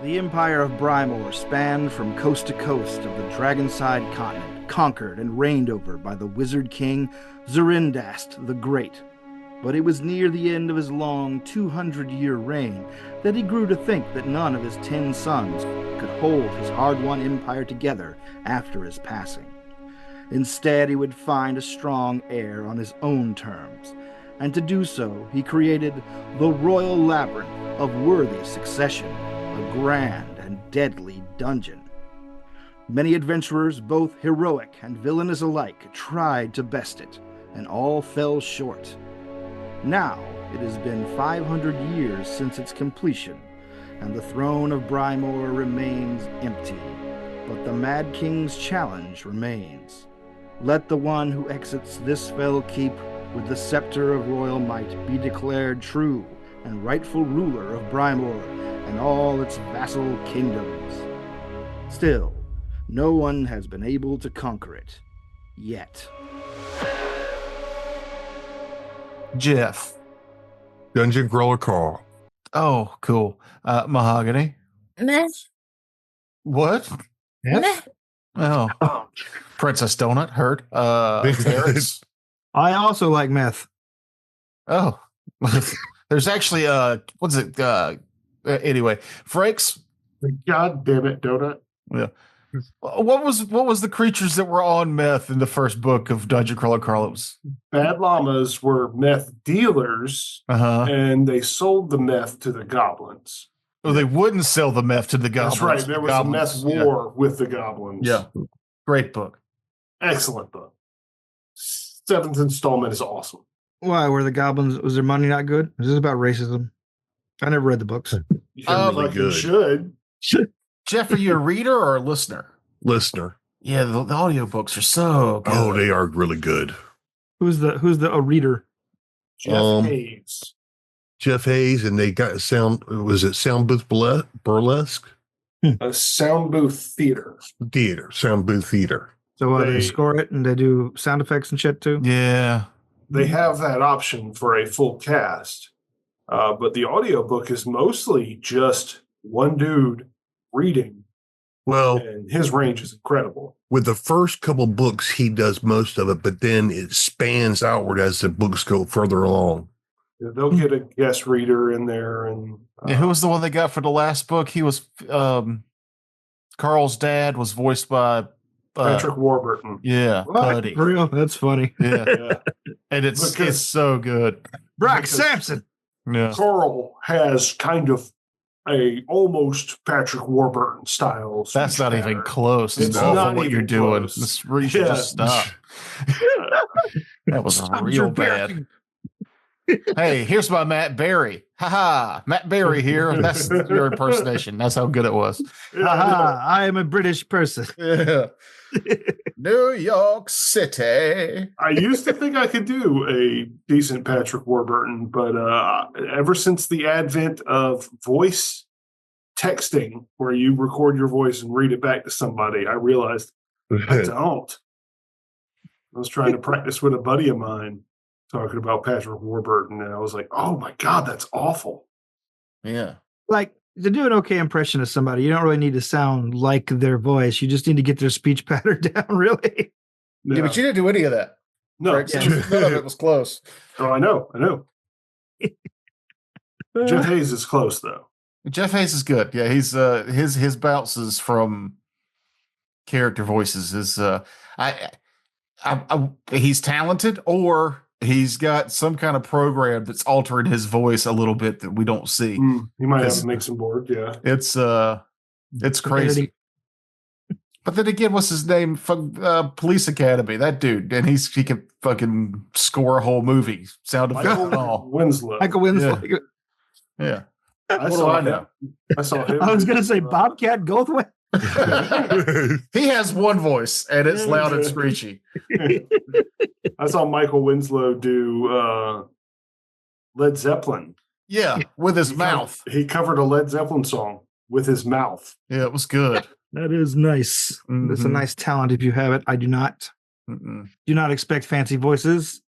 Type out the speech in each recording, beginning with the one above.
The Empire of Brymore spanned from coast to coast of the Dragonside continent, conquered and reigned over by the Wizard King Zerindast the Great. But it was near the end of his long 200-year reign that he grew to think that none of his 10 sons could hold his hard-won empire together after his passing. Instead, he would find a strong heir on his own terms, and to do so, he created the Royal Labyrinth of Worthy Succession, a grand and deadly dungeon. Many adventurers, both heroic and villainous alike, tried to best it, and all fell short. Now, it has been 500 years since its completion, and the throne of Brymore remains empty, but the Mad King's challenge remains. Let the one who exits this fell keep with the scepter of royal might be declared true and rightful ruler of Brymore and all its vassal kingdoms. Still, no one has been able to conquer it, yet. Jeff. Dungeon Crawler Carl. Oh, cool. Mahogany. Meh. What? Meh. Oh. Princess Donut. Hurt. Ferrets. I also like meth. Oh. There's actually, what's it? Anyway, Frakes. God damn it, Donut. Yeah. What was the creatures that were on meth in the first book of Dungeon Crawler Carlos? Bad llamas were meth dealers, and they sold the meth to the goblins. Oh, they wouldn't sell the meth to the goblins. That's right. There was a meth war with the goblins. Yeah. Great book. Excellent book. 7th installment is awesome. Why, were the goblins, was their money not good? Is this about racism? I never read the books. You should. Jeff, are you a reader or a listener? Listener. Yeah, the audiobooks are so good. Oh, they are really good. Who's a reader? Jeff Hayes. Jeff Hayes, and they got Sound Booth Burlesque? A sound booth theater. Sound Booth Theater. So they score it and they do sound effects and shit too? Yeah. They have that option for a full cast. But the audiobook is mostly just one dude reading. Well, and his range is incredible. With the first couple books, he does most of it, but then it spans outward as the books go further along. They'll get a guest reader in there. And who was the one they got for the last book? He was Carl's dad was voiced by Patrick Warburton. Yeah, Putty. For real? That's funny. Yeah. And it's so good. Brock Sampson. Yeah. Carl has kind of a almost Patrick Warburton style. That's not even close. It's awful what you're doing. This really should just stop. That was real bad. Hey, here's my Matt Berry. Ha Matt Berry here. That's your impersonation. That's how good it was. I am a British person. Yeah. New York City. I used to think I could do a decent Patrick Warburton, but ever since the advent of voice texting, where you record your voice and read it back to somebody, I realized I don't. I was trying to practice with a buddy of mine talking about Patrick Warburton, and I was like, oh my God, that's awful. Yeah. Like, to do an okay impression of somebody, you don't really need to sound like their voice. You just need to get their speech pattern down, really. Yeah, but you didn't do any of that. No. Right? None of it was close. Oh, I know. Jeff Hayes is close, though. Jeff Hayes is good. Yeah, he's his bounces from character voices is he's talented, or he's got some kind of program that's altering his voice a little bit that we don't see. He might have a mixing board, yeah. It's crazy. But then again, what's his name? Police Academy, that dude. And he can fucking score a whole movie. Sound effects and all. Michael Winslow. Yeah. I saw him. I was going to say Bobcat Goldthwait. He has one voice, and it's loud and screechy. I saw Michael Winslow do Led Zeppelin. Yeah, with his mouth. He covered a Led Zeppelin song with his mouth. Yeah, it was good. That is nice. Mm-hmm. That's a nice talent if you have it. I do not. Mm-mm. Do not expect fancy voices.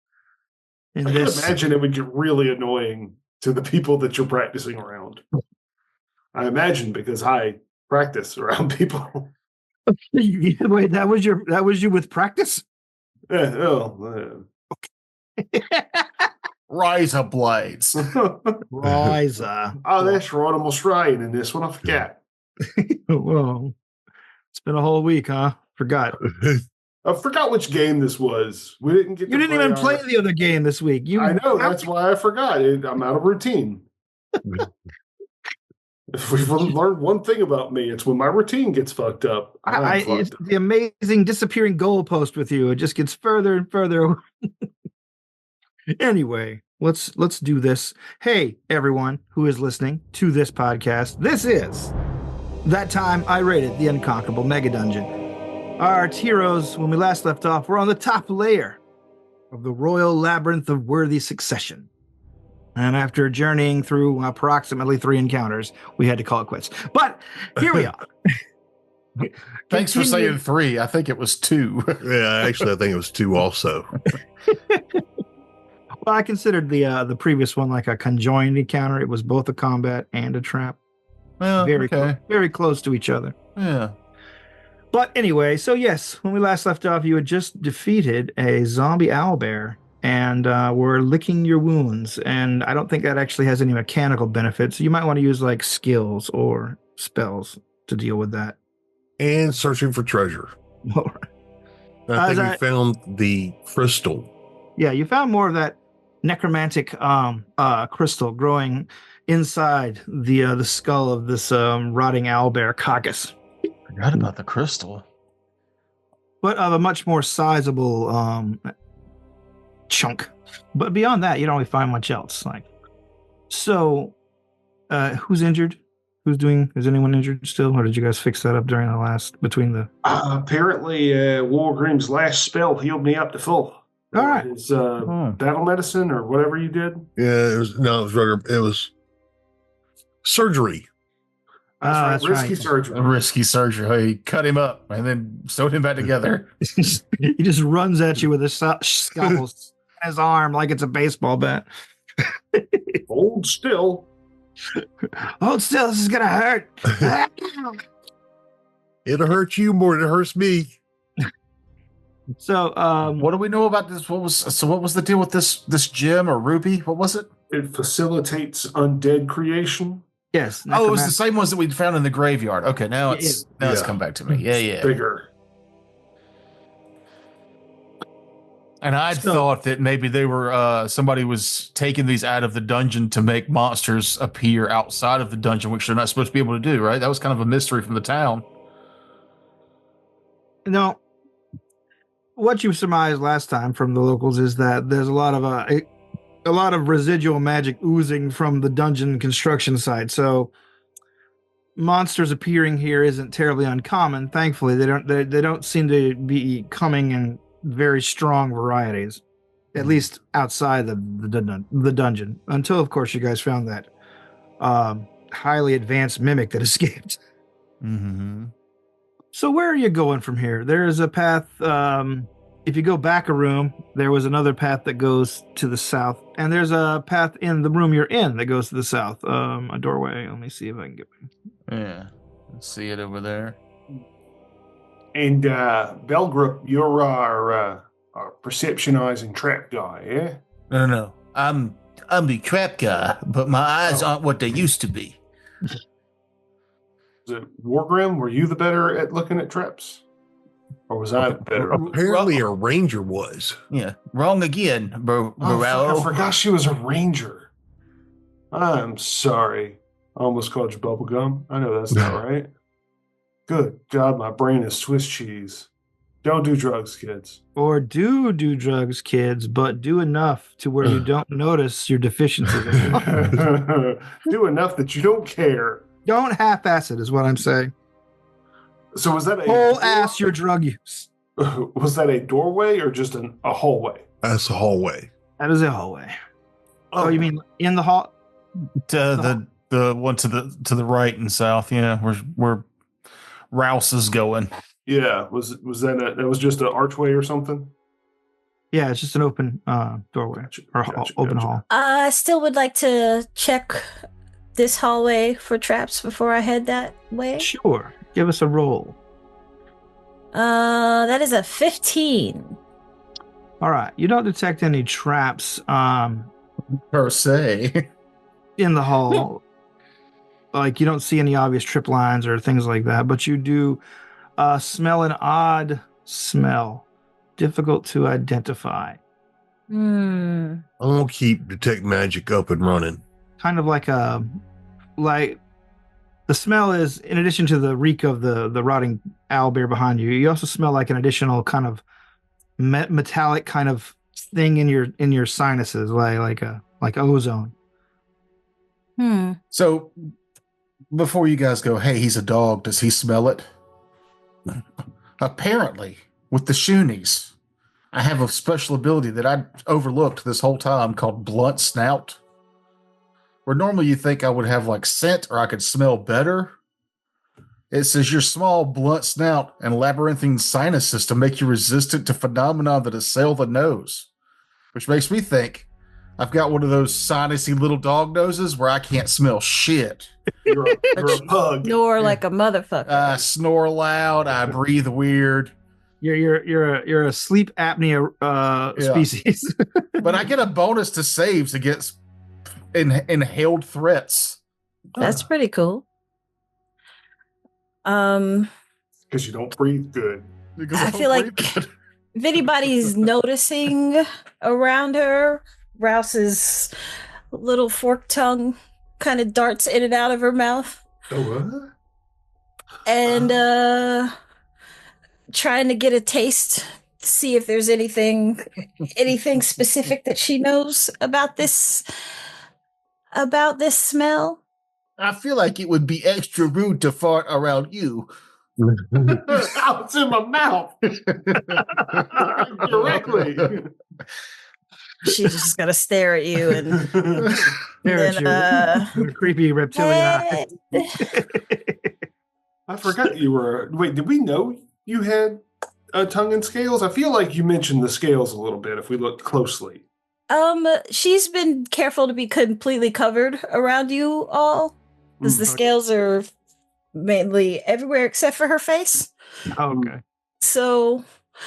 I can imagine it would get really annoying to the people that you're practicing around. I imagine because I practice around people. Wait, that was you with practice? Yeah, oh, Ryza blades. Ryza. Oh, that's right. I'm Australian in this one. I forgot. Well, it's been a whole week, huh? Forgot. I forgot which game this was. We didn't get. You didn't even play the other game this week. I know. That's why I forgot. I'm out of routine. If we've learned one thing about me, it's when my routine gets fucked up. It's the amazing disappearing goalpost with you. It just gets further and further. Anyway, let's do this. Hey, everyone who is listening to this podcast, this is That Time I Raided the Unconquerable Mega Dungeon. Our heroes, when we last left off, were on the top layer of the royal labyrinth of worthy succession. And after journeying through approximately 3 encounters, we had to call it quits. But here we are. Thanks for saying 3. I think it was 2. Yeah, actually, I think it was 2 also. Well, I considered the previous one like a conjoined encounter. It was both a combat and a trap. Well, very close to each other. Yeah. But anyway, so yes, when we last left off, you had just defeated a zombie owlbear and were licking your wounds. And I don't think that actually has any mechanical benefits. You might want to use like skills or spells to deal with that. And searching for treasure. I think we found the crystal. Yeah, you found more of that necromantic crystal growing inside the skull of this rotting owlbear carcass. Forgot about the crystal. But of a much more sizable chunk. But beyond that, you don't really find much else. So, who's injured? Is anyone injured still, or did you guys fix that up during apparently, Wargrim's last spell healed me up to full. All right. His battle medicine or whatever you did. Yeah, it was surgery. That's right. Risky surgery. A risky surgery. He cut him up and then sewed him back together. He just runs at you with a scalpel in his arm like it's a baseball bat. Hold still. Hold still. This is gonna hurt. It'll hurt you more than it hurts me. So, what do we know about this? What was the deal with this gem or ruby? What was it? It facilitates undead creation. Yes. Oh, it was the same ones that we'd found in the graveyard. Okay, now it's come back to me. Yeah. Bigger. And I thought that maybe they were somebody was taking these out of the dungeon to make monsters appear outside of the dungeon, which they're not supposed to be able to do, right? That was kind of a mystery from the town. No. What you surmised last time from the locals is that there's a lot of residual magic oozing from the dungeon construction site. So monsters appearing here isn't terribly uncommon. Thankfully, they don't seem to be coming in very strong varieties, at least outside the dungeon. Until, of course, you guys found that highly advanced mimic that escaped. Mm-hmm. So where are you going from here? There is a path. If you go back a room, there was another path that goes to the south. And there's a path in the room you're in that goes to the south. A doorway. Let me see if I can get it. Yeah. Let's see it over there. And Belgrup, you're our perceptionizing trap guy, yeah? No. I'm the trap guy, but my eyes aren't what they used to be. Was it Wargrim? Were you the better at looking at traps? Or was I better? Apparently a ranger was. Yeah. Wrong again, bro. I forgot she was a ranger. I'm sorry. I almost called you bubblegum. I know that's not right. Good God, my brain is Swiss cheese. Don't do drugs, kids. Or do drugs, kids, but do enough to where you don't notice your deficiencies. Do enough that you don't care. Don't half-ass it, is what I'm saying. So was that a whole-ass your drug use? Was that a doorway or just a hallway? That's a hallway. That is a hallway. Oh, you mean in the hall? The one to the right and south. Yeah, where Rouse is going. Yeah, was that was just an archway or something? Yeah, it's just an open doorway or open hall. I still would like to check this hallway for traps before I head that way? Sure. Give us a roll. That is a 15. All right. You don't detect any traps Per se. in the hall. Like, you don't see any obvious trip lines or things like that, but you do smell an odd smell. Difficult to identify. I'm gonna keep detect magic up and running. Kind of like the smell is, in addition to the reek of the rotting owlbear behind you, you also smell like an additional kind of metallic kind of thing in your sinuses, like ozone. So before you guys go, hey, he's a dog. Does he smell it? Apparently, with the Shoonies, I have a special ability that I overlooked this whole time called Blunt Snout. Where normally you think I would have like scent or I could smell better. It says your small, blunt snout and labyrinthine sinus system make you resistant to phenomena that assail the nose. Which makes me think I've got one of those sinusy little dog noses where I can't smell shit. You're a pug. Snore like a motherfucker. I snore loud. I breathe weird. You're a sleep apnea species. But I get a bonus to saves against inhaled threats. That's pretty cool. Because you don't breathe good. I feel like if anybody's noticing around her, Rouse's little forked tongue kind of darts in and out of her mouth. Oh, what? And trying to get a taste, see if there's anything specific that she knows about this smell. I feel like it would be extra rude to fart around you. It's in my mouth. Directly. She's just gonna stare at you and Your creepy reptilian eye. I forgot you were. Wait, did we know you had a tongue and scales? I feel like you mentioned the scales a little bit if we looked closely. She's been careful to be completely covered around you all, because the scales are mainly everywhere except for her face. Okay. So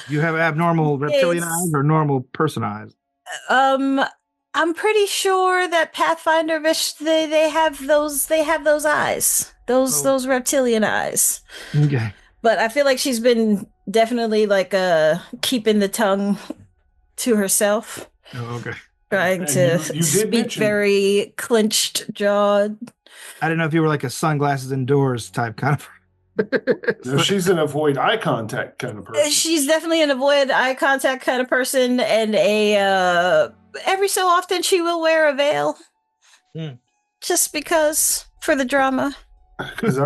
you have abnormal reptilian eyes or normal person eyes? I'm pretty sure that Pathfinder they have those eyes. Those reptilian eyes. Okay. But I feel like she's been definitely like keeping the tongue to herself. Oh, okay. Trying to speak very clenched jawed. I didn't know if you were like a sunglasses indoors type kind of. No, she's an avoid eye contact kind of person. She's definitely an avoid eye contact kind of person, and every so often she will wear a veil, just because for the drama. Because I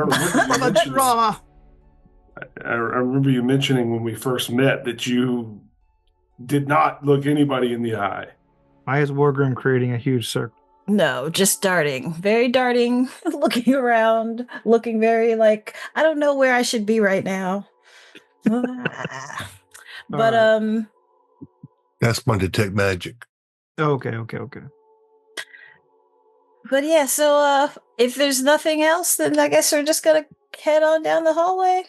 remember you mentioning when we first met that you did not look anybody in the eye. Why is Wargrim creating a huge circle? No, just darting. Very darting, looking around, looking very like, I don't know where I should be right now. But, that's my detect magic. Okay. But yeah, so if there's nothing else, then I guess we're just gonna head on down the hallway.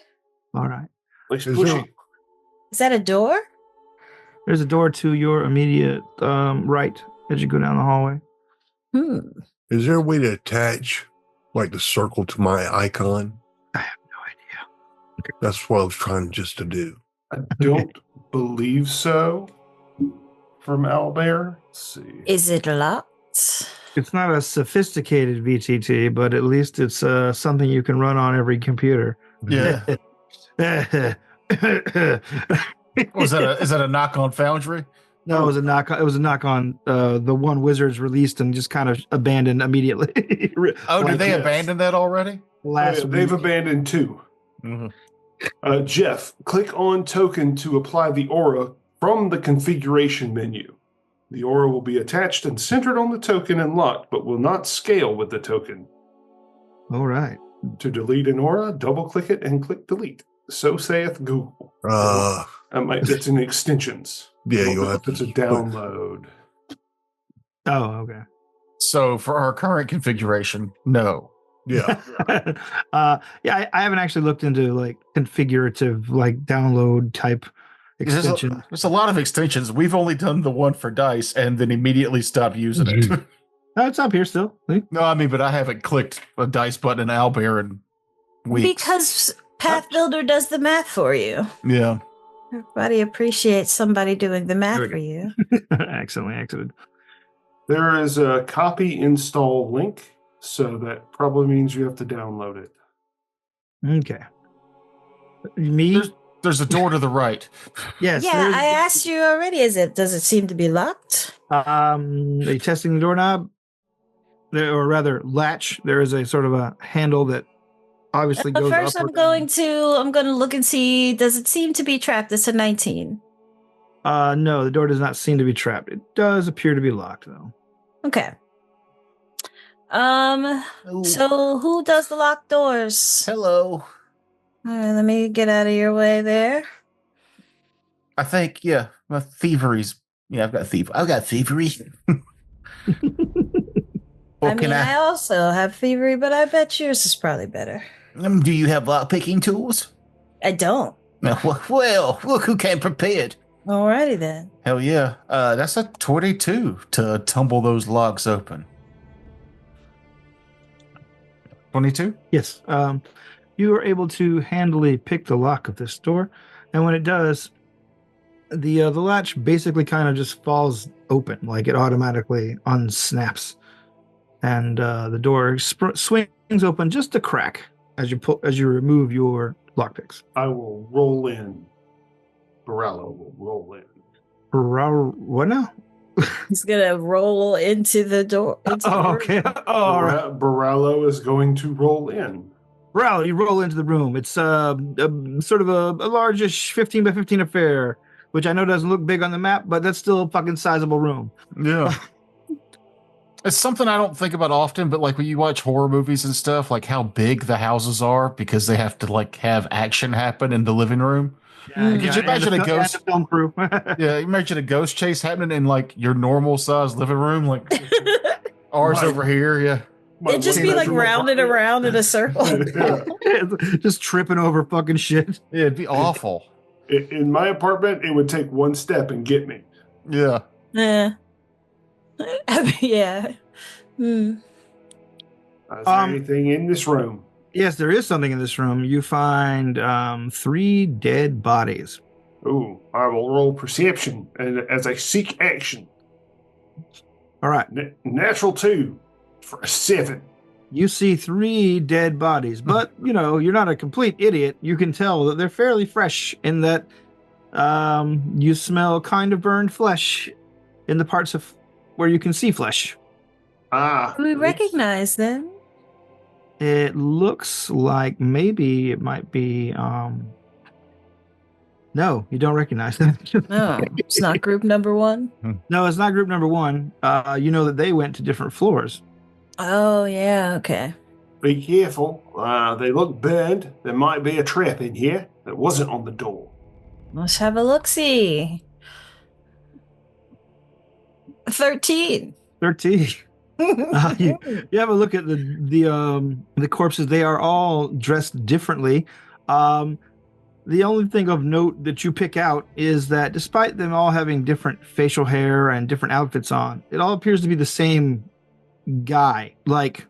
All right. Let's push it. Is that a door? There's a door to your immediate right as you go down the hallway. Is there a way to attach like the circle to my icon? I have no idea. That's what I was trying just to do. I don't believe so. From Owlbear. Let's see. Is it locked? It's not a sophisticated VTT, but at least it's something you can run on every computer. Yeah. Is that a knock on Foundry? No, it was a knock. It was a knock on the one Wizards released and just kind of abandoned immediately. Did they abandon that already? They've abandoned 2. Mm-hmm. Jeff, click on token to apply the aura from the configuration menu. The aura will be attached and centered on the token and locked, but will not scale with the token. All right. To delete an aura, double-click it and click delete. So saith Google. It's in extensions. Yeah, you'll have to. It's a download. Oh, okay. So for our current configuration, no. Yeah. I haven't actually looked into like configurative, like download type extension. There's a lot of extensions. We've only done the one for dice and then immediately stopped using it. Oh, it's up here still. See? No, I mean, but I haven't clicked a dice button in Owlbear in weeks. Because Path Builder does the math for you. Yeah. Everybody appreciates somebody doing the math for you. Excellent. There is a copy install link, so that probably means you have to download it. Okay. Me? There's a door to the right. Yes. Yeah, I asked you already. Does it seem to be locked? Are you testing the doorknob? Or rather, latch. There is a sort of a handle that obviously goes First, up. I'm going to look and see. Does it seem to be trapped? It's a 19. No, the door does not seem to be trapped. It does appear to be locked, though. Okay. Ooh. So who does the locked doors? Hello. All right, let me get out of your way there. I think, yeah, my thievery's. Yeah, I've got thievery. I also have thievery, but I bet yours is probably better. Do you have lock-picking tools? I don't. Well, look who came prepared. Alrighty then. Hell yeah. That's a 22 to tumble those locks open. 22? Yes. You are able to handily pick the lock of this door, and when it does, the latch basically kind of just falls open, like it automatically unsnaps, and the door swings open just a crack as you remove your lockpicks. I will roll in. Barello will roll in. What now? He's gonna roll into the door. Okay. All right. Barello is going to roll in. Rattle, you roll into the room. It's sort of a largish 15 by 15 affair, which I know doesn't look big on the map, but that's still a fucking sizable room. Yeah. It's something I don't think about often, but like when you watch horror movies and stuff, like how big the houses are because they have to like have action happen in the living room. Yeah, Could you imagine a ghost film crew? Yeah, imagine a ghost chase happening in like your normal size living room, like ours over here. Yeah. It'd just be like rounded around in a circle. Just tripping over fucking shit. Yeah, it'd be awful. In my apartment, it would take one step and get me. Yeah. Yeah. Yeah. Is there anything in this room? Yes, there is something in this room. You find 3 dead bodies. Ooh, I will roll perception as I seek action. All right. Natural 2 for a 7. You see 3 dead bodies, but you're not a complete idiot. You can tell that they're fairly fresh in that you smell kind of burned flesh in the parts of where you can see flesh. Do we recognize them? It looks like maybe it might be. No, you don't recognize them. No, it's not group number 1. No, it's not group number 1. You know that they went to different floors. Oh yeah, okay. Be careful. They look burned. There might be a trap in here that wasn't on the door. Let's have a look-see. 13. 13. You have a look at the corpses. They are all dressed differently. The only thing of note that you pick out is that despite them all having different facial hair and different outfits on, it all appears to be the same guy. Like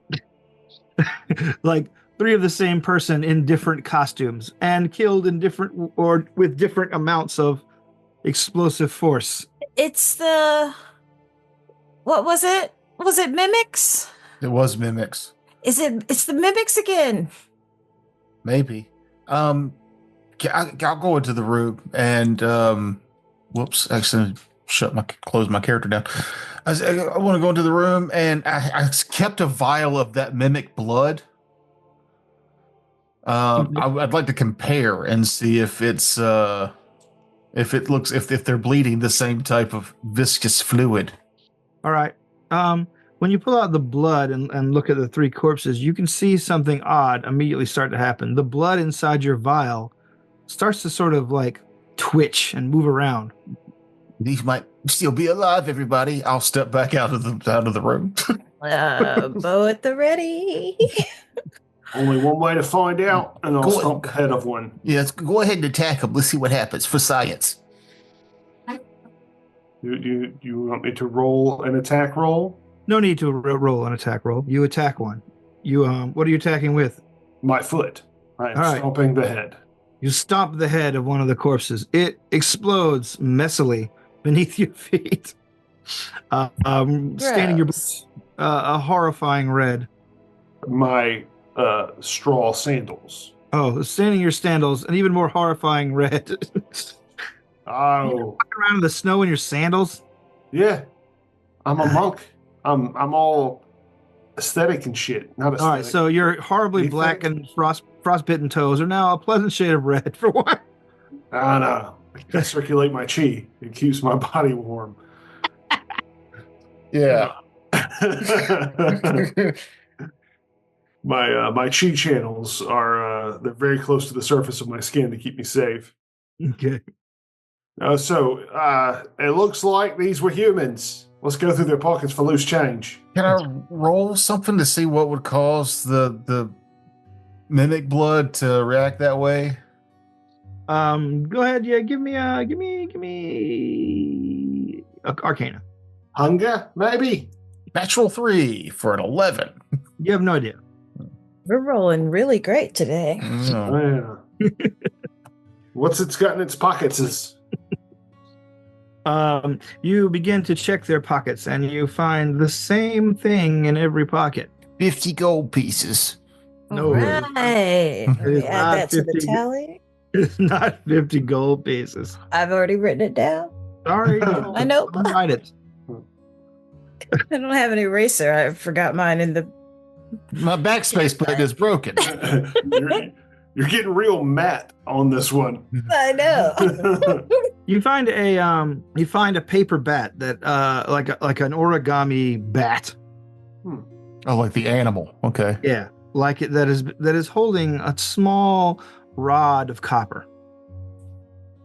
3 of the same person in different costumes and killed in different or with different amounts of explosive force. It's what was it? Was it mimics? It was mimics. It's the mimics again. Maybe. I'll go into the room and whoops, actually close my character down. I want to go into the room and I kept a vial of that mimic blood. I'd like to compare and see if it's if they're bleeding the same type of viscous fluid. All right. When you pull out the blood and look at the 3 corpses, you can see something odd immediately start to happen. The blood inside your vial starts to sort of like twitch and move around. These might still be alive, everybody. I'll step back out of the room. Bow at the ready. Only one way to find out, and I'll stomp the head of one. Yes, go ahead and attack him. Let's see what happens for science. You want me to roll an attack roll? No need to roll an attack roll. You attack one. You what are you attacking with? My foot. I am stomping the head. You stomp the head of one of the corpses. It explodes messily beneath your feet, staining your boots a horrifying red. My straw sandals. Oh, staining your sandals an even more horrifying red. Oh, you walk around in the snow in your sandals? Yeah, I'm a monk. I'm all aesthetic and shit. Not aesthetic. All right, so your horribly black and frostbitten toes are now a pleasant shade of red for what? I know. I circulate my chi. It keeps my body warm. Yeah. My chi channels are they're very close to the surface of my skin to keep me safe. Okay. So it looks like these were humans. Let's go through their pockets for loose change. Can I roll something to see what would cause the mimic blood to react that way? Go ahead. Yeah, give me Arcana. Hunger, maybe. Natural 3 for an 11. You have no idea. We're rolling really great today. Oh. Yeah. What's it's got in its pockets? You begin to check their pockets, and you find the same thing in every pocket. 50 gold pieces. No, right. It is Add not that to the 50 tally. It's not 50 gold pieces. I've already written it down. Sorry, I know. I'll write it. I don't have an eraser. I forgot mine in the. My backspace button is broken. You're getting real matte on this one. I know. You find a paper bat that like an origami bat. Oh, like the animal. Okay. Yeah, like it that is holding a small rod of copper.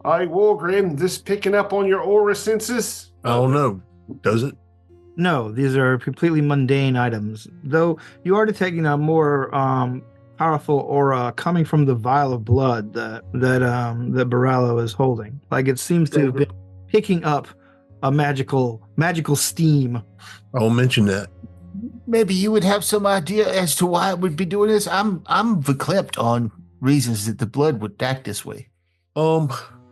Hey, Wargrim, this picking up on your aura senses? I don't know. Does it? No, these are completely mundane items. Though you are detecting a more powerful aura coming from the vial of blood that Barallo is holding. Like it seems to have been picking up a magical steam. I'll mention that. Maybe you would have some idea as to why it would be doing this. I'm verklempt on reasons that the blood would act this way.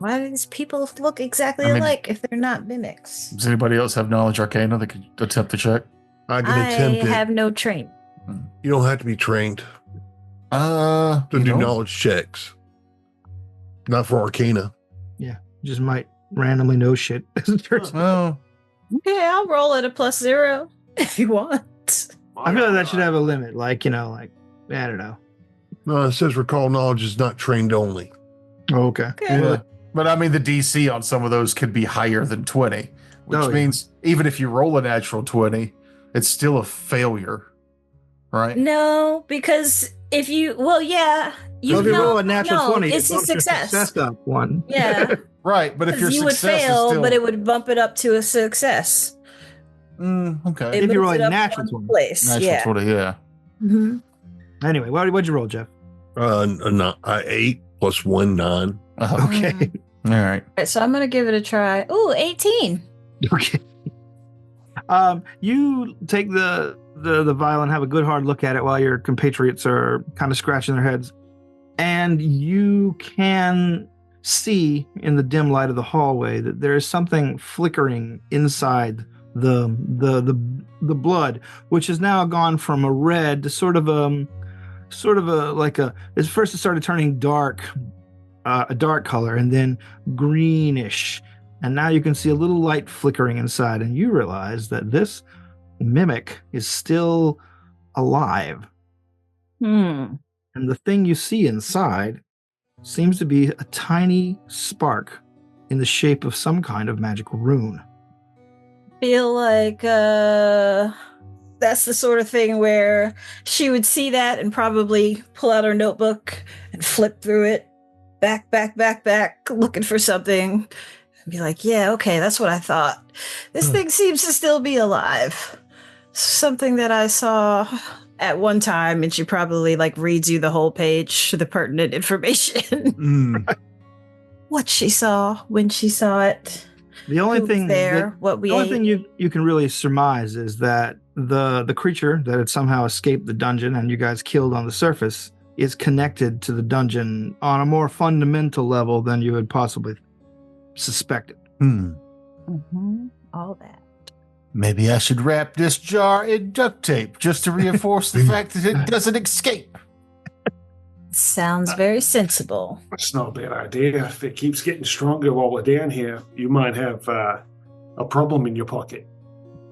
Why do these people look exactly alike if they're not mimics? Does anybody else have knowledge arcana that could attempt the check? I can attempt it. I have no train. You don't have to be trained to do knowledge checks. Not for arcana. Yeah, you just might randomly know shit. Well, Okay, I'll roll at a +0 if you want. I feel like that should have a limit. Like, I don't know. No, it says recall knowledge is not trained only. Oh, okay. yeah. But I mean, the DC on some of those could be higher than 20, which means even if you roll a natural 20, it's still a failure, right? No, because if you, if you roll a natural 20, it's a success. Up one. Yeah. Right, but if your you would success fail, is still... but it would bump it up to a success. Okay. It If you roll moves a it up natural one 20. place. Natural Yeah. 20, yeah. Mm-hmm. Anyway, what'd you roll, Jeff? 8 plus 1, 9. Okay. All right. All right, so I'm going to give it a try. Ooh, 18. Okay. You take the vial and have a good hard look at it while your compatriots are kind of scratching their heads. And you can see in the dim light of the hallway that there is something flickering inside the blood, which has now gone from a red to sort of a at first it started turning dark, a dark color, and then greenish. And now you can see a little light flickering inside, and you realize that this mimic is still alive. And the thing you see inside seems to be a tiny spark in the shape of some kind of magical rune. Feel like that's the sort of thing where she would see that and probably pull out her notebook and flip through it, back, looking for something. And be like, yeah, okay, that's what I thought. This thing seems to still be alive. something that I saw at one time, and she probably like reads you the whole page, the pertinent information. What she saw, when she saw it. The only who thing was there, that, what we the only ate. thing you can really surmise is that the creature that had somehow escaped the dungeon and you guys killed on the surface is connected to the dungeon on a more fundamental level than you had possibly suspected. All that. Maybe I should wrap this jar in duct tape just to reinforce the fact that it doesn't escape. Sounds very sensible. That's not a bad idea. If it keeps getting stronger while we're down here, you might have a problem in your pocket.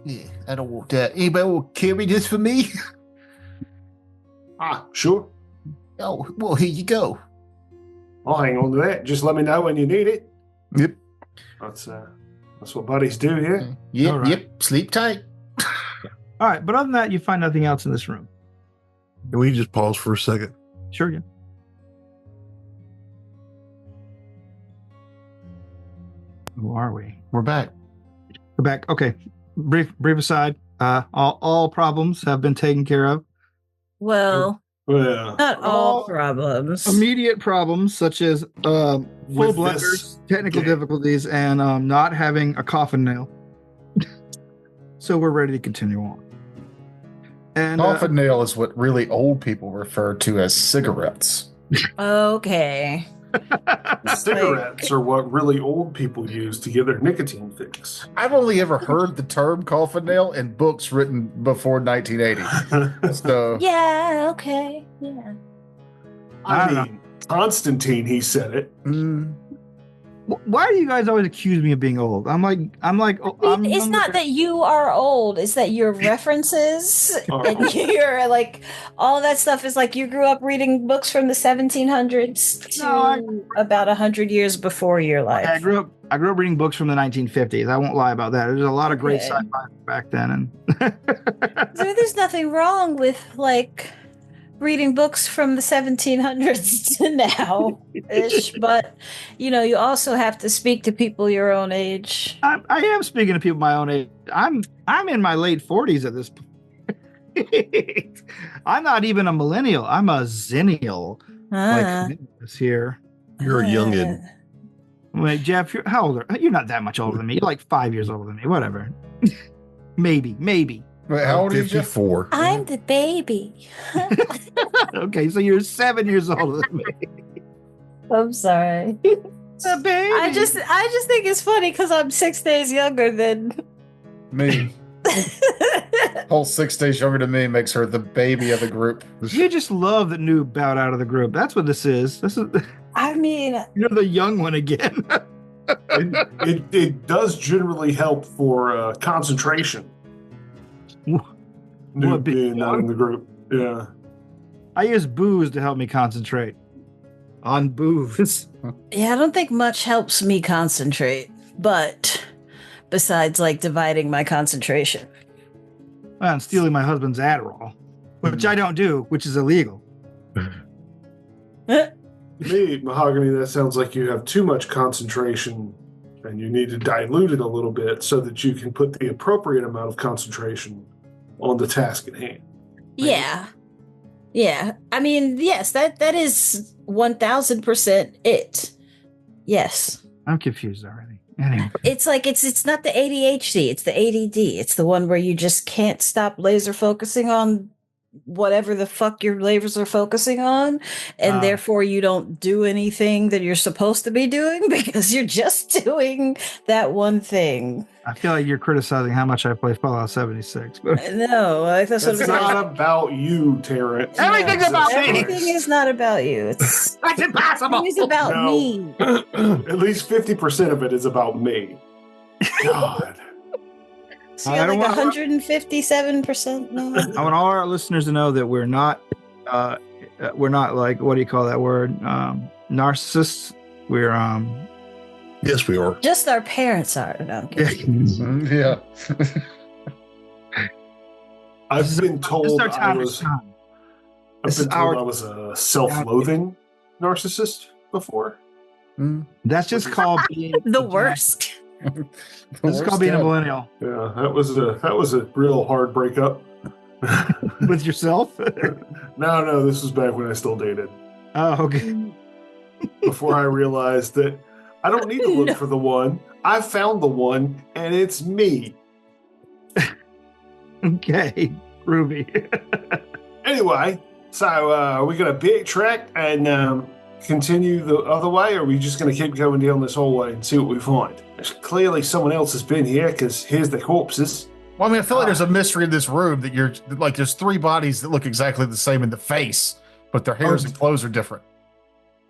Yeah, I don't want that. Anybody will carry this for me? Sure. Oh, well, here you go. I'll hang on to that. Just let me know when you need it. Yep. That's what buddies do here. Yep, right. yep. Sleep tight. All right, but other than that, you find nothing else in this room. Can we just pause for a second? Sure, yeah. Who are we? We're back. We're back. Okay. Brief aside. All problems have been taken care of. Well, Well, not all problems. Immediate problems such as full With blunders, this technical game. difficulties, and not having a coffin nail. So we're ready to continue on. And Coffin nail is what really old people refer to as cigarettes. Okay. cigarettes are what really old people use to get their nicotine fix. I've only ever heard the term coffin nail in books written before 1980. So Yeah, okay. Yeah. I don't I mean, Constantine, he said it. why do you guys always accuse me of being old? I'm like, It's not that you are old, it's that your references and your like all that stuff is like you grew up reading books from the 1700s to about 100 years before your life. I grew up reading books from the 1950s. I won't lie about that. There's a lot of great Okay. sci-fi back then, and So there's nothing wrong with like reading books from the 1700s to now ish, but you also have to speak to people your own age. I am speaking to people my own age. I'm in my late 40s at this point. I'm not even a millennial. I'm a zennial. Like this here. You're a youngin. Wait, Jeff, how old are you? You're not that much older than me. You're like 5 years older than me. Whatever. maybe. wait, how old are you, Jeff? 54. I'm the baby. Okay, so you're 7 years older than me. I'm sorry. The baby. I just think it's funny because I'm 6 days younger than. Me. Whole 6 days younger than me makes her the baby of the group. You just love that Noob bowed out of the group. That's what this is. I mean, You're the young one again. It does generally help for concentration. What, Being not in the group. Yeah. I use booze to help me concentrate. On booze. yeah, I don't think much helps me concentrate, but besides like dividing my concentration. Well, and stealing my husband's Adderall, which I don't do, which is illegal. To me, Mahogany, that sounds like you have too much concentration and you need to dilute it a little bit so that you can put the appropriate amount of concentration on the task at hand. Yeah. Yeah. I mean, yes, that is 1000% it. Yes. I'm confused already. Anyway. It's like it's not the ADHD, it's the ADD. It's the one where you just can't stop laser focusing on whatever the fuck your lasers are focusing on, and therefore you don't do anything that you're supposed to be doing because you're just doing that one thing. I feel like you're criticizing how much I play Fallout 76. But No, like that's what It's I'm saying. not about you, Terrence. Everything's about me. Everything is not about you. It's that's impossible. it's about No. me. At least 50% of it is about me. God. So I you're don't like want- 157% now. I want all our listeners to know that we're not like, what do you call that word? Narcissists. We're Yes, we are. Just our parents are. No, I'm kidding. Yeah. I've been This is told our I time. was, Time. I've This is been told our- I was a self-loathing narcissist before. That's just called being The worst. This is called being a millennial. Yeah, that was a real hard breakup. With yourself? No, this was back when I still dated. Oh, okay. Before I realized that I don't need to look for the one. I found the one, and it's me. Okay, Ruby. Anyway, so are we going to backtrack and continue the other way, or are we just going to keep going down this hallway and see what we find? There's clearly someone else has been here, because here's the corpses. Well, I mean, I feel like there's a mystery in this room that you're like, there's 3 bodies that look exactly the same in the face, but their hairs and clothes are different.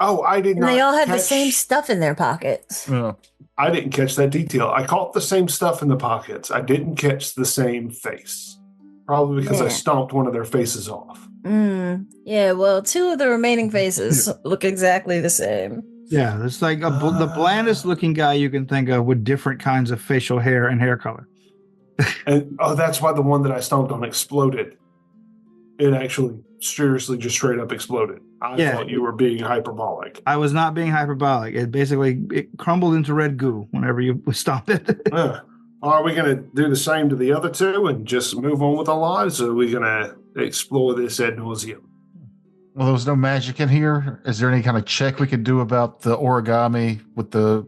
Oh, I did not. They all had the same stuff in their pockets. Yeah. I didn't catch that detail. I caught the same stuff in the pockets. I didn't catch the same face. Probably because I stomped one of their faces off. Yeah, well, 2 of the remaining faces look exactly the same. Yeah, it's like the blandest looking guy you can think of with different kinds of facial hair and hair color. And that's why the one that I stomped on exploded. It actually seriously just straight up exploded. I thought you were being hyperbolic. I was not being hyperbolic. It crumbled into red goo whenever you stomped it. Are we going to do the same to the other 2 and just move on with our lives, or are we going to explore this ad nauseum? Well, there was no magic in here. Is there any kind of check we could do about the origami with the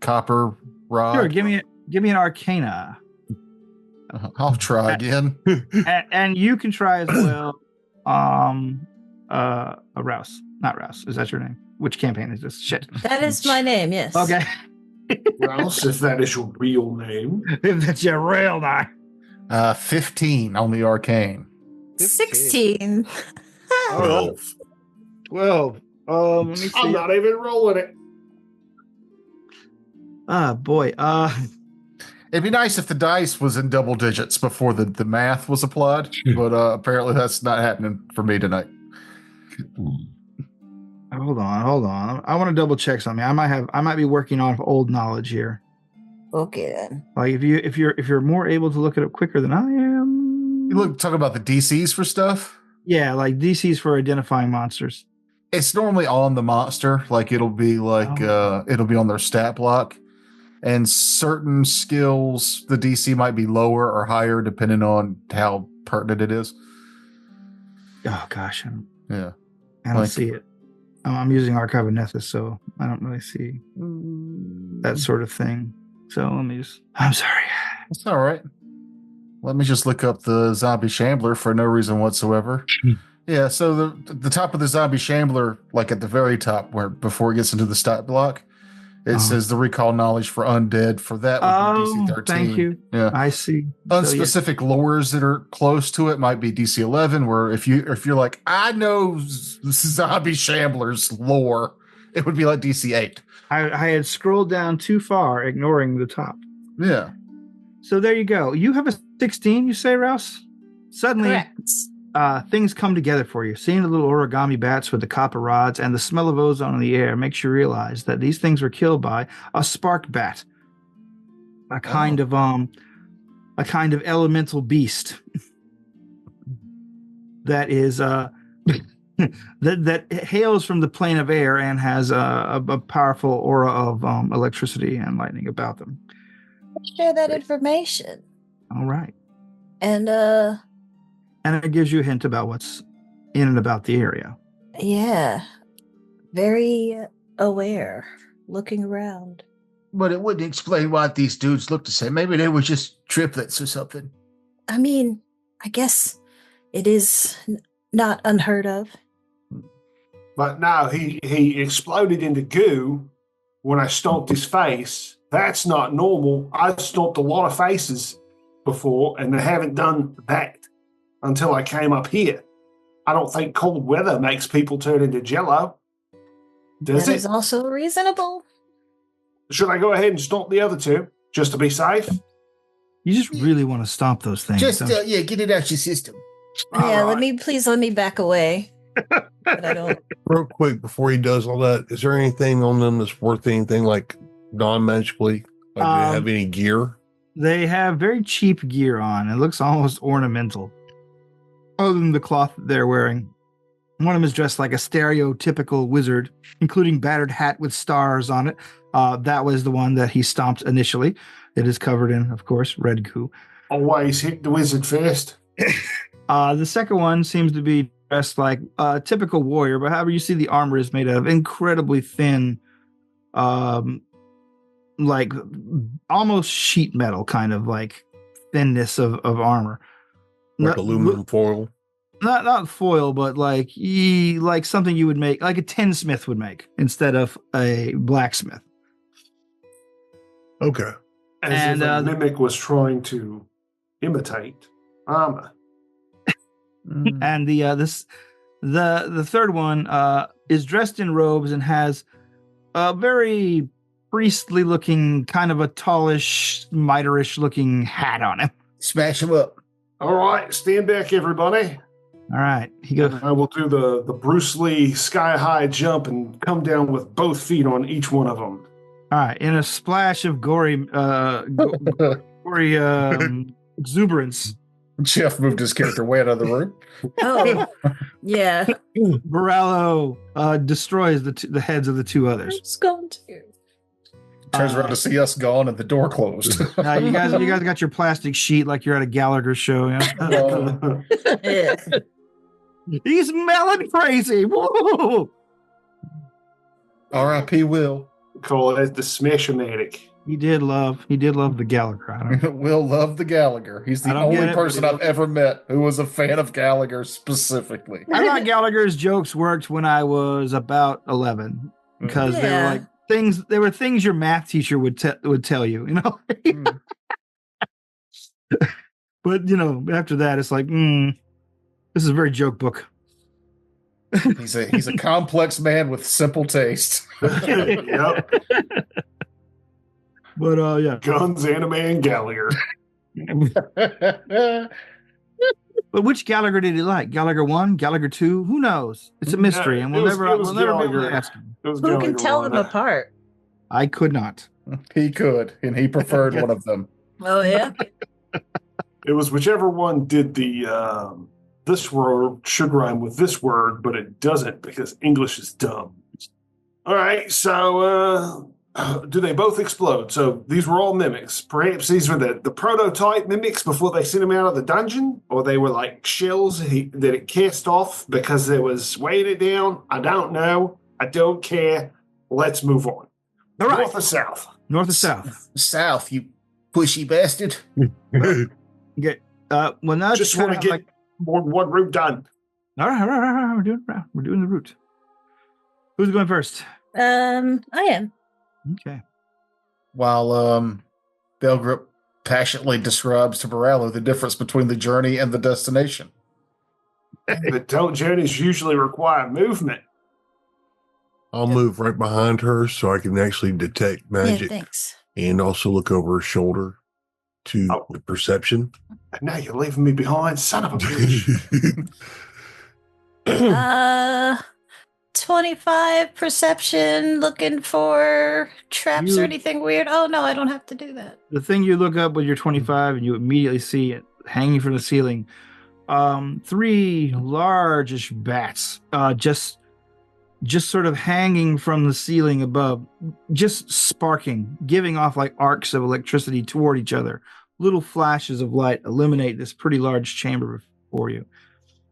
copper rod? Sure, give me an arcana. I'll try again. and you can try as well. Rouse. Not Rouse. Is that your name? Which campaign is this? Shit. That is my name, yes. Okay. Rouse, if that is your real name. If that's your real name. 15 on the arcane. 16. 12. 12. Let me see. I'm not even rolling it. Boy. It'd be nice if the dice was in double digits before the math was applied, but apparently that's not happening for me tonight. Hold on. I want to double check something. I might be working off old knowledge here. Okay then. Like if you're more able to look it up quicker than I am. You talking about the DCs for stuff? Yeah, like DCs for identifying monsters. It's normally on the monster. Like it'll be it'll be on their stat block. And certain skills, the DC might be lower or higher depending on how pertinent it is. Oh gosh, I don't see it. I'm using Archive of Nethys, so I don't really see that sort of thing. So I'm sorry. It's all right. Let me just look up the zombie shambler for no reason whatsoever. Yeah, so the top of the zombie shambler, like at the very top, before it gets into the stat block, it says the recall knowledge for undead. For that would be DC 13. Thank you. Yeah, I see. Unspecific lures that are close to it might be DC 11. Where if you're like, I know zombie shamblers lore, it would be like DC 8. I had scrolled down too far, ignoring the top. Yeah. So there you go. You have a 16, you say, Rouse? Suddenly, things come together for you. Seeing the little origami bats with the copper rods and the smell of ozone in the air makes you realize that these things were killed by a spark bat, a kind of elemental beast that is that hails from the plane of air and has a powerful aura of electricity and lightning about them. Share that information. All right. And it gives you a hint about what's in and about the area. Yeah. Very aware, looking around. But it wouldn't explain why these dudes look the same. Maybe they were just triplets or something. I mean, I guess it is not unheard of. But no, he exploded into goo when I stomped his face. That's not normal. I've stomped a lot of faces before, and they haven't done that until I came up here. I don't think cold weather makes people turn into jello. Does it? That is also reasonable. Should I go ahead and stomp the other 2 just to be safe? You just really want to stomp those things. Just, get it out your system. Yeah, All let me back away. But I don't. Real quick, before he does all that, is there anything on them that's worth anything, like non-magically? Like, do they have any gear? They have very cheap gear on. It looks almost ornamental. Other than the cloth that they're wearing. One of them is dressed like a stereotypical wizard, including battered hat with stars on it. That was the one that he stomped initially. It is covered in, of course, red goo. Always hit the wizard first. The second one seems to be dressed like a typical warrior, but however you see the armor is made of incredibly thin, like almost sheet metal kind of like thinness of armor. Like aluminum foil? Not foil, but like something you would make, like a tinsmith would make instead of a blacksmith. Okay. As if a mimic was trying to imitate armor. And the third one is dressed in robes and has a very priestly looking, kind of a tallish, mitre-ish looking hat on him. Smash him up. All right, stand back, everybody. All right, he goes. I will do the Bruce Lee sky high jump and come down with both feet on each one of them. All right, in a splash of gory exuberance, Jeff moved his character way out of the room. Oh, yeah. Morello destroys the heads of the two others. It's going to. Turns around to see us gone and the door closed. Now you guys got your plastic sheet like you're at a Gallagher show. You know? Yeah. He's melon crazy. Whoa! R.I.P. Will. Call it the Smash-O-Matic. He did love the Gallagher. I don't Will loved the Gallagher. He's the only person I've ever met who was a fan of Gallagher specifically. I thought Gallagher's jokes worked when I was about 11 because they were like things. They were things your math teacher would tell you. You know. But you know, after that, it's like, this is a very joke book. He's a complex man with simple taste. Yep. But yeah, Guns, anime, and Gallagher. But which Gallagher did he like? Gallagher 1, Gallagher 2? Who knows? It's a mystery, and we'll never be able to ask him. Who can tell them apart? I could not. He could, and he preferred one of them. Oh yeah. It was whichever one did the this word should rhyme with this word, but it doesn't because English is dumb. All right, so do they both explode? So these were all mimics. Perhaps these were the prototype mimics before they sent him out of the dungeon, or they were like shells that it cast off because it was weighing it down. I don't know. I don't care. Let's move on. All right. North or south? North or south? South, you pushy bastard. Okay. Well, now Just want to get more than one route done. All right. We're doing the route. Who's going first? I am. Okay. While Belgrip passionately describes to Morello the difference between the journey and the destination. But don't journeys usually require movement? I'll move right behind her so I can actually detect magic. Yeah, thanks. And also look over her shoulder to the perception. And now you're leaving me behind, son of a bitch. 25 perception, looking for traps or anything weird. Oh no, I don't have to do that. The thing you look up with your 25 and you immediately see it hanging from the ceiling. 3 largish bats, just sort of hanging from the ceiling above, just sparking, giving off like arcs of electricity toward each other. Little flashes of light illuminate this pretty large chamber before you.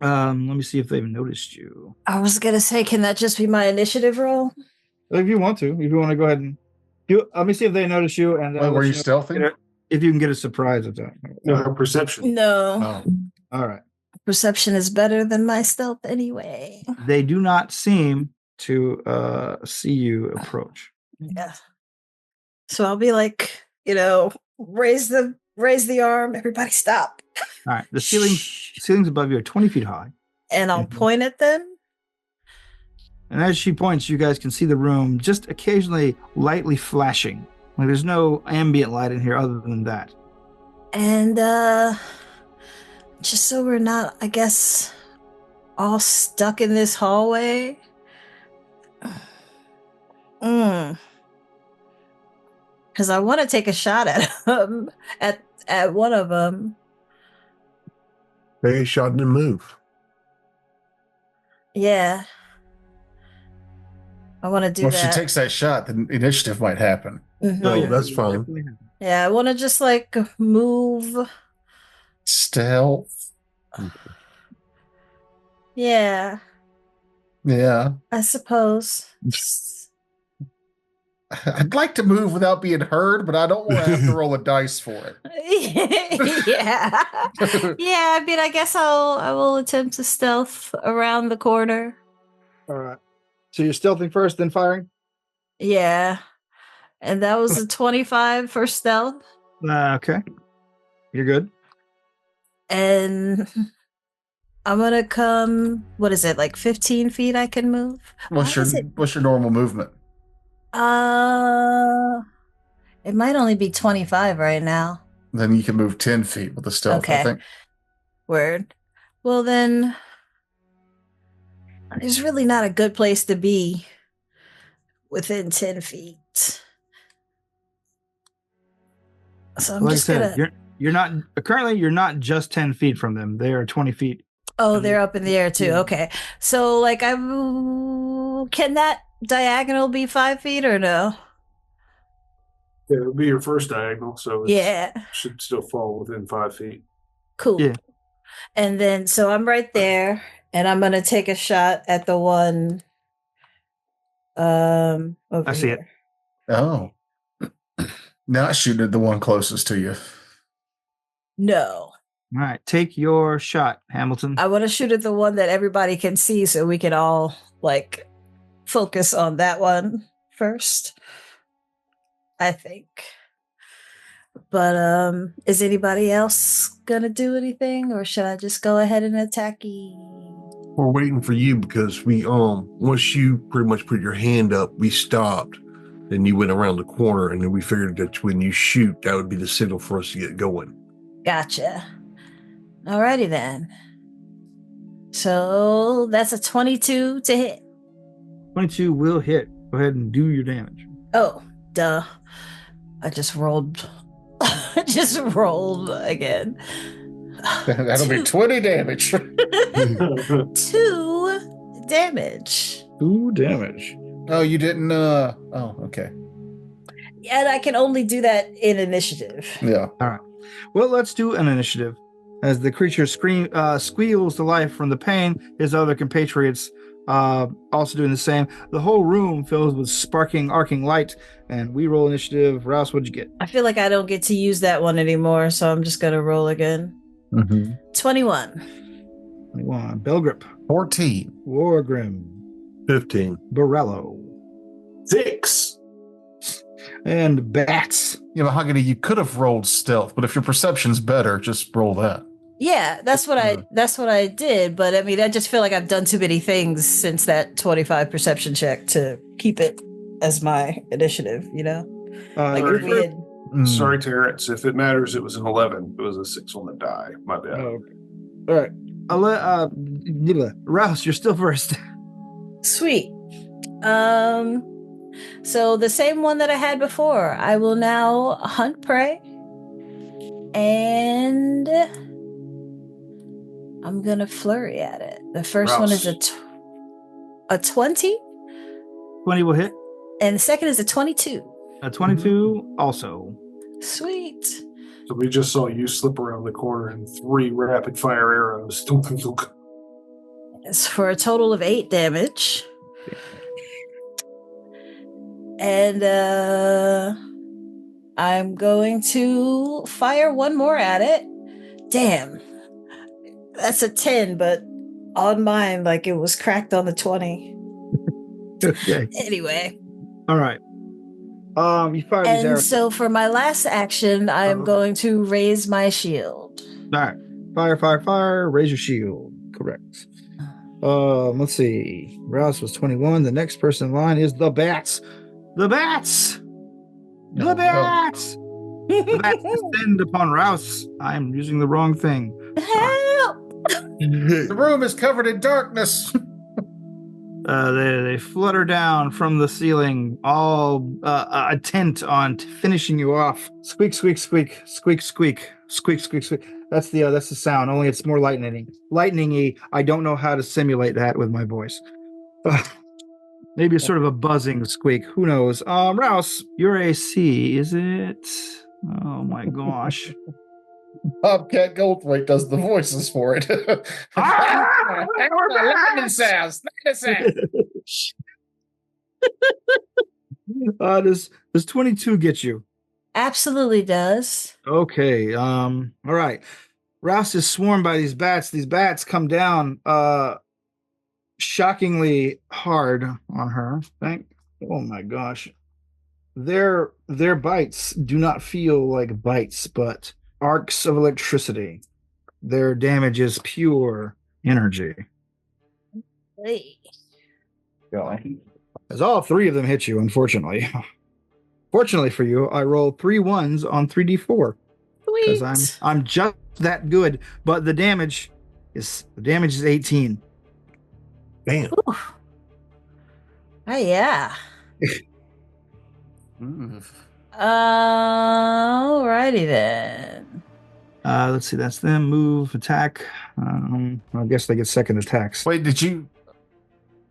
Let me see if they've noticed you. I was gonna say, can that just be my initiative roll? If you want to go ahead and let me see if they notice you. And were you stealthy? If you can get a surprise at that. No, perception. No. Oh. All right. Perception is better than my stealth anyway. They do not seem to see you approach. Yeah. So I'll be like, raise the arm. Everybody stop. All right. The ceilings above you are 20 feet high. And I'll point at them. And as she points, you guys can see the room just occasionally lightly flashing. Like there's no ambient light in here other than that. And just so we're not, I guess, all stuck in this hallway. Because I want to take a shot at him, at one of them. Take a shot and then move. Yeah. I want to do Well, that. if she takes that shot, then initiative might happen. Mm-hmm. No, that's fine. Yeah, I want to just like move. Stealth. Yeah, Yeah. I suppose. I'd like to move without being heard, but I don't want to have to roll a dice for it. Yeah. Yeah, I mean, I guess I will attempt to stealth around the corner. All right. So you're stealthing first, then firing? Yeah. And that was a 25 for stealth. Okay. You're good. And I'm going to come, what is it, like 15 feet I can move? What's your normal movement? It might only be 25 right now. Then you can move 10 feet with the stealth, Okay. I think. Word. Well, then, there's really not a good place to be within 10 feet. So I'm just gonna. You're not just 10 feet from them. They are 20 feet. Oh, they're up in the air too. Okay. So, like, can that diagonal be 5 feet or no? Yeah, it'll be your first diagonal, so it should still fall within 5 feet. Cool. Yeah. And then, so I'm right there, and I'm gonna take a shot at the one. Over I see here. It. Oh. Not shooting at the one closest to you. No. All right. Take your shot, Hamilton. I want to shoot at the one that everybody can see, so we can all like focus on that one first. I think. But is anybody else gonna do anything, or should I just go ahead and attack you? We're waiting for you because we once you pretty much put your hand up, we stopped. Then you went around the corner, and then we figured that when you shoot, that would be the signal for us to get going. Gotcha. Alrighty then. So that's a 22 to hit. 22 will hit. Go ahead and do your damage. Oh, duh. I just rolled. I just rolled again. That'll be 20 damage. 2 damage. 2 damage. Oh, you didn't okay. And I can only do that in initiative. Yeah. All right. Well, let's do an initiative. As the creature squeals to life from the pain, his other compatriots also doing the same. The whole room fills with sparking, arcing light, and we roll initiative. Rouse, what'd you get? I feel like I don't get to use that one anymore, so I'm just going to roll again. 21. 21. Belgrip. 14. Wargrim. 15. Borello. 6. And Bats. Yeah, Mahogany, you could have rolled stealth, but if your perception's better, just roll that. Yeah, that's what I did, but I mean, I just feel like I've done too many things since that 25 perception check to keep it as my initiative, you know? Like if we had... Sorry, Terrence. If it matters, it was an 11. It was a 6 on the die. My bad. Oh, okay. All right. Rouse, you're still first. Sweet. So the same one that I had before. I will now hunt prey. And I'm going to flurry at it. The first one is a 20. 20 will hit. And the second is a 22. A 22 also. Sweet. So we just saw you slip around the corner and 3 rapid fire arrows. It's for a total of 8 damage. And I'm going to fire one more at it. Damn. That's a 10, but on mine, like it was cracked on the 20. Okay. Anyway. All right. You fire these And arrows. so for my last action, I'm going to raise my shield. All right. Fire. Raise your shield. Correct. Let's see. Rouse was 21. The next person in line is the Bats. The Bats! The Bats! The Bats descend upon Rouse. I'm using the wrong thing. Help! The room is covered in darkness. They flutter down from the ceiling, all intent on finishing you off. Squeak, squeak, squeak, squeak, squeak. Squeak, squeak, squeak. That's the sound. Only it's more lightningy. I don't know how to simulate that with my voice. Maybe sort of a buzzing squeak. Who knows? Rouse, your AC, is it? Oh my gosh. Bobcat Goldthwait does the voices for it. Lightning sounds. Does 22 get you? Absolutely does. Okay. All right. Rouse is swarmed by these bats. These bats come down shockingly hard on her. Oh my gosh. Their bites do not feel like bites, but arcs of electricity. Their damage is pure energy. Hey. As all three of them hit you, unfortunately. Fortunately for you, I rolled 3 1s on 3d4. Because I'm just that good. But the damage is 18. Damn. Ooh. Oh yeah. Alrighty then. Let's see. That's them. Move, attack. I guess they get second attacks. Wait, you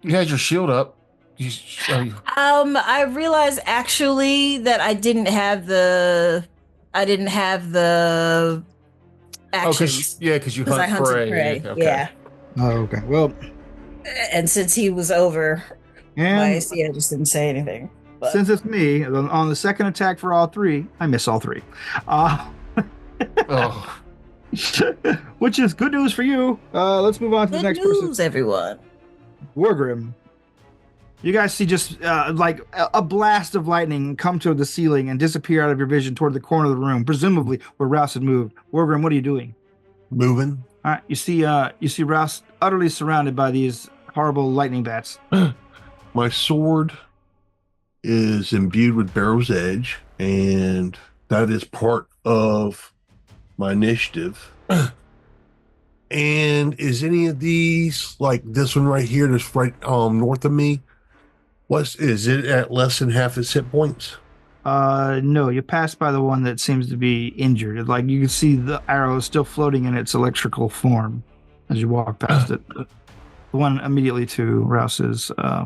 had your shield up? I realized actually that I didn't have the actions. Because you hunt I hunted prey. Okay. Yeah. Oh, okay. Well, and since he was over my AC, I just didn't say anything. But. Since it's me, on the second attack for all three, I miss all three. Which is good news for you. Let's move on to the next person. Good news, everyone. Wargrim. You guys see just like a blast of lightning come to the ceiling and disappear out of your vision toward the corner of the room, presumably where Rouse had moved. Wargrim, what are you doing? Moving. All right, you see Rouse utterly surrounded by these horrible lightning bats. My sword is imbued with Barrow's Edge, and that is part of my initiative. And is any of these, like this one right here that's right north of me, is it at less than half its hit points? No, you pass by the one that seems to be injured. Like you can see the arrow is still floating in its electrical form as you walk past it. The one immediately to Rouse's, I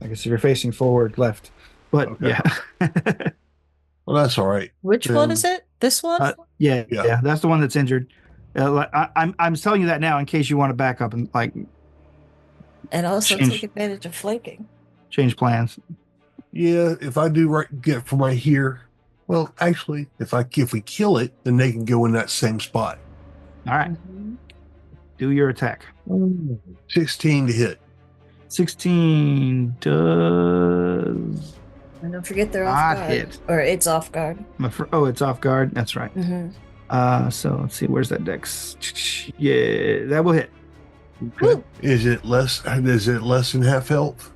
guess if you're facing forward, left. But okay. Yeah. Well, that's all right. Which one is it? This one? Yeah, that's the one that's injured. I'm telling you that now in case you want to back up and and also take advantage of flanking. Change plans. Yeah, if I do get from right here, well, actually, if we kill it, then they can go in that same spot. All right. Do your attack. 16 to hit. 16 does. And don't forget they're off guard. Hit. Or it's off guard. It's off guard. That's right. Mm-hmm. So let's see. Where's that dex? Yeah, that will hit. Okay. Is it less than half health?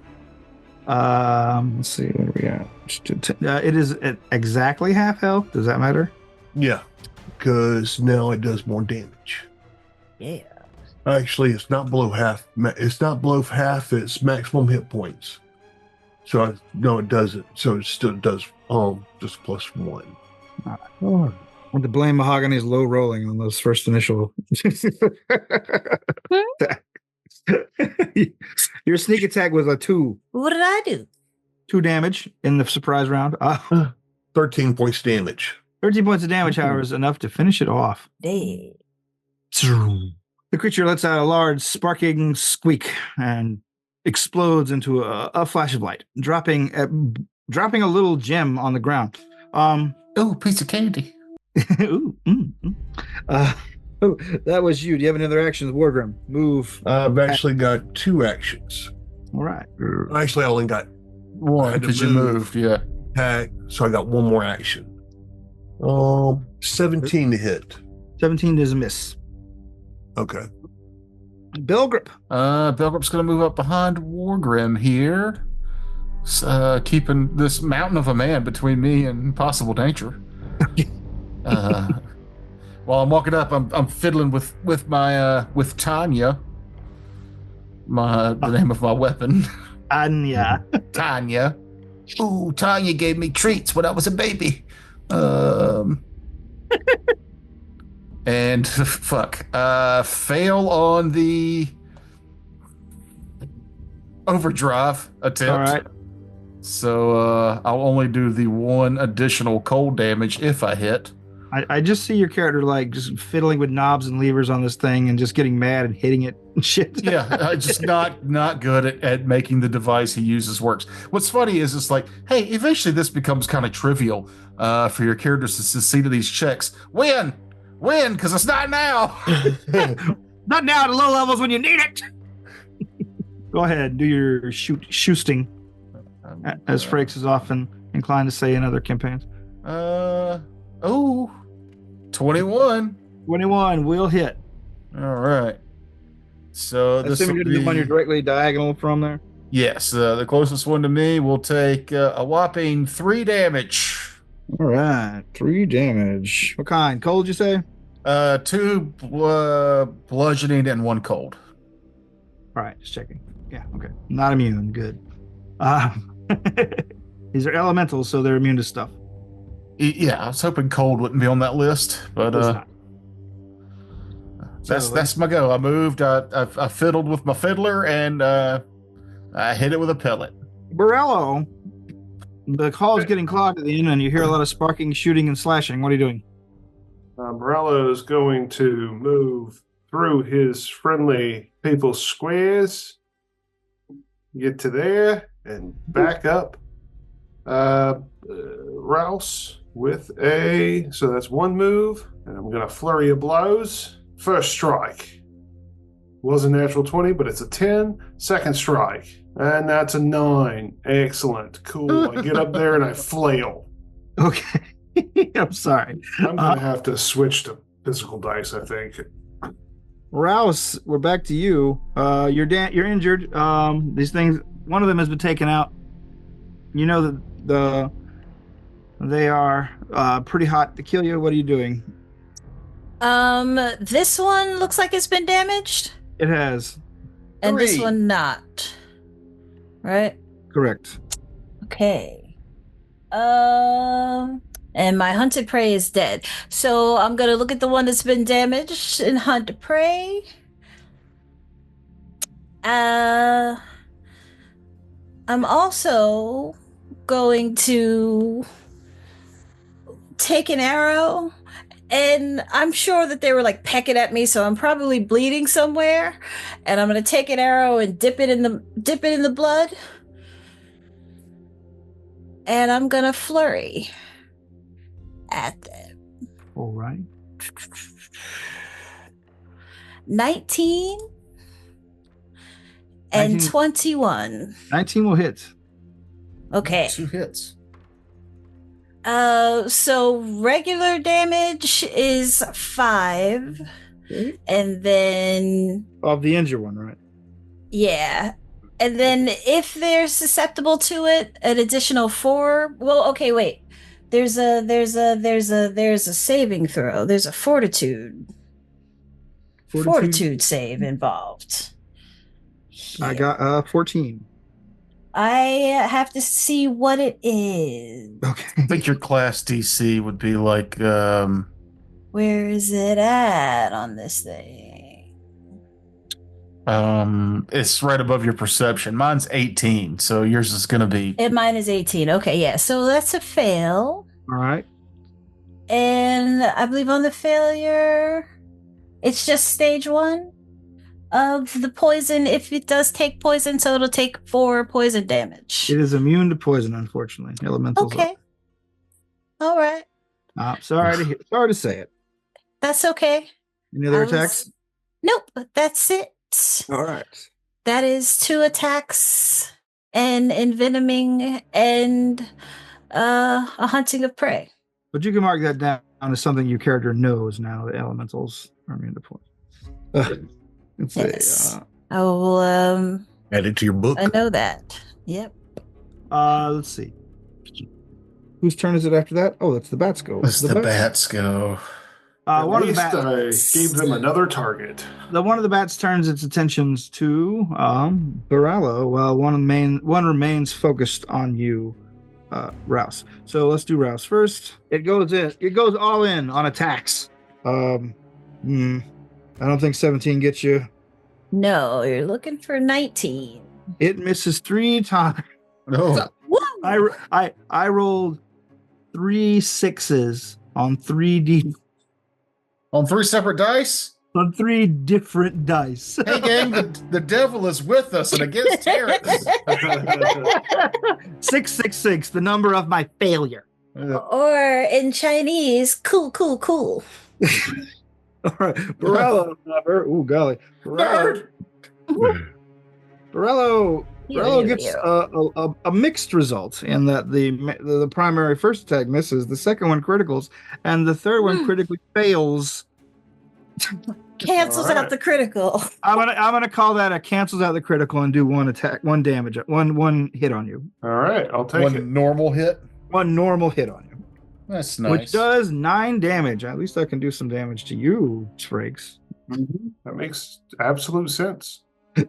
Let's see where we at. It is at exactly half health. Does that matter? Yeah, because now it does more damage. Yeah. Actually, it's not below half. It's not below half its maximum hit points. So no, it doesn't. So it still does just +1. All right. I want to blame Mahogany's low rolling on those first initial. Your sneak attack was a 2. What did I do? 2 damage in the surprise round. 13 points damage. 13 points of damage, however, is enough to finish it off. Dang. The creature lets out a large sparking squeak and explodes into a flash of light, dropping a little gem on the ground. Oh, piece of candy. Ooh, that was you. Do you have any other actions, Wargrim? Move. I've actually got 2 actions. All right. Actually, I only got 1 because you moved. Yeah. Attack, so I got 1 more action. 17 to hit. 17 is a miss. Okay. Belgrip. Belgrip's going to move up behind Wargrim here, keeping this mountain of a man between me and possible danger. While I'm walking up, I'm fiddling with my with Tanya, the name of my weapon. Anya. Tanya. Ooh, Tanya gave me treats when I was a baby. And fuck. Fail on the overdrive attempt. All right. So I'll only do the one additional cold damage if I hit. I just see your character like just fiddling with knobs and levers on this thing and just getting mad and hitting it and shit. Yeah, just not good at making the device he uses works. What's funny is it's like, hey, eventually this becomes kind of trivial for your characters to succeed to these checks. Win, because it's not now. Not now at low levels when you need it. Go ahead, do your shooting, as Frakes is often inclined to say in other campaigns. 21. 21 will hit. All right. So this Assuming will you're the one be... you're directly diagonal from there. Yes, the closest one to me will take a whopping 3 damage. All right, 3 damage. What kind? Cold, you say? 2 bludgeoning and 1 cold. All right, just checking. Yeah, okay. Not immune. Good. These are elementals, so they're immune to stuff. Yeah, I was hoping cold wouldn't be on that list, but that's my go. I moved. I fiddled with my fiddler, and I hit it with a pellet. Borello, the call is getting clogged at the end, and you hear a lot of sparking, shooting, and slashing. What are you doing? Morello is going to move through his friendly people's squares, get to there, and back up. Rouse with so that's 1 move, and I'm going to flurry of blows. First strike was a natural 20, but it's a 10. Second strike, and that's a 9. Excellent. Cool. I get up there and I flail. Okay. I'm sorry. I'm going to have to switch to physical dice, I think. Rouse, we're back to you. You're injured. These things, one of them has been taken out. You know that they are pretty hot to kill you. What are you doing? This one looks like it's been damaged. It has. And 3. this one not. Right? Correct. Okay. And my hunted prey is dead. So I'm gonna look at the one that's been damaged and hunt prey. I'm also going to take an arrow, and I'm sure that they were like pecking at me, so I'm probably bleeding somewhere. And I'm gonna take an arrow and dip it in the blood, and I'm gonna flurry at them. All right. 19 and 21. 19 will hit. Okay. 2 hits. So regular damage is 5. Okay. And then Of the injured one, right? yeah. And then if they're susceptible to it, an additional 4. Well, okay, wait. There's a saving throw. There's a fortitude save involved. I got 14. I have to see what it is. Okay. I think your class DC would be like Where is it at on this thing? it's right above your perception. Mine's 18, so yours is gonna be And mine is 18. Okay, yeah. So that's a fail. All right. And I believe on the failure, it's just stage 1 of the poison. If it does take poison, so it'll take 4 poison damage. It is immune to poison, unfortunately. Elementals. Okay. All right. Sorry to say it. That's okay. Any other I was- attacks? Nope. That's it. All right. That is 2 attacks and envenoming and a hunting of prey. But you can mark that down as something your character knows now. The elementals are immune to poison. Let's see. Yes. I will Add it to your book. I know that. Yep. Let's see. Whose turn is it after that? Oh, that's the bats go. Let's the bats go. One of the At bats. least I gave them another target. One of the bats turns its attentions to Barallo, while one remains focused on you. Rouse. So let's do Rouse first. It goes in. It goes all in on attacks. I don't think 17 gets you. No, you're looking for 19. It misses 3 times. No. I rolled 3 6s on 3D On 3 separate dice? on 3 different dice. Hey, gang, the devil is with us and against Terrence. 666, the number of my failure. Or in Chinese, cool, cool, cool. All right, Borello. Oh golly, Borello gets a mixed result in that the primary first attack misses, the second one criticals, and the third one critically fails. Cancels out the critical. I'm gonna call that a cancels out the critical and do 1 attack, 1 damage, one hit on you. All right, I'll take it. One normal hit. 1 normal hit on you. That's nice. Which does 9 damage. At least I can do some damage to you, Spriggs. That makes absolute sense.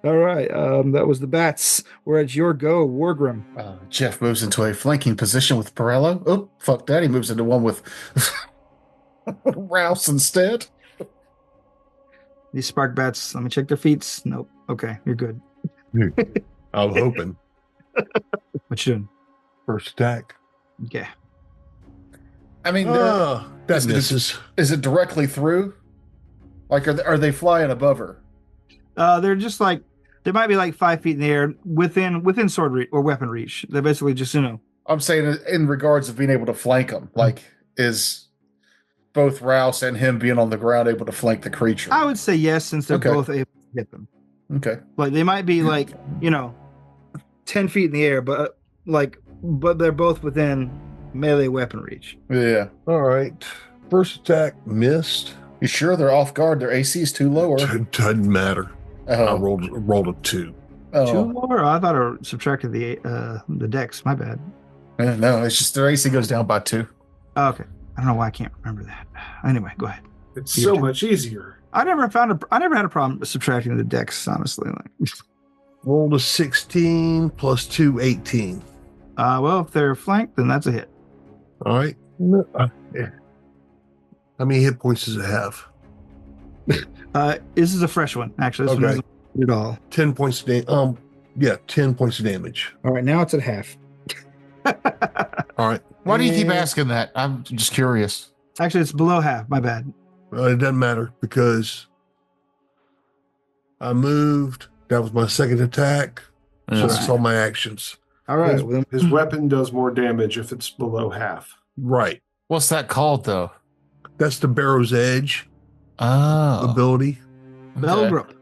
All right, that was the bats. We're at your go, Wargrim. Jeff moves into a flanking position with Pirello. Oh, fuck that. He moves into one with Rouse instead. These spark bats, let me check their feet. Nope. Okay, you're good. I'm hoping. What you doing? First attack. Okay. I mean, that misses. Is it directly through? Like, are they flying above her? They're just like, they might be like 5 feet in the air within sword reach or weapon reach. They're basically just, I'm saying in regards of being able to flank them. Like, is both Rouse and him being on the ground able to flank the creature? I would say yes, since they're both able to hit them. Okay. Like, they might be like, 10 feet in the air, but they're both within melee weapon reach. Yeah. All right. First attack missed. You sure they're off guard? Their AC is too low, or Doesn't matter. I rolled a 2. Oh. 2 more? I thought I subtracted the dex. My bad. No, it's just their AC goes down by 2. Oh, okay. I don't know why I can't remember that. Anyway, go ahead. It's so much easier. I never had a problem subtracting the dex, honestly. Rolled a 16 plus 2, 18. Well, if they're flanked, then that's a hit. All right. How many hit points does it have? This is a fresh one, actually. This one doesn't at all. 10 points of damage. 10 points of damage. All right, now it's at half. All right. Why do you keep asking that? I'm just curious. Actually, it's below half. My bad. It doesn't matter because I moved. That was my second attack. So that's all my actions. All right. His weapon does more damage if it's below half. Right. What's that called, though? That's the Barrow's Edge ability. Belgrip.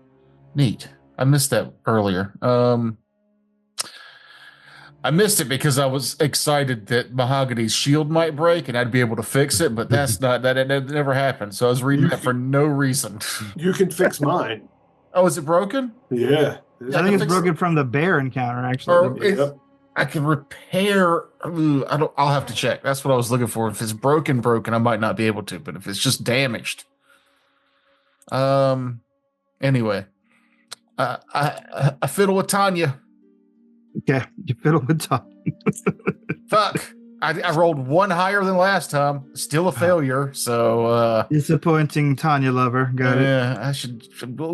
Neat. I missed that earlier. I missed it because I was excited that Mahogany's shield might break and I'd be able to fix it, but that's not that. It never happened. So I was reading that for no reason. You can fix mine. Oh, is it broken? Yeah. I think it's broken from the bear encounter, actually. I can repair. I'll have to check. That's what I was looking for. If it's broken, I might not be able to. But if it's just damaged, anyway, I fiddle with Tanya. Okay, you fiddle with Tanya. Fuck! I rolled 1 higher than last time. Still a failure. So disappointing, Tanya lover. Got it. Yeah, I should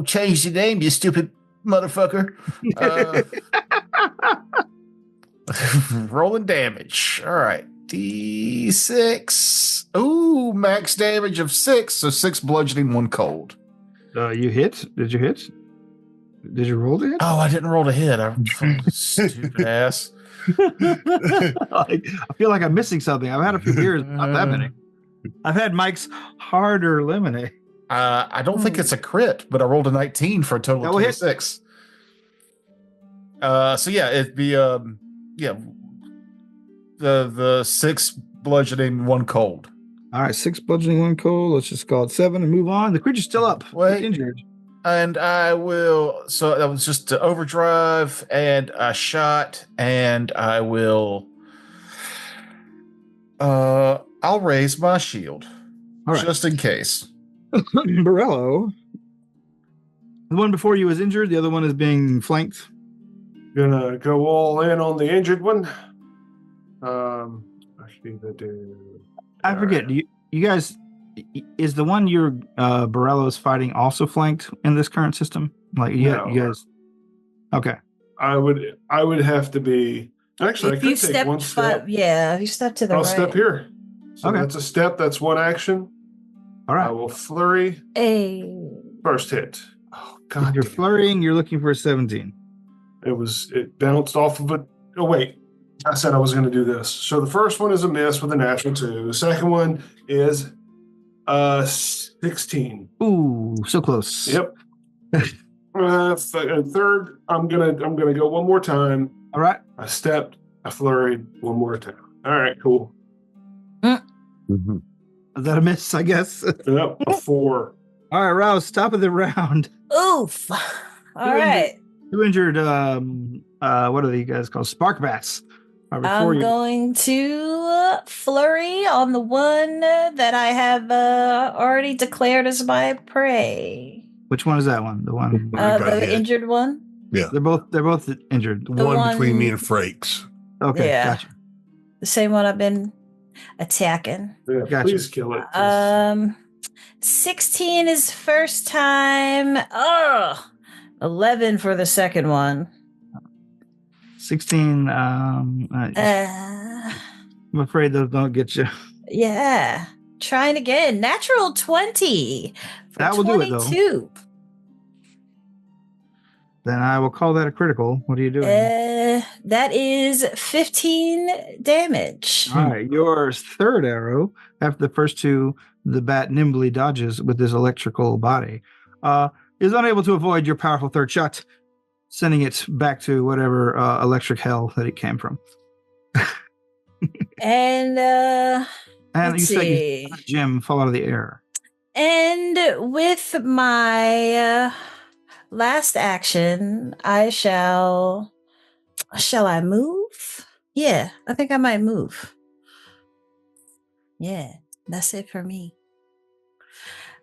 change the name. You stupid motherfucker. Rolling damage. All right. D6. Ooh, max damage of 6. So 6 bludgeoning, 1 cold. You hit? Did you hit? Did you roll to hit? Oh, I didn't roll to hit. I'm stupid ass. I feel like I'm missing something. I've had a few beers, not that many. I've had Mike's harder lemonade. I don't think it's a crit, but I rolled a 19 for a total of 26. So yeah, it'd be the 6 bludgeoning, 1 cold. All right, 6 bludgeoning, 1 cold. Let's just call it 7 and move on. The creature's still up. Wait. Injured. And I will. So that was just overdrive and a shot, and I will. I'll raise my shield, just in case. Borello. The one before you was injured. The other one is being flanked. Gonna go all in on the injured one. I forget. Do you guys? Is the one your Borello is fighting also flanked in this current system? Like you guys? Okay. I would have to be. Actually, If I you could take one step. if you step to the I'll right. step here. So Okay. that's a step. That's one action. All right. I will flurry. First hit. Oh God! If you're flurrying, you're looking for a 17. It bounced off of it. Oh wait, I said I was going to do this. So the first one is a miss with a natural 2. The second one is 16. Ooh, so close. Yep. Third, I'm gonna go one more time. All right. I stepped. I flurried one more time. All right, cool. Mm-hmm. Is that a miss? I guess. Yep, a 4. All right, Rouse. Top of the round. Oof. All right. Two injured. What are these guys called? Spark bats. I'm going to flurry on the one that I have already declared as my prey. Which one is that one? The one. The injured one. Yeah, they're both injured. The one between me and Frakes. Okay, yeah. Gotcha. The same one I've been attacking. Yeah, Gotcha. Please kill it. 16 is first time. 11 for the second one. 16. I'm afraid those don't get you. Yeah. Trying again. Natural 20. That will 22. Do it, though. Then I will call that a critical. What are you doing? That is 15 damage. All right. Your third arrow, after the first 2, the bat nimbly dodges with his electrical body, is unable to avoid your powerful third shot, sending it back to whatever electric hell that it came from. And you said Jim fall out of the air. And with my last action, shall I move? Yeah, I think I might move. Yeah, that's it for me.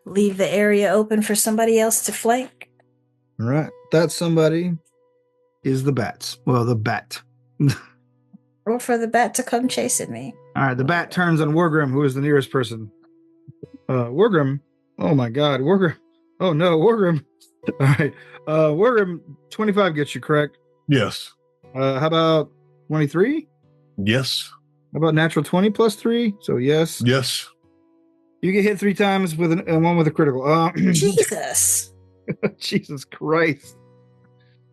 Leave the area open for somebody else to flank. All right. That somebody is the bats. Well, the bat. Or for the bat to come chasing me. All right. The bat turns on Wargrim, who is the nearest person. Wargrim. Oh, my God. Wargrim. Oh, no. Wargrim. All right. Wargrim, 25 gets you, correct? Yes. How about 23? Yes. How about natural 20 plus 3? So, yes. Yes. You get hit 3 times with one with a critical. Jesus. Jesus Christ.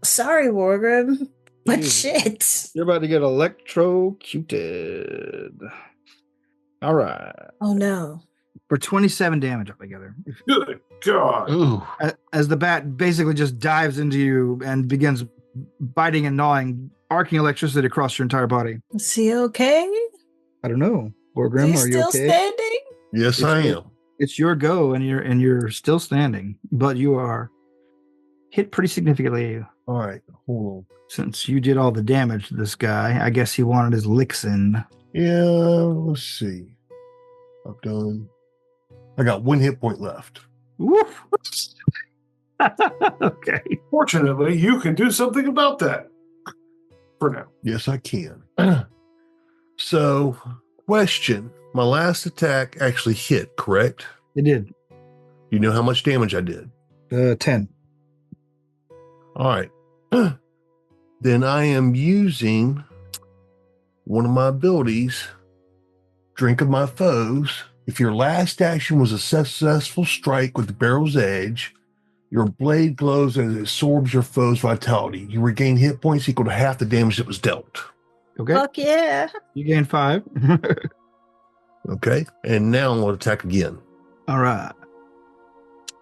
Sorry, Wargrim. But shit. You're about to get electrocuted. All right. Oh, no. For 27 damage altogether. Good God. Ooh. As the bat basically just dives into you and begins biting and gnawing, arcing electricity across your entire body. Is he okay? I don't know. Wargrim, are you okay? Still standing? Yes, I am. It's your go, and you're still standing, but you are hit pretty significantly. All right, hold on. Since you did all the damage to this guy, I guess he wanted his licks in. Yeah, let's see. I got 1 hit point left. Woof. Okay. Fortunately, you can do something about that. For now. Yes, I can. So, question. My last attack actually hit, correct? It did. You know how much damage I did? 10. All right. Then I am using one of my abilities, Drink of My Foes. If your last action was a successful strike with the barrel's edge, your blade glows as it absorbs your foe's vitality. You regain hit points equal to half the damage that was dealt. Okay. Fuck yeah. You gain 5. Okay. And now I'm going to attack again. All right.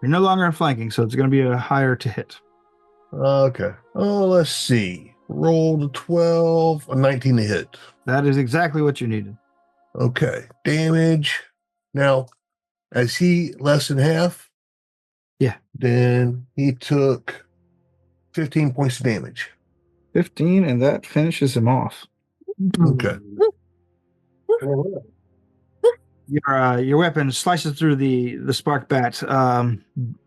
You're no longer in flanking, so it's going to be a higher to hit. Okay. Oh, let's see. Rolled a 12, a 19 to hit. That is exactly what you needed. Okay. Damage. Now, as he less than half? Yeah. Then he took 15 points of damage. 15, and that finishes him off. Okay. Your weapon slices through the spark bat,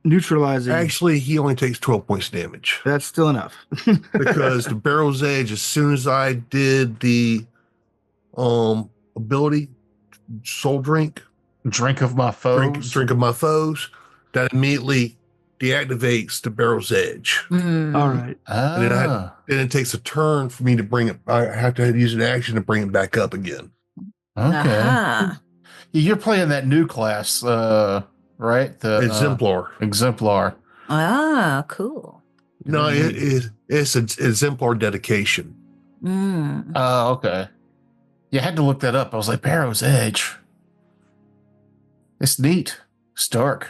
neutralizing. Actually, he only takes 12 points of damage. That's still enough. Because the barrel's edge, as soon as I did the ability, soul drink. Drink of my foes. Drink of my foes. That immediately deactivates the barrel's edge. All right. And then it takes a turn for me to bring it. I have to use an action to bring it back up again. Okay. You're playing that new class, right? The Exemplar. Ah, cool. No, it's an exemplar dedication. Oh, okay. You had to look that up. I was like, Barrow's Edge. It's neat. It's dark.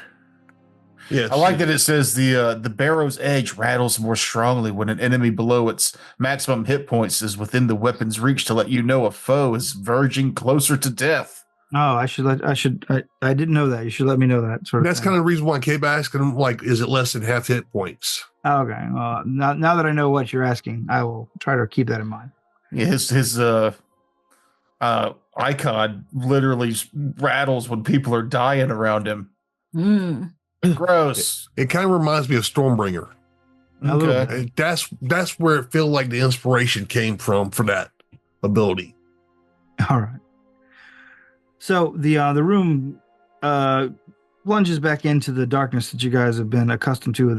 Yeah, I like that it says the Barrow's Edge rattles more strongly when an enemy below its maximum hit points is within the weapon's reach to let you know a foe is verging closer to death. Oh, I didn't know that. You should let me know that. That's kind of the reason why I keep asking him, like, is it less than half hit points? Okay. Well, now that I know what you're asking, I will try to keep that in mind. Yeah, his icon literally rattles when people are dying around him. Gross. It kind of reminds me of Stormbringer. Okay. That's where it feels like the inspiration came from for that ability. All right. So the room plunges back into the darkness that you guys have been accustomed to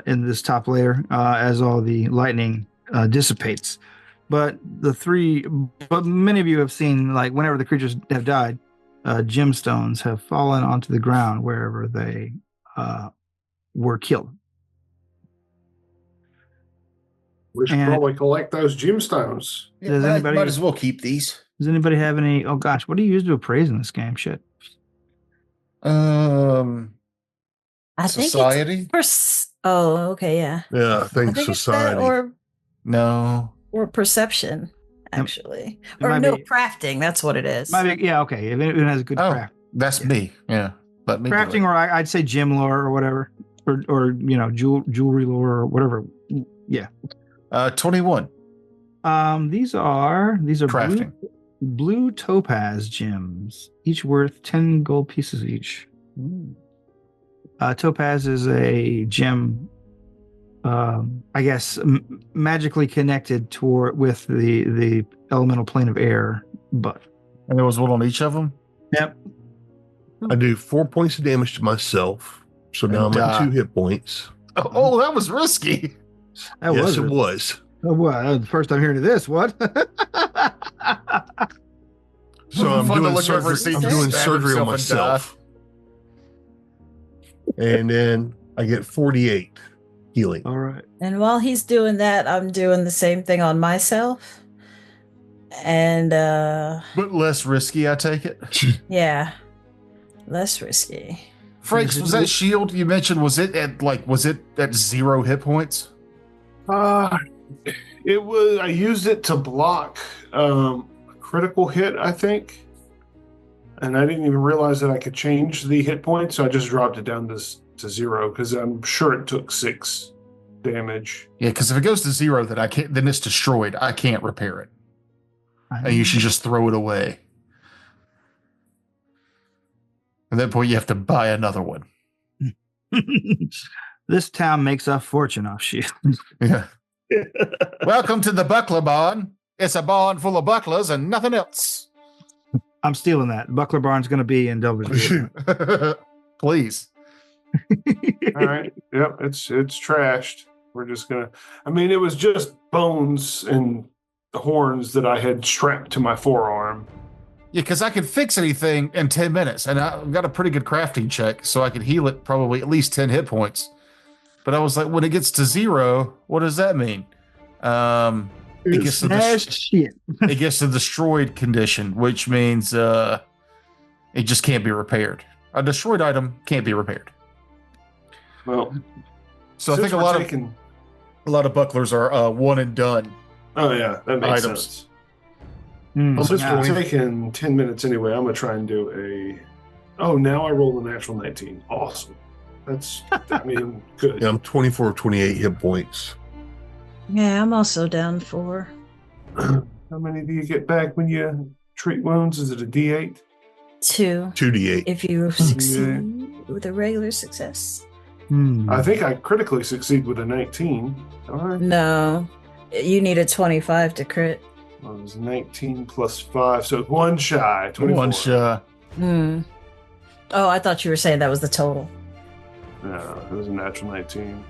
in this top layer as all the lightning dissipates. But many of you have seen, like, whenever the creatures have died, gemstones have fallen onto the ground wherever they were killed. We should probably collect those gemstones. Yeah, might as well keep these. Does anybody have any? Oh gosh, what do you use to appraise in this game? Shit. I think society. Okay, yeah. Yeah, I think society. Or perception, actually, crafting. That's what it is. Yeah, okay. If it has a good craft, that's me. Yeah, let me crafting, or I'd say gem lore or whatever, or jewelry lore or whatever. Yeah. 21. These are crafting. Blue topaz gems, each worth 10 gold pieces each. Topaz is a gem, I guess, magically connected with the elemental plane of air. And there was one on each of them? Yep. I do 4 points of damage to myself, so now I'm at 2 hit points. Oh, that was risky. It was. Oh, well, the first time hearing of this. What? So I'm doing surgery on myself. And then I get 48 healing. All right. And while he's doing that, I'm doing the same thing on myself. And but less risky, I take it. Yeah. Less risky. Franks, was that shield you mentioned, was it at 0 hit points? It was. I used it to block a critical hit, I think, and I didn't even realize that I could change the hit points, so I just dropped it down to 0 because I'm sure it took 6 damage. Yeah, because if it goes to 0, then it's destroyed. I can't repair it. And you should just throw it away. At that point, you have to buy another one. This town makes a fortune off shields. Yeah. Welcome to the Buckler Barn. It's a barn full of bucklers and nothing else. I'm stealing that. Buckler Barn's going to be in Delversville. Please. All right. Yep. It's trashed. We're just going to. I mean, it was just bones and horns that I had strapped to my forearm. Yeah, because I can fix anything in 10 minutes, and I've got a pretty good crafting check, so I can heal it probably at least 10 hit points. But I was like, when it gets to 0, what does that mean? It gets it gets to destroyed condition, which means it just can't be repaired. A destroyed item can't be repaired. Well, so I think a lot of bucklers are one and done. Oh yeah, that makes sense. Since we're taking 10 minutes anyway, I'm gonna try and do a. Oh, now I roll a natural 19. Awesome. That's, good. Yeah, I'm 24 of 28 hit points. Yeah, I'm also down 4. How many do you get back when you treat wounds? Is it a D8? 2. 2d8. If you succeed with a regular success. I think I critically succeed with a 19. All right. No, you need a 25 to crit. Well, it was 19 plus 5, so one shy. 24. One shy. Oh, I thought you were saying that was the total. No, it was a natural 19.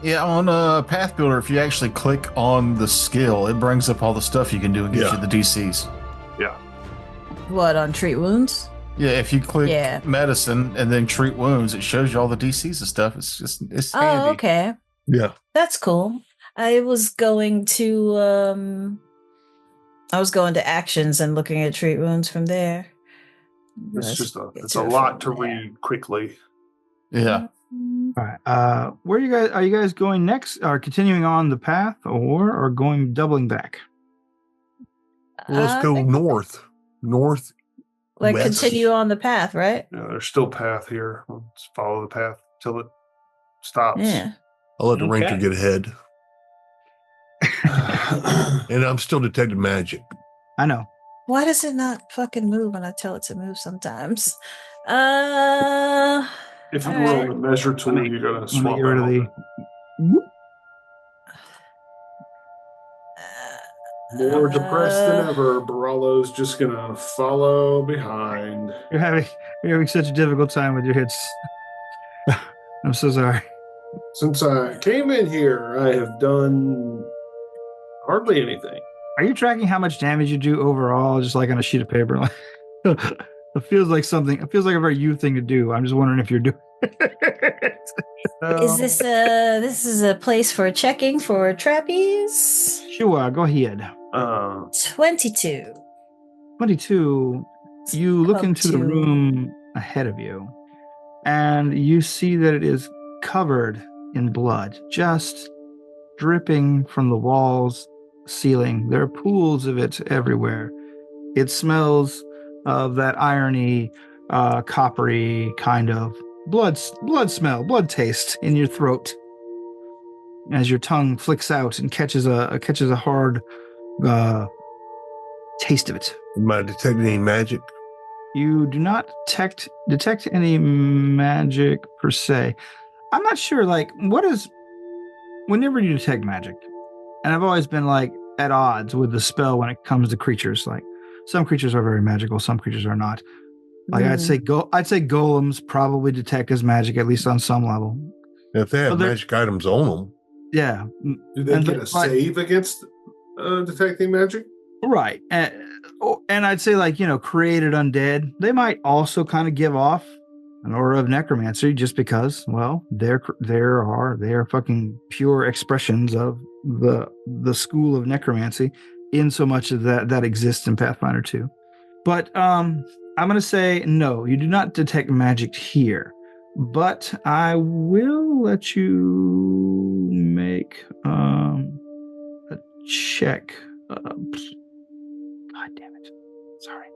Yeah, on Path Builder, if you actually click on the skill, it brings up all the stuff you can do and gives you the DCs. Yeah. What, on treat wounds? Yeah, if you click medicine and then treat wounds, it shows you all the DCs and stuff. It's handy. Oh, okay. Yeah. That's cool. I was going to actions and looking at treat wounds from there. It's a lot to read quickly. Yeah. All right. Where are you guys going next? Are continuing on the path or going doubling back? Well, let's go north. North. Like west. continue on the path, right? Yeah, there's still path here. Let's follow the path till it stops. Yeah. I'll let the ranger get ahead. And I'm still detecting magic. I know. Why does it not fucking move when I tell it to move sometimes? If you roll the measure tool, you're going to swap get rid of the. More depressed than ever. Baralo's just going to follow behind. You're having such a difficult time with your hits. I'm so sorry. Since I came in here, I have done hardly anything. Are you tracking how much damage you do overall, just like on a sheet of paper? It feels like a very you thing to do. I'm just wondering if you're doing it. Is this is a place for checking for trappies? Sure, go ahead. 22. 22. You look into the room ahead of you, and you see that it is covered in blood, just dripping from the walls, ceiling. There are pools of it everywhere. It smells of that irony, coppery kind of blood smell, blood taste in your throat as your tongue flicks out and catches a hard taste of it. Am I detecting any magic? You do not detect any magic per se. I'm not sure, whenever you detect magic, and I've always been at odds with the spell when it comes to creatures. Like, some creatures are very magical, some creatures are not. I'd say golems probably detect as magic, at least on some level. If they have magic items on them. Yeah. Do they get a save against detecting magic? Right. And I'd say created undead, they might also kind of give off an aura of necromancy just because, well, they are fucking pure expressions of the school of necromancy in so much of that exists in Pathfinder 2. But I'm going to say no, you do not detect magic here. But I will let you make a check. God damn it. Sorry.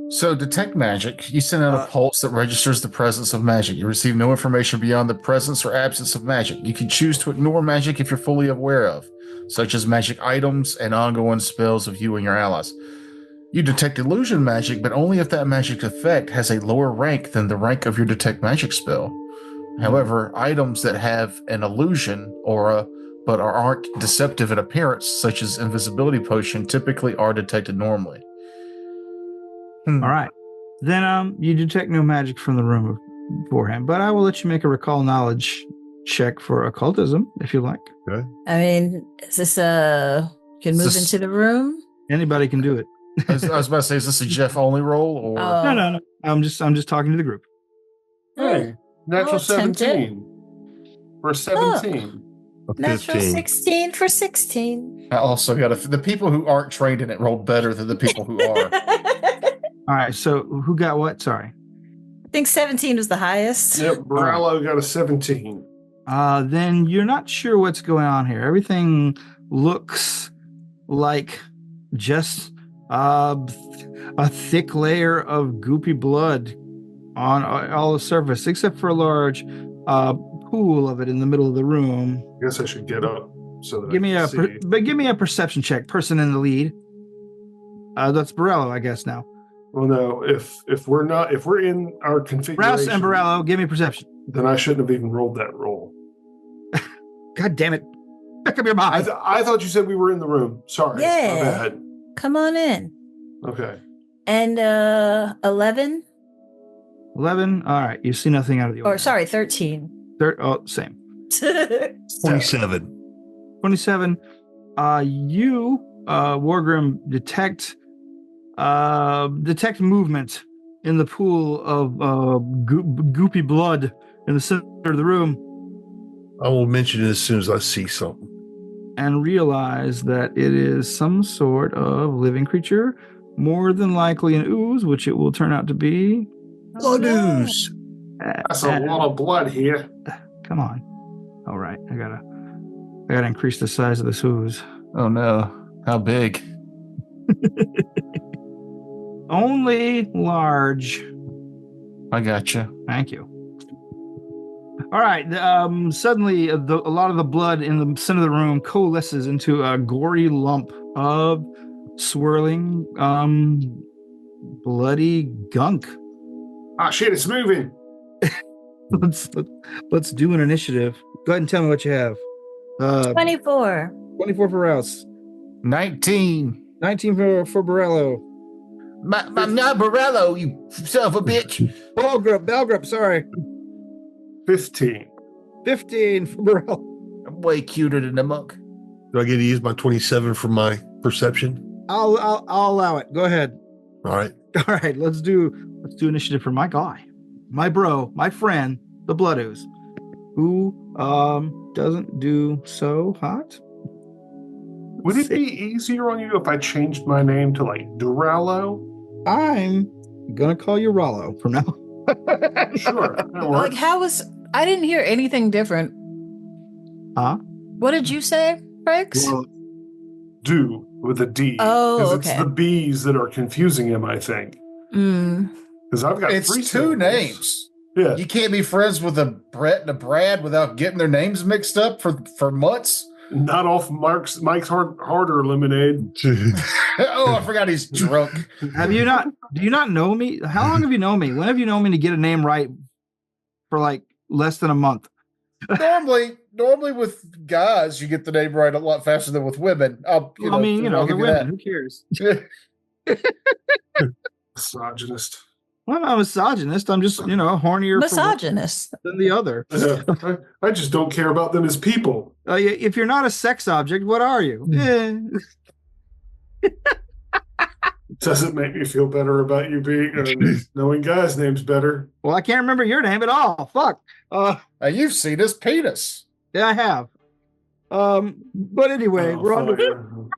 So, detect magic. You send out a pulse that registers the presence of magic. You receive no information beyond the presence or absence of magic. You can choose to ignore magic if you're fully aware of, such as magic items and ongoing spells of you and your allies. You detect illusion magic, but only if that magic effect has a lower rank than the rank of your detect magic spell. However, items that have an illusion aura but aren't deceptive in appearance, such as invisibility potion, typically are detected normally. All right. Then you detect no magic from the room beforehand, but I will let you make a recall knowledge check for occultism if you like. Okay. I mean, is this can move into the room? Anybody can do it. I was about to say, is this a Jeff only roll or No. I'm just talking to the group. Hey, natural 17 for 17. Natural 16 for 16. I also got the people who aren't trained in it rolled better than the people who are. All right, so who got what? Sorry. I think 17 was the highest. Yep, Barallo got a 17. Then you're not sure what's going on here. Everything looks like just a thick layer of goopy blood on all the surface, except for a large pool of it in the middle of the room. I guess I should get up so that give me a perception check. Person in the lead. That's Borello, I guess now. Well, no. If we're in our configuration, Rouse and Borello, give me perception. Then I shouldn't have even rolled that roll. God damn it! Pick up your mind. I thought you said we were in the room. Sorry. Yeah. My bad. Come on in. Okay. And 11? 11. All right. You see nothing out of the ordinary. Or sorry, 13. Same. 27. 27. You, Wargrim, detect movement in the pool of goopy blood in the center of the room, I will mention it as soon as I see something. and realize that it is some sort of living creature, more than likely an ooze, which it will turn out to be. Blood ooze. That's a lot of blood here. Come on. All right, I gotta increase the size of this ooze. Oh no. How big? Only large. I gotcha. Thank you. All right. Suddenly, a lot of the blood in the center of the room coalesces into a gory lump of swirling, bloody gunk. Ah, shit, it's moving. Let's do an initiative. Go ahead and tell me what you have. 24. 24 for Rouse. 19. 19 for Borello. I'm not Borello, you son of a bitch. Balgrip, sorry. 15. 15 for Borello. I'm way cuter than the monk. Do I get to use my 27 for my perception? I'll allow it. Go ahead. All right. All right, let's do initiative for my guy, my bro, my friend, the Blood Ooze, who doesn't do so hot. Would it be easier on you if I changed my name to like Durallo? I'm gonna call you Rollo from now. Sure. That Like, works. how was. I didn't hear anything different. Huh? What did you say, Rex? Well, Do with a D. Oh, 'Cause okay. It's the B's that are confusing him, I think. Mm. Because I've got It's 3 two syllables. names. Yeah. You can't be friends with a Brett and a Brad without getting their names mixed up for months. Not off Mike's harder lemonade. Oh, I forgot he's drunk. do you not know me? How long have you known me? When have you known me to get a name right for like less than a month? Normally with guys, you get the name right a lot faster than with women. They're women. Who cares? Misogynist. Well, I'm not a misogynist. I'm just, hornier Misogynist. than the other. I just don't care about them as people. If you're not a sex object, what are you? Doesn't make me feel better about you being knowing guys' names better. Well, I can't remember your name at all. Fuck. You've seen his penis. Yeah, I have. But anyway, we're on the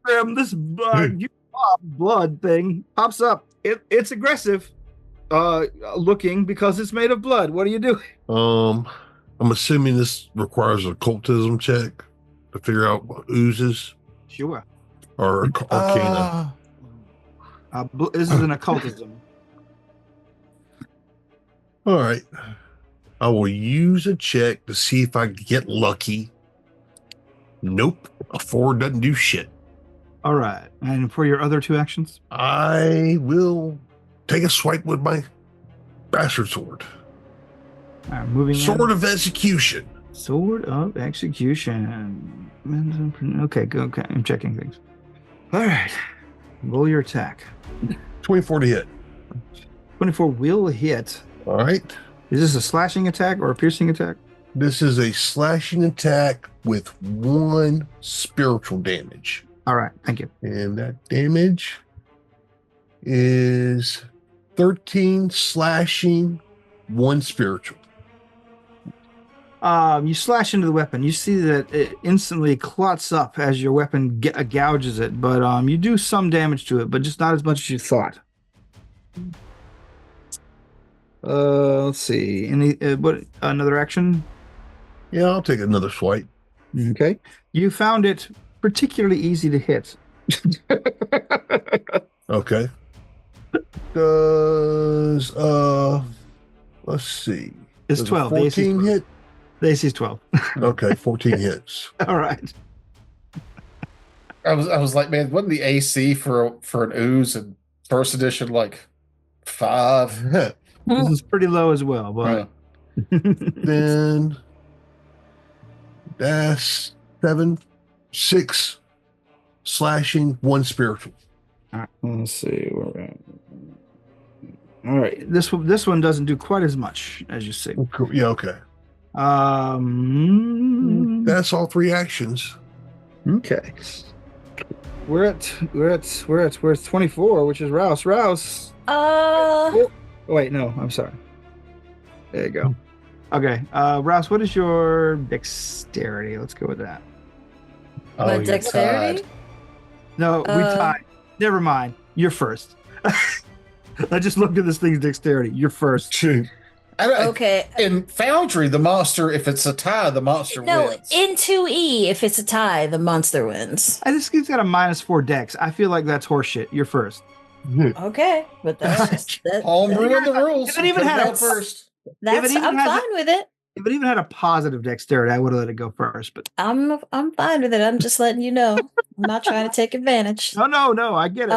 program. This blood thing pops up. It's aggressive looking because it's made of blood. What do you do? I'm assuming this requires a occultism check to figure out what oozes Sure. or arcana. This is an occultism. All right. I will use a check to see if I can get lucky. Nope. A 4 doesn't do shit. All right. And for your other 2 actions? I will take a swipe with my bastard sword. All right, moving Sword in. of execution. Sword of execution. Okay, good. Okay, I'm checking things. All right. Roll your attack. 24 to hit. 24 will hit. All right. Is this a slashing attack or a piercing attack? This is a slashing attack with 1 spiritual damage. All right, thank you. And that damage is 13 slashing, 1 spiritual. You slash into the weapon. You see that it instantly clots up as your weapon gouges it, but you do some damage to it, but just not as much as you thought. Let's see. What another action? Yeah, I'll take another swipe. Okay. You found it particularly easy to hit. Okay. Does let's see. It's Does a 12. The AC is 14 12. hit? The AC is 12. Okay, 14 hits. All right. I was like, man, wasn't the AC for an ooze in first edition like 5? This is pretty low as well, but Then that's 7 6 slashing, 1 spiritual. Let's see where we're at. All right, this one doesn't do quite as much as you see. Cool. Yeah, okay. That's all 3 actions. Okay. We're at 24, which is Rouse. Rouse. Oh, wait, no, I'm sorry. There you go. Okay, Rouse, what is your dexterity? Let's go with that. My dexterity? No, we tied. Never mind. You're first. I just looked at this thing's dexterity. You're first. Okay. In Foundry, the monster, if it's a tie, the monster wins. In 2E, if it's a tie, the monster wins. This kid's got a -4 dex. I feel like that's horseshit. You're first. Okay, but that's just Homebrewing the rules. If it even had a first. I'm fine with it. If it even had a positive dexterity, I would have let it go first. But I'm fine with it. I'm just letting you know. I'm not trying to take advantage. No, I get it.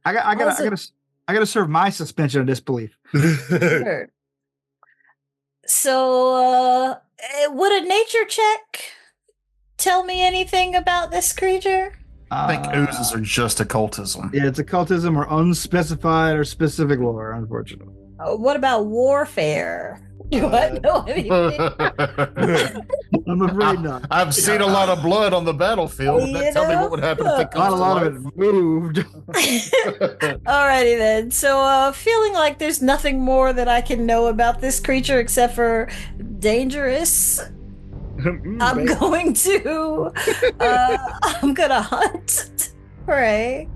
I gotta serve my suspension of disbelief. Sure. So, would a nature check tell me anything about this creature? I think oozes are just occultism. Yeah, it's occultism or unspecified or specific lore, unfortunately. What about warfare? Do I know anything? I'm afraid not. I've seen a lot of blood on the battlefield. Tell me what would happen if it Not a lot of it moved. Alrighty then. So, feeling like there's nothing more that I can know about this creature except for dangerous. I'm going to hunt prey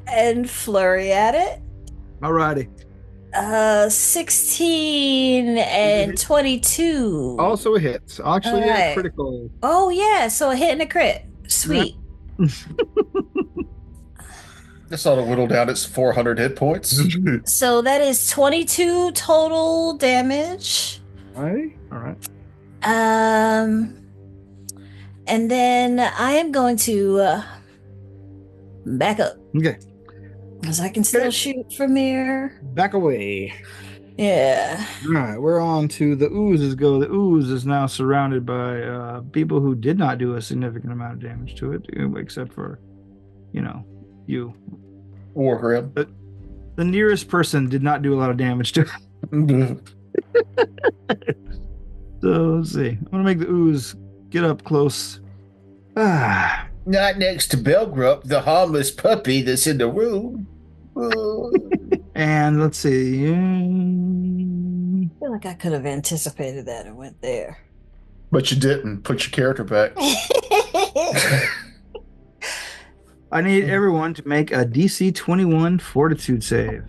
and flurry at it. Alrighty. 16 and 22. Also a hit. Actually, a critical. Oh yeah, so a hit and a crit. Sweet. That's ought to whittle down its 400 hit points. So that is 22 total damage. All right. And then I am going to back up. Okay. Because I can still shoot from here. Back away. Yeah. All right, we're on to the oozes go. The ooze is now surrounded by people who did not do a significant amount of damage to it, except for, you. Wargrim. The nearest person did not do a lot of damage to it. So let's see. I'm gonna make the ooze get up close. Not next to Belgrup, the harmless puppy that's in the room. And let's see. I feel like I could have anticipated that and went there. But you didn't. Put your character back. I need everyone to make a DC 21 Fortitude save.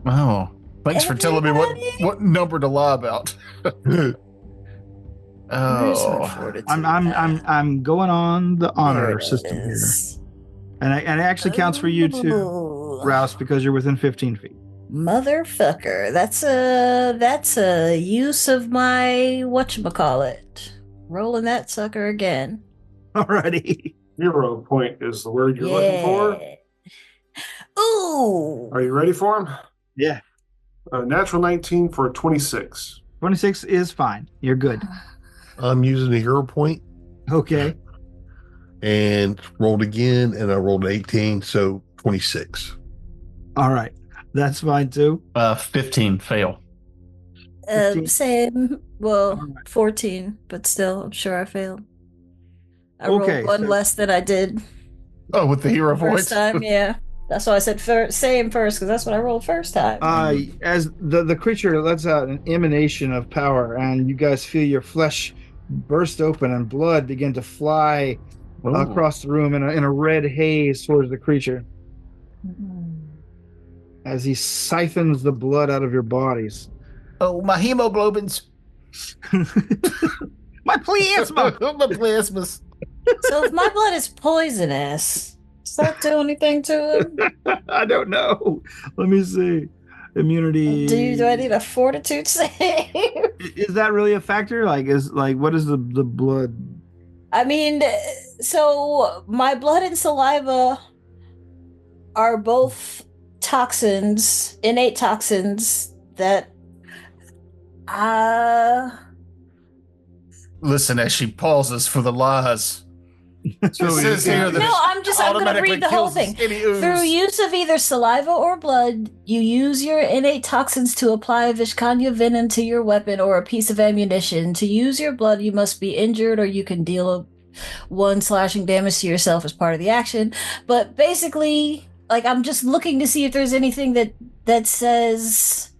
Oh, thanks for telling me what number to lie about. I'm going on the honor system here, and it actually counts for you too, Rouse, because you're within 15 feet. Motherfucker, that's a use of my whatchamacallit. Rolling that sucker again. Alrighty. Hero point is the word you're looking for. Ooh. Are you ready for him? Yeah. Natural 19 for 26. 26 is fine. You're good. I'm using a hero point. Okay. And rolled again, and I rolled 18, so 26. All right. That's fine too. 15 fail. 15. Same. Well, 14, but still, I'm sure I failed. I rolled one less than I did. Oh, with the hero first voice? Time, yeah. That's why I said same first, because that's what I rolled first time. As the creature lets out an emanation of power, and you guys feel your flesh burst open and blood begin to fly across the room in a red haze towards the creature. As he siphons the blood out of your bodies. Oh, my hemoglobins. My plasma. My plasmas. So if my blood is poisonous, does that do anything to him? I don't know. Let me see. Immunity. Do I need a fortitude save? Is that really a factor? What is the blood? I mean, so my blood and saliva are both toxins, innate toxins that Listen as she pauses for the lies. So It says here that No, I'm going to automatically read the whole kills thing. any ooze. Through use of either saliva or blood, you use your innate toxins to apply a Vishkanya venom to your weapon or a piece of ammunition. To use your blood, you must be injured, or you can deal 1 slashing damage to yourself as part of the action. But basically, like, I'm just looking to see if there's anything that says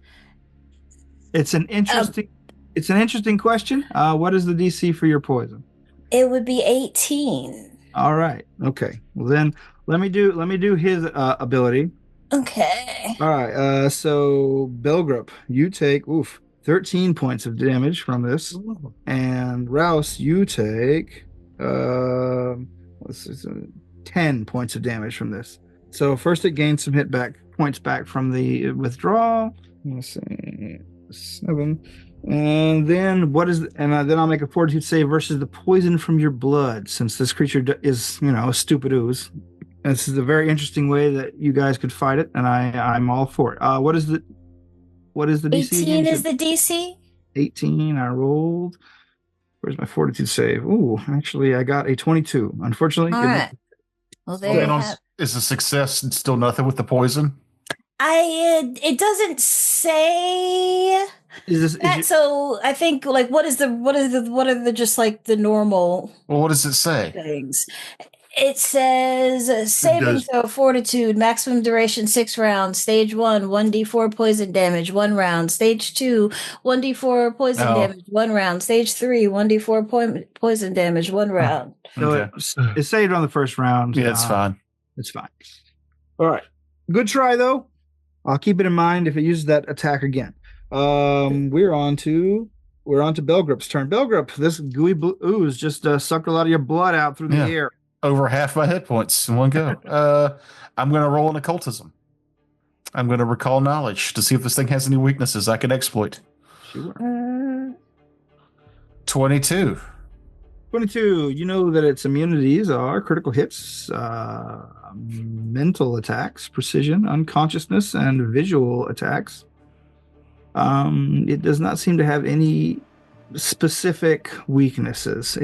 it's an interesting question. What is the DC for your poison? it would be 18. All right. Okay. Well, then let me do his ability. Okay. All right. So Belgrup, you take 13 points of damage from this, and Rouse, you take 10 points of damage from this. So first, it gains some points back from the withdrawal. Let's see, 7. And then then I'll make a fortitude save versus the poison from your blood, since this creature is, a stupid ooze. And this is a very interesting way that you guys could fight it, and I'm all for it. What is the DC? 18 is the DC? 18, I rolled. Where's my fortitude save? Ooh, actually, I got a 22. Unfortunately, all right. Well, there you have. Is a success and still nothing with the poison? It doesn't say that, so I think, like, what are the just like the normal? Well, what does it say? Things. It says saving throw, fortitude, maximum duration 6 rounds. Stage 1, 1d4 poison damage, 1 round. Stage 2, 1d4 poison damage, 1 round. Stage 3, 1d4 poison damage, 1 round. So it's saved on the first round. Yeah, it's fine. It's fine. All right. Good try, though. I'll keep it in mind if it uses that attack again. We're on to Belgrup's turn. Belgrup, this gooey ooze just sucked a lot of your blood out through the air. Over half my hit points in one go. I'm going to roll an occultism. I'm going to recall knowledge to see if this thing has any weaknesses I can exploit. Sure. 22. 22. You know that its immunities are critical hits, mental attacks, precision, unconsciousness, and visual attacks. It does not seem to have any specific weaknesses.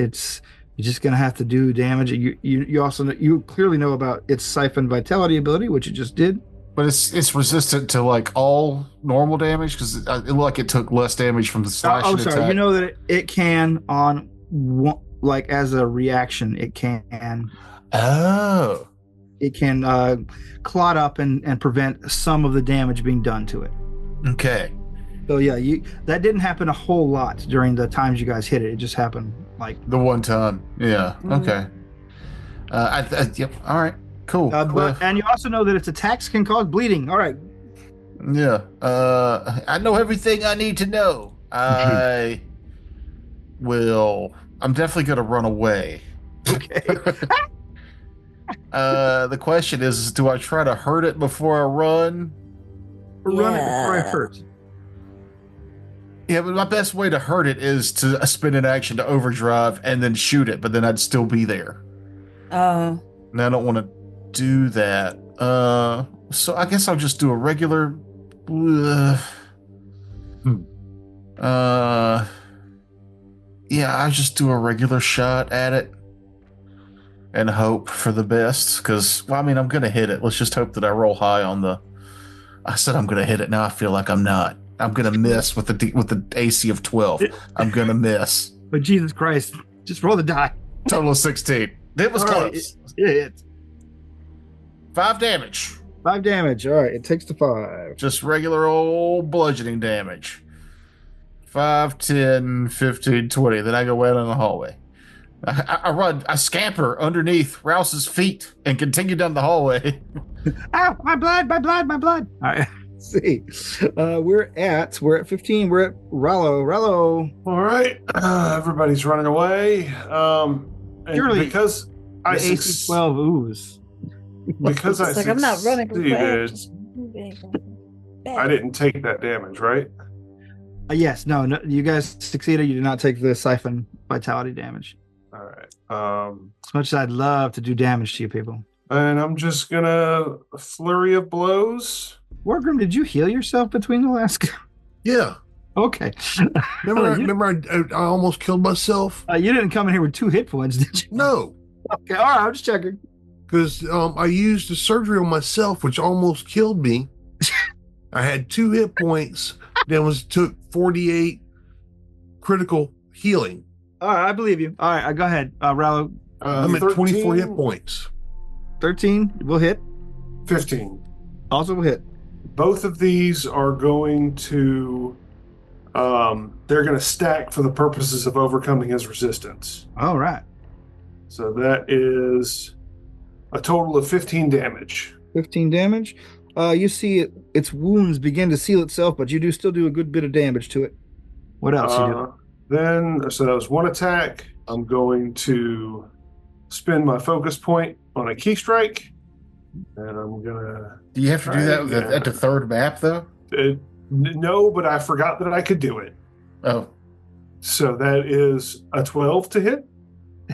You're just gonna have to do damage. You also you clearly know about its siphon vitality ability, which it just did. But it's resistant to like all normal damage because it looked like it took less damage from the slashing attack. Sorry. You know that it can on one, like as a reaction, it can. Oh. It can clot up and prevent some of the damage being done to it. Okay. So yeah, that didn't happen a whole lot during the times you guys hit it. It just happened like the one time. Yeah. Okay. Yep. All right. Cool. And you also know that its attacks can cause bleeding. All right. Yeah. I know everything I need to know. I'm definitely going to run away. Okay. The question is, do I try to hurt it before I run? Run it before I hurt. Yeah, but my best way to hurt it is to spin an action to overdrive and then shoot it, but then I'd still be there. And I don't want to do that. So I guess I'll just do a regular. Yeah, I'll just do a regular shot at it and hope for the best. Because, I'm going to hit it. Let's just hope that I roll high on the. I said I'm going to hit it. Now I feel like I'm not. I'm going to miss with the AC of 12. I'm going to miss. But Jesus Christ, just roll the die. Total of 16. It was close. It hit. 5 damage. 5 damage. All right, it takes the 5. Just regular old bludgeoning damage. 5, 10, 15, 20. Then I go out in the hallway. I scamper underneath Rouse's feet and continue down the hallway. Ow, my blood. All right. See, we're at 15. We're at Rattle. All right, everybody's running away. Surely because I AC 12 ooze. Because I I'm not running away. I didn't take that damage, right? Yes, no, you guys succeeded. You did not take the siphon vitality damage. All right. As much as I'd love to do damage to you people. And I'm just gonna flurry of blows. Wargrim, did you heal yourself between the last? Yeah. Okay. Remember, I almost killed myself. You didn't come in here with 2 hit points, did you? No. Okay, all right, I'm just checking. Because I used the surgery on myself, which almost killed me. I had 2 hit points. Then took 48 critical healing. All right, I believe you. All right, go ahead, Rattle. I'm at 24 hit points. 13 will hit. 15. Also will hit. Both of these are going to they're going to stack for the purposes of overcoming his resistance. All right. So that is a total of 15 damage. 15 damage. You see its wounds begin to seal itself, but you still do a good bit of damage to it. What else you do? Then, so that was 1 attack. I'm going to spend my focus point on a key strike, and I'm gonna. Do you have to do that at the 3rd map, though? No, but I forgot that I could do it. Oh. So that is a 12 to hit.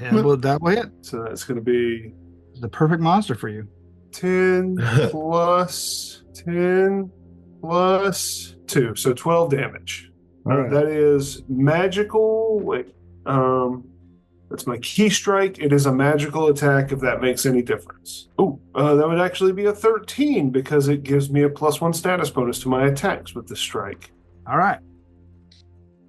Yeah, well, that will hit. So that's going to be the perfect monster for you. 10 plus 10 plus 2. So 12 damage. Right. That is magical. Wait, that's my key strike. It is a magical attack if that makes any difference. Oh, that would actually be a 13 because it gives me a +1 status bonus to my attacks with this strike. All right.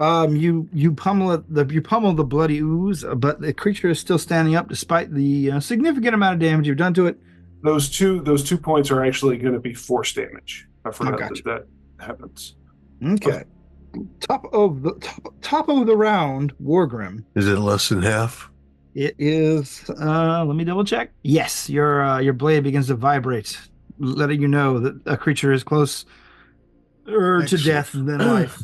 You pummel the bloody ooze, but the creature is still standing up despite the significant amount of damage you've done to it. Those two points are actually going to be force damage. I forgot that happens. Okay. Top of the round, Wargrim. Is it less than half? It is. Let me double check. Yes, your blade begins to vibrate, letting you know that a creature is closer to death than life.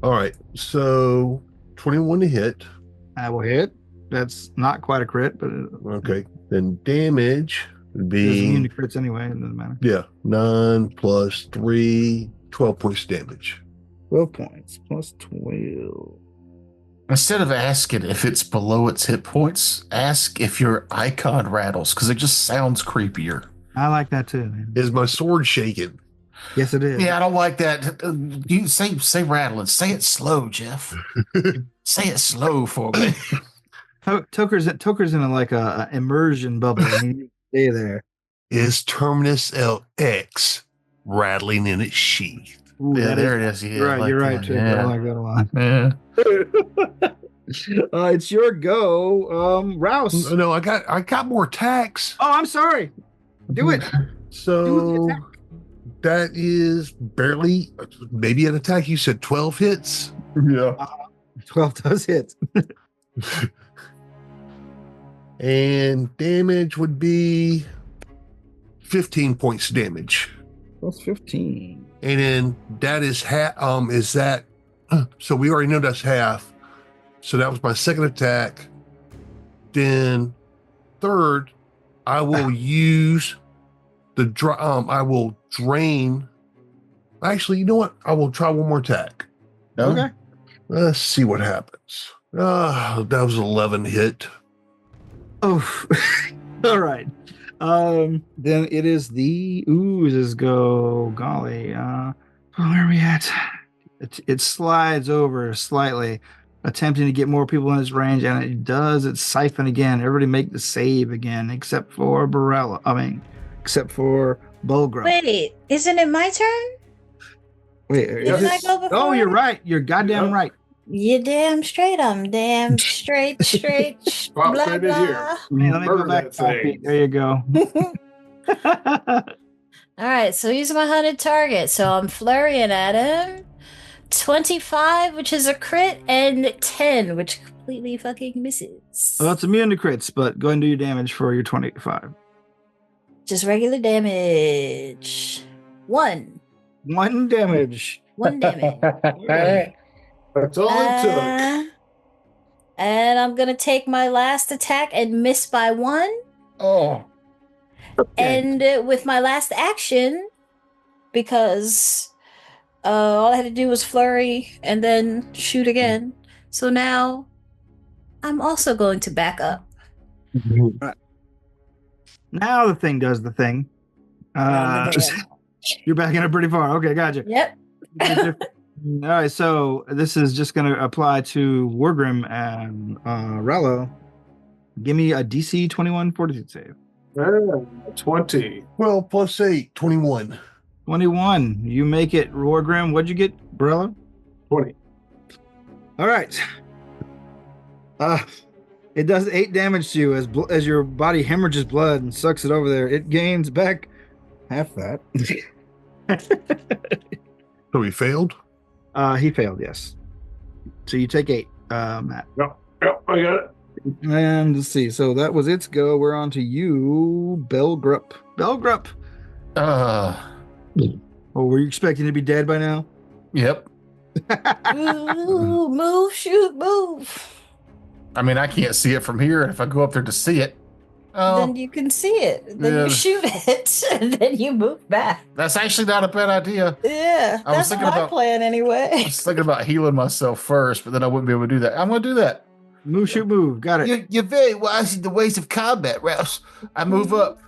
All right, so 21 to hit. I will hit. That's not quite a crit, but okay. Then damage would be immune to crits anyway. It doesn't matter. Yeah, 9 plus 3, 12 points damage. 12 points plus 12. Instead of asking if it's below its hit points, ask if your icon rattles, because it just sounds creepier. I like that too, man. Is my sword shaking? Yes, it is. Yeah, I don't like that. You say rattling. Say it slow, Jeff. Say it slow for me. Toker's in a immersion bubble. And he needs to stay there. Is Terminus LX rattling in its sheath? Ooh, yeah, there it is. Yeah, you're right, too. Yeah. I like that a lot. Yeah. It's your go, Rouse. No, I got more attacks. Oh, I'm sorry. Do it. So that is barely maybe an attack. You said 12 hits. Yeah, 12 does hit. And damage would be 15 points damage. Plus 15. And then that is half. Is that? So we already know that's half. So that was my second attack. Then third, I will use the I will drain. Actually, you know what? I will try one more attack. Okay. Let's see what happens. That was 11 hit. Oh, all right. Then it is the oozes go. Golly, where are we at? It slides over slightly, attempting to get more people in its range, and it does. It's siphon again. Everybody make the save again, except for except for Bulgrim. Wait, isn't it my turn? Wait, Didn't I go before? Oh, you're right. You're goddamn right. You damn straight. I'm damn straight. Blah, Straight in here. Man, let me go Murder back. that thing. There you go. All right, so he's my hunted target. So I'm flurrying at him. 25, which is a crit, and 10, which completely fucking misses. Well, it's immune to crits, but go ahead and do your damage for your 25. Just regular damage. 1. 1 damage. 1 damage. That's all it took. And I'm going to take my last attack and miss by 1. Oh. And with my last action, because all I had to do was flurry and then shoot again. So now I'm also going to back up. Right. Now the thing does the thing. You're backing up pretty far. Okay, gotcha. Yep. All right, so this is just going to apply to Wargrim and Rallo. Give me a DC 21 fortitude save. 20. 12 plus 8, 21. 21. You make it, Wargrim. What'd you get, Rallo? 20. All right. It does 8 damage to you as your body hemorrhages blood and sucks it over there. It gains back half that. So he failed? He failed, yes. So you take 8, Matt. Yep, I got it. And let's see. So that was its go. We're on to you, Belgrup. Belgrup. Oh, were you expecting to be dead by now? Yep. Ooh, move, shoot, move. I mean, I can't see it from here. If I go up there to see it, Then you can see it. Then you shoot it, and then you move back. That's actually not a bad idea. Yeah, that's my plan anyway. I was thinking about healing myself first, but then I wouldn't be able to do that. I'm going to do that. Move, shoot, move. Got it. You're very wise in the ways of combat, Rouse. I move up.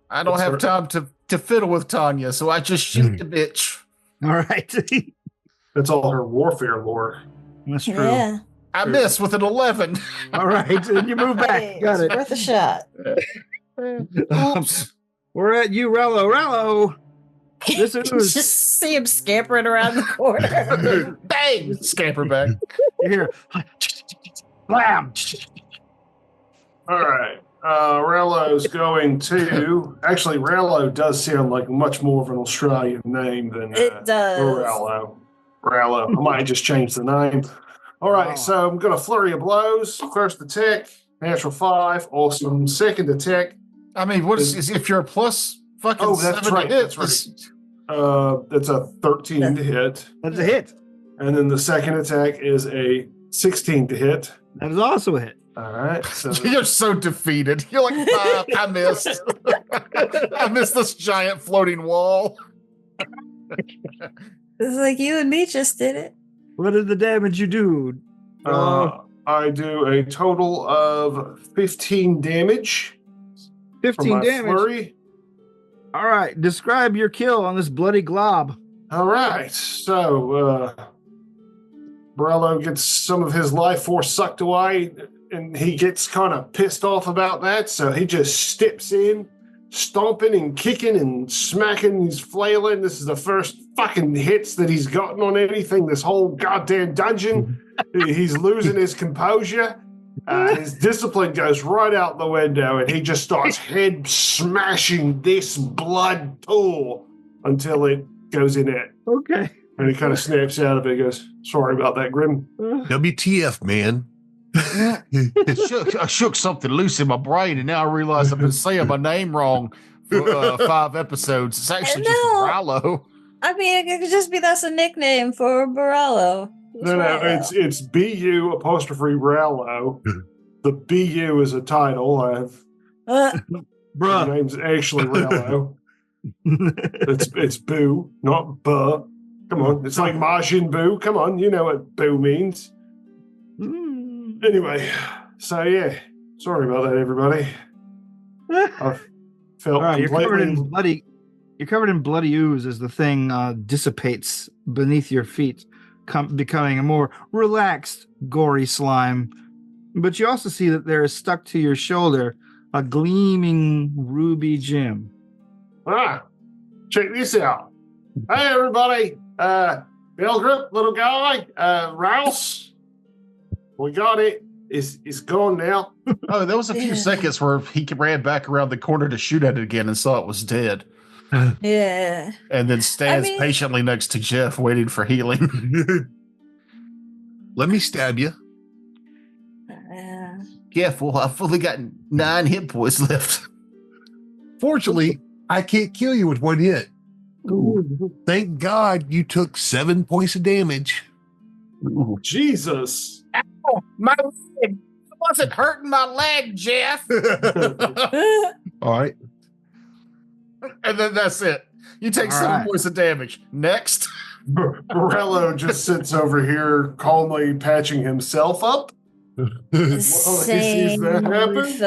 I don't have time to fiddle with Tanya, so I just shoot the bitch. All right. That's all her warfare lore. That's true. Yeah. I miss with an 11. All right. And you move back. Hey, Got it's it. worth a shot. Oops. We're at you, Rallo. Rallo. This is Just see him scampering around the corner. Bang! Scamper back. here. Blam. All right. Rallo's going to. Actually, Rallo does sound like much more of an Australian name than It does. Rallo. Rallo. I might just change the name. All right. So I'm going to flurry of blows. First attack, natural 5. Awesome. Second attack. I mean, what is if you're a plus fucking that's 7 right. to hit? That's right. That's a 13 to hit. That's a hit. And then the second attack is a 16 to hit. That is also a hit. All right. So You're so defeated. You're like, fuck, I missed. I missed this giant floating wall. It's like you and me just did it. What did the damage you do? I do a total of 15 damage. 15 damage. Flurry. All right. Describe your kill on this bloody glob. All right. So Borello gets some of his life force sucked away, and he gets kind of pissed off about that. So he just steps in, stomping and kicking and smacking. He's flailing. This is the first fucking hits that he's gotten on anything this whole goddamn dungeon. He's losing his composure. His discipline goes right out the window, and he just starts head smashing this blood pool until it goes in it. Okay. And he kind of snaps out of it and goes, sorry about that, Grim. WTF, man. I shook something loose in my brain, and now I realize I've been saying my name wrong for 5 episodes. It's actually just Rallo. I mean, it could just be that's a nickname for Borello. No, it's BU apostrophe Rallo. The BU is a title. My Bruh. name's actually Rallo. It's Boo, not Buh. Come on, it's like Majin Buu. Come on, you know what Boo means. Anyway, so yeah, sorry about that, everybody. I felt All right, you're covered completely. in bloody. You're covered in bloody ooze as the thing dissipates beneath your feet, becoming a more relaxed, gory slime. But you also see that there is stuck to your shoulder a gleaming ruby gem. Check this out. Hey, everybody. Belgrip, little guy, Rouse. We got it. It's gone now. Oh, there was a few seconds where he ran back around the corner to shoot at it again and saw it was dead. Yeah. And then stands patiently next to Jeff waiting for healing. Let me stab you. Careful, I've only got 9 hit points left. Fortunately, I can't kill you with 1 hit. Ooh. Thank God you took 7 points of damage. Ooh. Jesus. Ow, my leg. I wasn't hurting my leg, Jeff. All right. And then that's it. You take 7 points of damage. Next. Borello just sits over here calmly patching himself up. Same that happen? with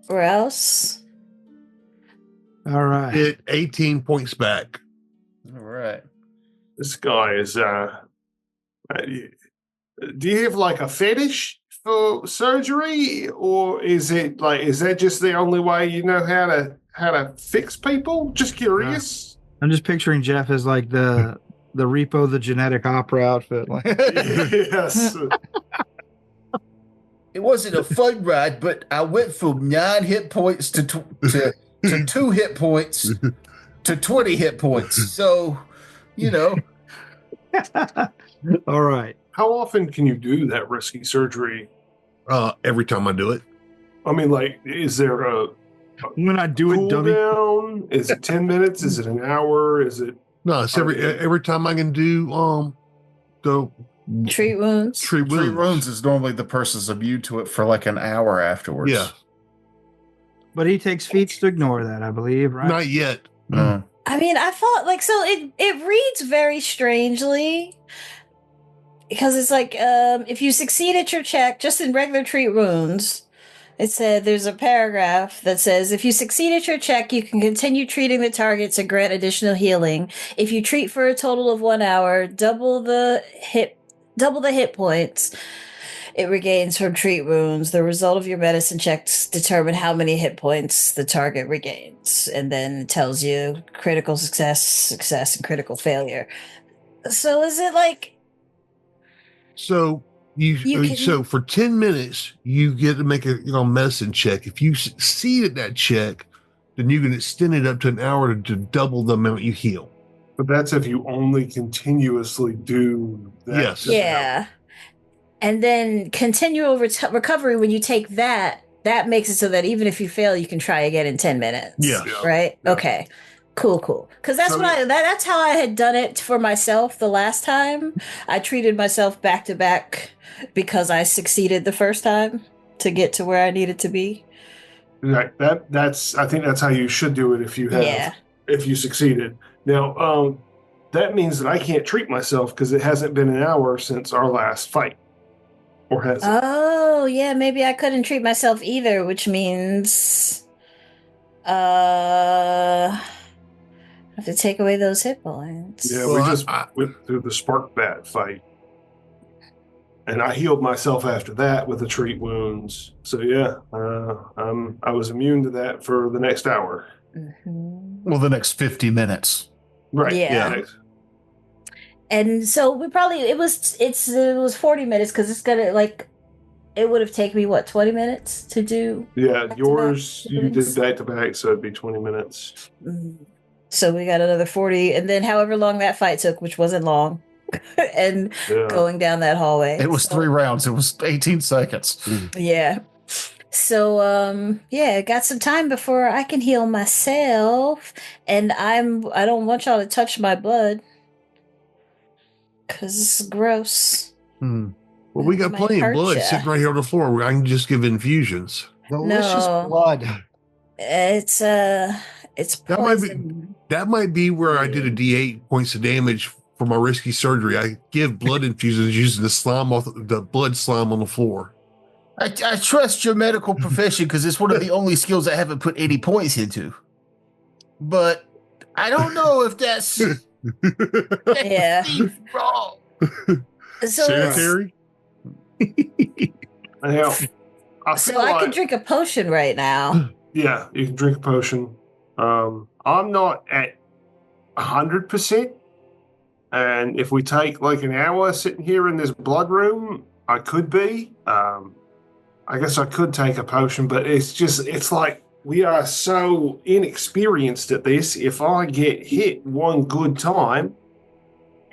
Rouse. All right. Hit 18 points back. All right. This guy is. Do you have like a fetish for surgery, or is it like is that just the only way you know how to fix people? Just curious. I'm just picturing Jeff as like the Repo, the genetic opera outfit. Yes. It wasn't a fun ride, but I went from 9 hit points to 2 hit points to 20 hit points. So, you know. All right. How often can you do that risky surgery? Every time I do it. I mean, like, is there a when I do it, dummy down? Is it 10 minutes? Is it an hour? Is it? No, it's every time I can do the treat wounds. Treat wounds is normally the person's immune to it for like an hour afterwards. Yeah. But he takes feats to ignore that, I believe, right? Not yet. I mean, I thought like so it reads very strangely because it's like if you succeed at your check just in regular treat wounds, it said there's a paragraph that says if you succeed at your check, you can continue treating the targets and grant additional healing. If you treat for a total of 1 hour, double the hit points it regains from treat wounds. The result of your medicine checks determine how many hit points the target regains, and then it tells you critical success, and critical failure. So is it like? So so for 10 minutes you get to make a medicine check. If you succeed at that check, then you can extend it up to an hour to double the amount you heal. But that's if you only continuously do that. Yes. Yeah. And then continual recovery, when you take that makes it so that even if you fail, you can try again in 10 minutes. Yeah. Right? Yeah. Okay. Cool. Because that's that's how I had done it for myself the last time. I treated myself back to back because I succeeded the first time to get to where I needed to be. Right. I think that's how you should do it if you succeeded. Now, that means that I can't treat myself because it hasn't been an hour since our last fight. Or has it? Oh, yeah, maybe I couldn't treat myself either, which means I have to take away those hit points. Yeah, we just went through the spark bat fight. And I healed myself after that with the treat wounds. So yeah, I was immune to that for the next hour. Mm-hmm. Well, the next 50 minutes. Right. Yeah. And so it was 40 minutes because it's gonna it would have taken me 20 minutes to do. Yeah, yours you did back to back, so it'd be 20 minutes. So we got another 40, and then however long that fight took, which wasn't long, and going down that hallway. It was 3 rounds. It was 18 seconds. Yeah. So got some time before I can heal myself, and I don't want y'all to touch my blood. Because it's gross. Well, we got plenty of blood sitting right here on the floor where I can just give infusions. Delicious blood. It's poison. That might be where I did a D8 points of damage for my risky surgery. I give blood infusions using the blood slime on the floor. I trust your medical profession because it's one of the only skills I haven't put any points into. But I don't know if that's... Yeah. Wrong. So sanitary? I can drink a potion right now. Yeah, you can drink a potion. I'm not at 100%. And if we take like an hour sitting here in this blood room, I could be. I guess I could take a potion, but it's like we are so inexperienced at this. If I get hit one good time,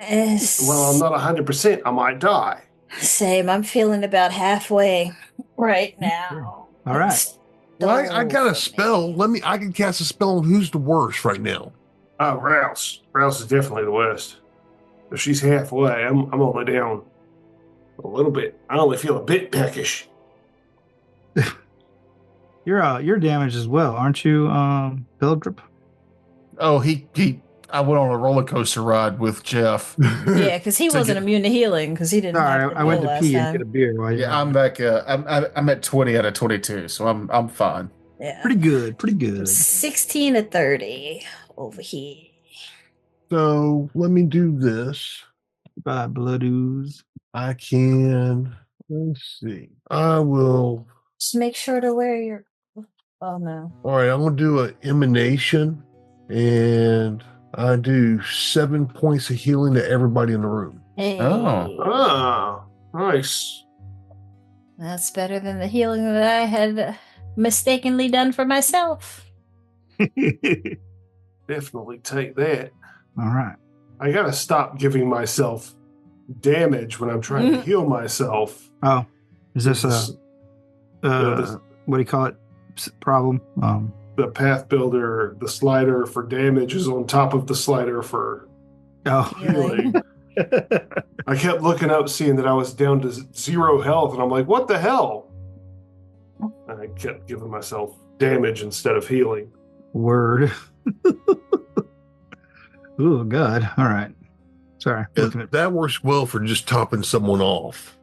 well, I'm not 100%, I might die. Same. I'm feeling about halfway right now. All right. Well, I got a spell. I can cast a spell on who's the worst right now. Oh, Rouse. Rouse is definitely the worst. If she's halfway, I'm only down a little bit. I only feel a bit peckish. You're damaged as well, aren't you, Pilgrim? Oh, I went on a roller coaster ride with Jeff. Yeah, because he wasn't immune to healing because he didn't. Sorry, I went to pee and get a beer. I'm back. I'm at 20 out of 22, so I'm fine. Yeah, pretty good. 16 to 30 over here. So let me do this. By blood ooze. I can. Let's see. I will. Just make sure to wear your. Oh no. All right, I'm gonna do an emanation, and I do 7 points of healing to everybody in the room. Hey. Oh, nice. That's better than the healing that I had mistakenly done for myself. Definitely take that. All right. I gotta stop giving myself damage when I'm trying to heal myself. Oh, is this This- what do you call it? Problem? The path builder, the slider for damage is on top of the slider for Oh, healing. I kept looking up, seeing that I was down to 0 health, and I'm like, what the hell? And I kept giving myself damage instead of healing. word. Oh, God. All right. Sorry. Looking at That works well for just topping someone off.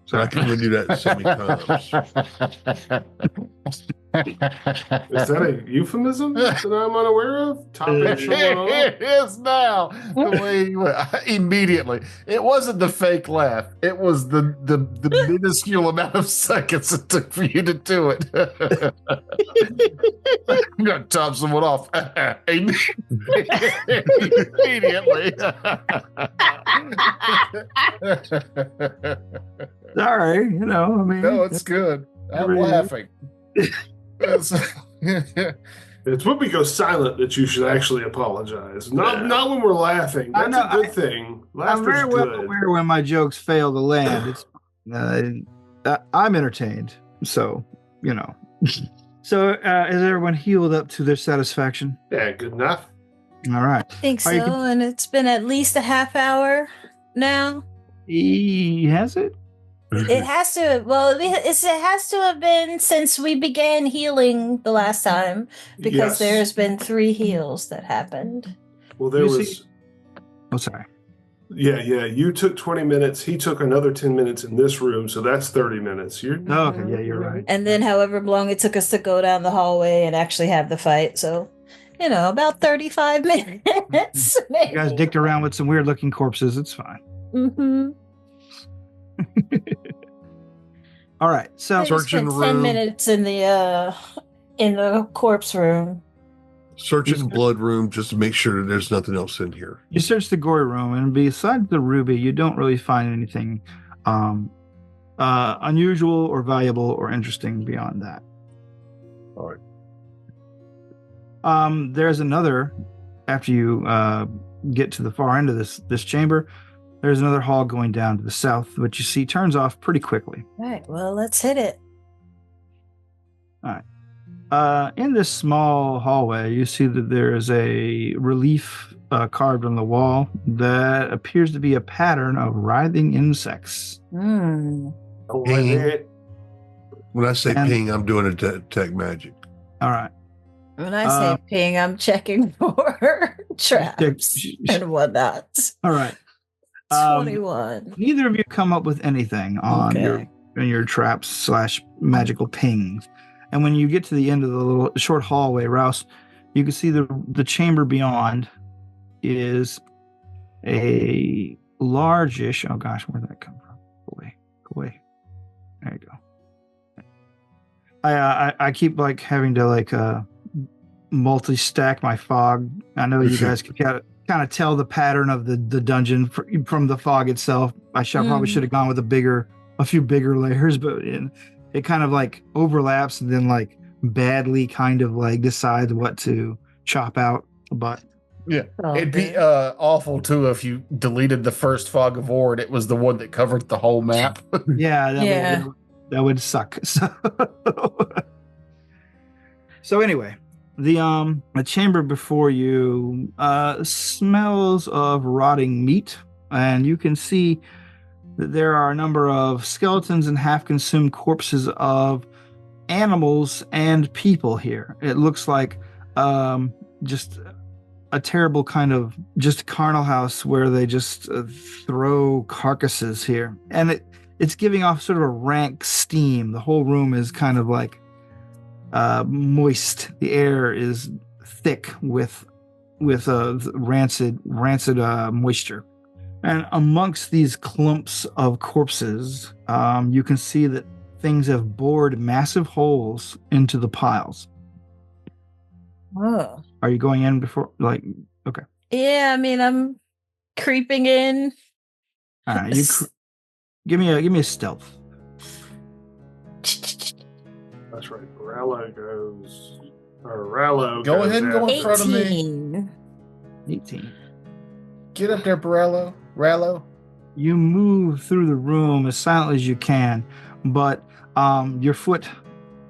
So I can only do that so many times. Is that a euphemism that I'm unaware of? Topping someone off? It is now. The way you went. Immediately. It wasn't the fake laugh. It was the minuscule amount of seconds it took for you to do it. I'm going to top someone off. Immediately. Sorry. I mean. No, it's good. I'm Really? laughing. It's when we go silent that you should actually apologize. Not when we're laughing. I That's know, a good thing. I'm Laughter's very well good. aware when my jokes fail to land. It's I'm entertained, so So is everyone healed up to their satisfaction? Yeah, good enough. All right. I think so, Are you and it's been at least a half hour now. He has it. It has to. Well, it has to have been since we began healing the last time, because Yes. there's been 3 heals that happened. Well, there You see- was. Oh, sorry. Yeah. You took 20 minutes. He took another 10 minutes in this room, so that's 30 minutes. You're Oh, okay. Yeah, you're right. And then however long it took us to go down the hallway and actually have the fight. So, about 35 minutes. You guys dicked around with some weird looking corpses. It's fine. Mm-hmm. All right. So Searching 10 room. minutes in the corpse room. Searching the blood room just to make sure that there's nothing else in here. you search the gory room, and besides the ruby, you don't really find anything unusual or valuable or interesting beyond that. All right. There's another. After you get to the far end of this chamber, there's another hall going down to the south, which you see turns off pretty quickly. All right, well, let's hit it. In this small hallway, you see that there is a relief carved on the wall that appears to be a pattern of writhing insects. Hmm. Oh, Ping. it. When I say And- ping, I'm doing a detect magic. All right. When I say ping, I'm checking for traps Check- and whatnot. All right. 21. Neither of you come up with anything on your traps / magical pings. And when you get to the end of the little short hallway, Rouse, you can see the chamber beyond is a largish. Oh gosh, where'd that come from? Go away. There you go. I keep having to multi-stack my fog. I know you guys can kind of tell the pattern of the dungeon from the fog itself. I probably should have gone with a few bigger layers, but it kind of overlaps and then badly kind of decides what to chop out. But It'd be awful too if you deleted the first fog of war and it was the one that covered the whole map. yeah, that would suck. So anyway, the chamber before you smells of rotting meat, and you can see that there are a number of skeletons and half-consumed corpses of animals and people here. It looks like just a terrible kind of just carnal house where they just throw carcasses here, and it's giving off sort of a rank steam. The whole room is kind of moist. The air is thick with rancid moisture. And amongst these clumps of corpses, you can see that things have bored massive holes into the piles. Oh. Are you going in before? Okay. Yeah, I mean, I'm creeping in. All right, give me a stealth. That's right. Rallo goes. Go ahead and go in front of me. 18. Get up there, Rallo. You move through the room as silently as you can, but your foot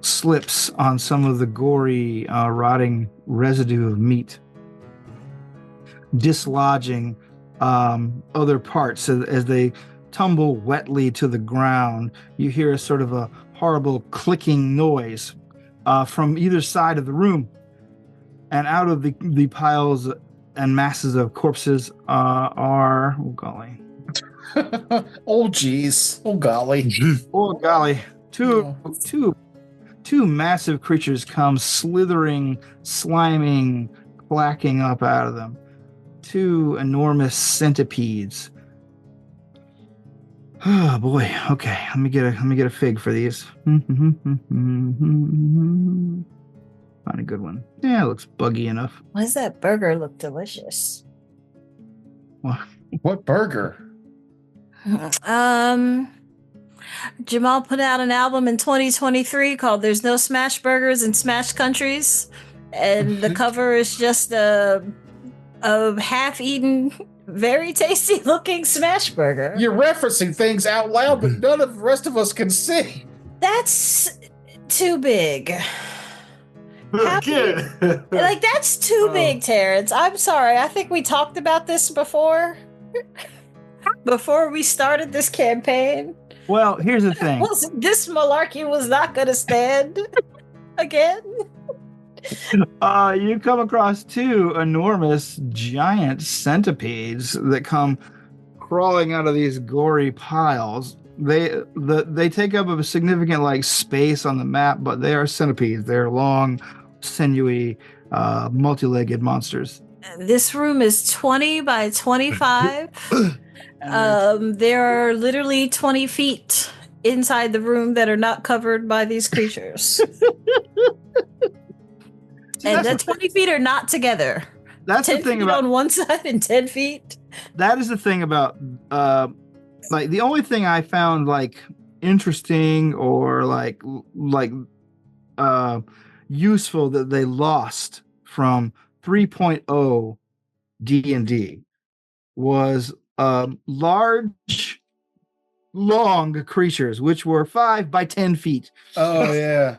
slips on some of the gory, rotting residue of meat, dislodging other parts as they tumble wetly to the ground. You hear a sort of a horrible clicking noise from either side of the room, and out of the piles and masses of corpses are golly. Oh geez. Oh golly. Two massive creatures come slithering, sliming, clacking up out of them. Two enormous centipedes. Oh boy. Okay, let me get a fig for these. Find a good one. Yeah, it looks buggy enough. Why does that burger look delicious? What burger? Jamal put out an album in 2023 called There's No Smash Burgers in Smash Countries. And the cover is just a half-eaten, very tasty looking smash burger. You're referencing things out loud, but none of the rest of us can see. That's too big. That's too big, Terrence. I'm sorry. I think we talked about this before we started this campaign. Well, here's the thing. This malarkey was not going to stand again. You come across two enormous giant centipedes that come crawling out of these gory piles. They take up a significant space on the map, but they are centipedes. They're long, sinewy, multi-legged monsters. This room is 20 by 25. There are literally 20 feet inside the room that are not covered by these creatures. And the 20 feet are not together. That's the thing about on one side and 10 feet. That is the thing about the only thing I found interesting or useful that they lost from 3.0 D&D was large, long creatures, which were 5 by 10 feet. Oh yeah.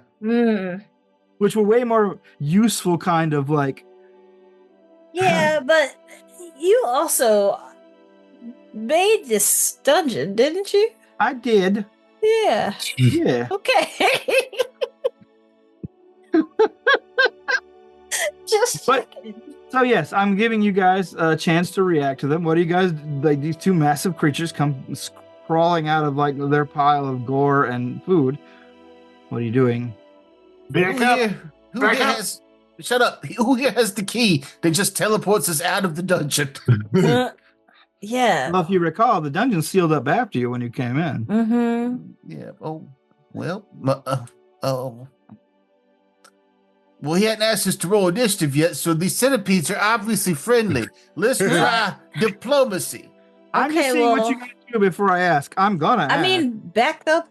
Which were way more useful, kind of Yeah, but you also made this dungeon, didn't you? I did. Yeah. Yeah. Okay. Just checking. So yes, I'm giving you guys a chance to react to them. What do you guys these two massive creatures come crawling out of their pile of gore and food? What are you doing? Back up. Shut up. Who here has the key that just teleports us out of the dungeon? Yeah. Well, if you recall, the dungeon sealed up after you when you came in. Mm-hmm. Yeah. Oh, well. Well, he hadn't asked us to roll initiative yet, so these centipedes are obviously friendly. Let's try diplomacy. I'm just seeing what you can do before I ask. I'm gonna ask. I mean, back up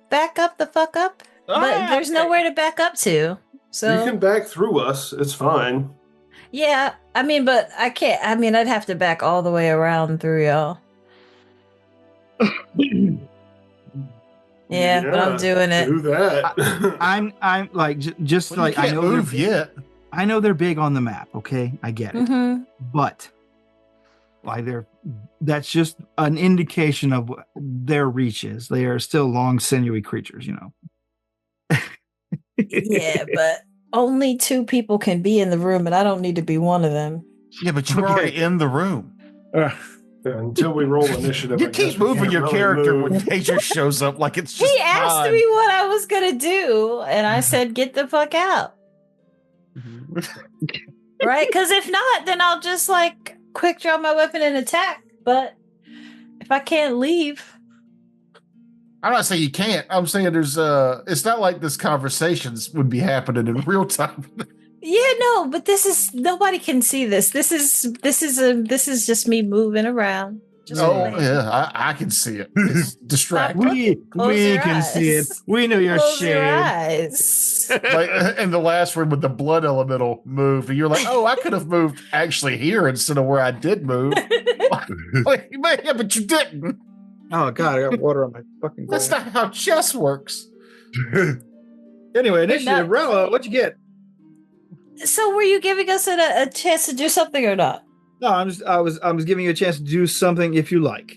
the fuck up. But there's nowhere to back up to. So you can back through us. It's fine. Yeah, I mean, but I can't. I mean, I'd have to back all the way around through y'all. Yeah, but I'm doing it. Do that. I'm just well, I know move yet. I know they're big on the map. Okay, I get it. Mm-hmm. But that's just an indication of their reaches. They are still long, sinewy creatures, Yeah, but only 2 people can be in the room, and I don't need to be one of them. Yeah, but you're already in the room. Until we roll initiative. You keep moving your character when Pager shows up like it's just He asked me what I was going to do, and I said, get the fuck out. Right? Because if not, then I'll just like quick draw my weapon and attack. But if I can't leave. I'm not saying you can't. I'm saying there's it's not like this conversations would be happening in real time. Yeah, no, but this is nobody can see this. This is just me moving around. Just playing. Yeah, I can see it. It's distracting. We your can see it. eyes. We know your Close your shade. eyes. Like in the last room with the blood elemental moved, and you're like, oh, I could have moved actually here instead of where I did move. Like, yeah, but you didn't. Oh God, I got water on my fucking That's glass. not how chess works. Anyway, initiative, Rella, what'd you get? So, were you giving us a chance to do something or not? No, I was giving you a chance to do something if you like.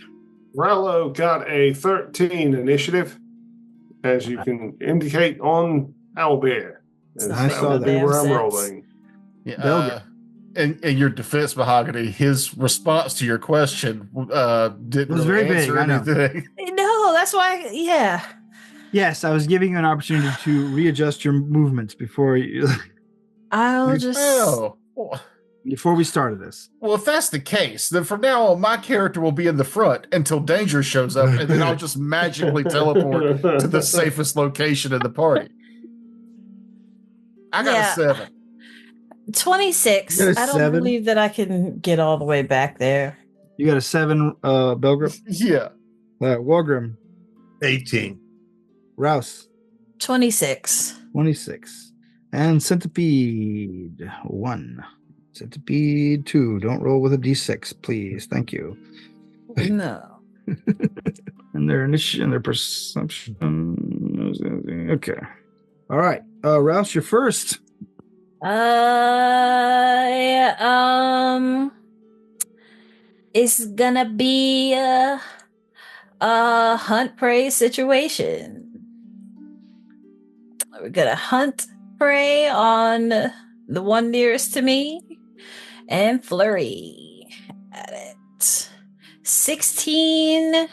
Rallo got a 13 initiative, as you can indicate on Owlbear. I saw that. Where I'm Sense. rolling. Yeah, in your defense, Mahogany, his response to your question didn't was really very answer vague, I know. anything. No, that's why. Yeah. Yes, I was giving you an opportunity to readjust your movements before I'll just. Oh. before we started this. Well, if that's the case, then from now on, my character will be in the front until danger shows up, and then I'll just magically teleport to the safest location in the party. I got Yeah. a 7. 26. You got a I don't 7? believe that I can get all the way back there. You got a 7, Belgrip. Yeah. Walgrim, 18. Rouse, 26. 26, and Centipede 1. Centipede 2. Don't roll with a d6, please. Thank you. No. And their initiative and their perception. Okay. All right. Rouse, you're first. It's gonna be a hunt prey situation. We're gonna hunt prey on the one nearest to me and flurry at it. 16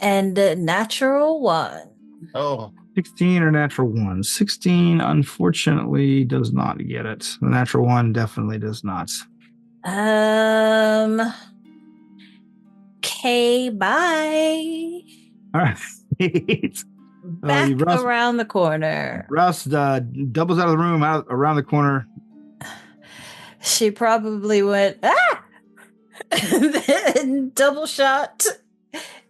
and a natural 1. Oh. 16 or natural 1. 16, unfortunately, does not get it. The natural 1 definitely does not. Okay, bye. All right. Back Rouse- around the corner. Rouse doubles out of the room, out around the corner. She probably went, ah! And then double shot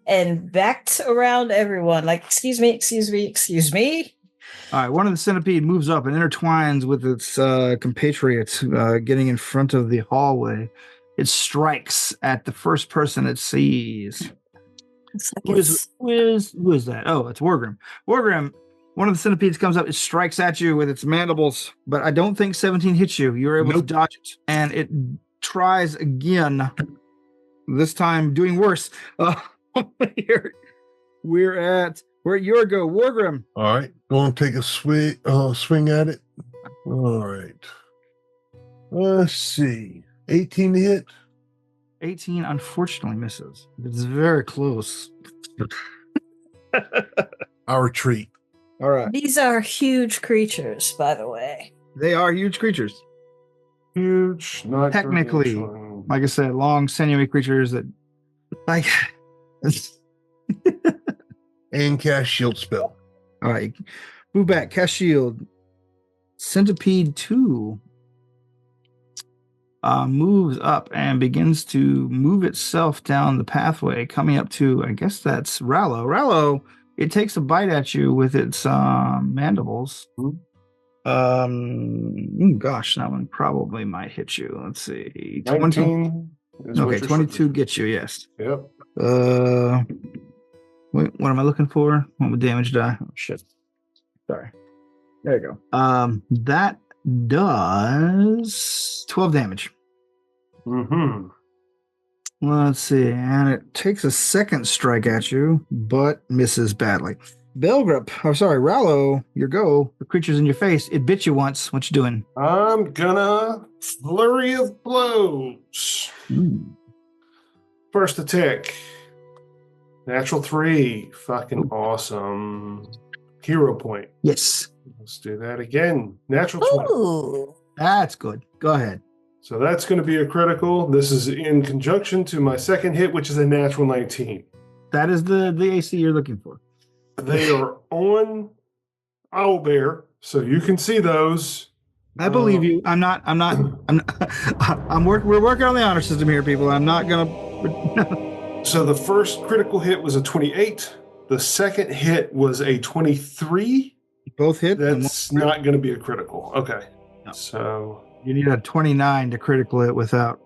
and backed around everyone. Like, excuse me, excuse me, excuse me. All right, one of the centipede moves up and intertwines with its compatriots, getting in front of the hallway. It strikes at the first person it sees. It's like Who is that? Oh, it's Wargrim. Wargrim, one of the centipedes comes up. It strikes at you with its mandibles, but I don't think 17 hits you. You're able to dodge it, and it tries again. This time, doing worse. We're at where you go, Wargrim. All right. Going to take a swing at it. All right. Let's see. 18 to hit. 18 unfortunately misses. It's very close. I retreat. All right. These are huge creatures, by the way. They are huge creatures. Huge. Not Technically, gargantuan. like I said, long, sinewy creatures that, like. And cast shield spell. All right. Move back. Cast shield. Centipede 2 moves up and begins to move itself down the pathway, coming up to, I guess that's Rallo. Rallo, it takes a bite at you with its mandibles. Gosh, that one probably might hit you. Let's see. 19. Okay, 22 gets you, yes. Yep. Wait, what am I looking for? What would damage die? Oh, shit. Sorry. There you go. That does 12 damage. Mm-hmm. Let's see. And it takes a second strike at you, but misses badly. Belgrip, Rallo, your go. The creature's in your face. It bit you once. What you doing? I'm gonna flurry of blows. First attack. Natural 3. Fucking awesome. Hero point. Yes. Let's do that again. Natural 20. Ooh. That's good. Go ahead. So that's going to be a critical. This is in conjunction to my second hit, which is a natural 19. That is the AC you're looking for. They are on Owlbear, so you can see those. I believe you. We're working on the honor system here, people. I'm not gonna. So the first critical hit was a 28. The second hit was a 23. Both hit. That's not going to be a critical. Okay. No. So you need a 29 to critical it without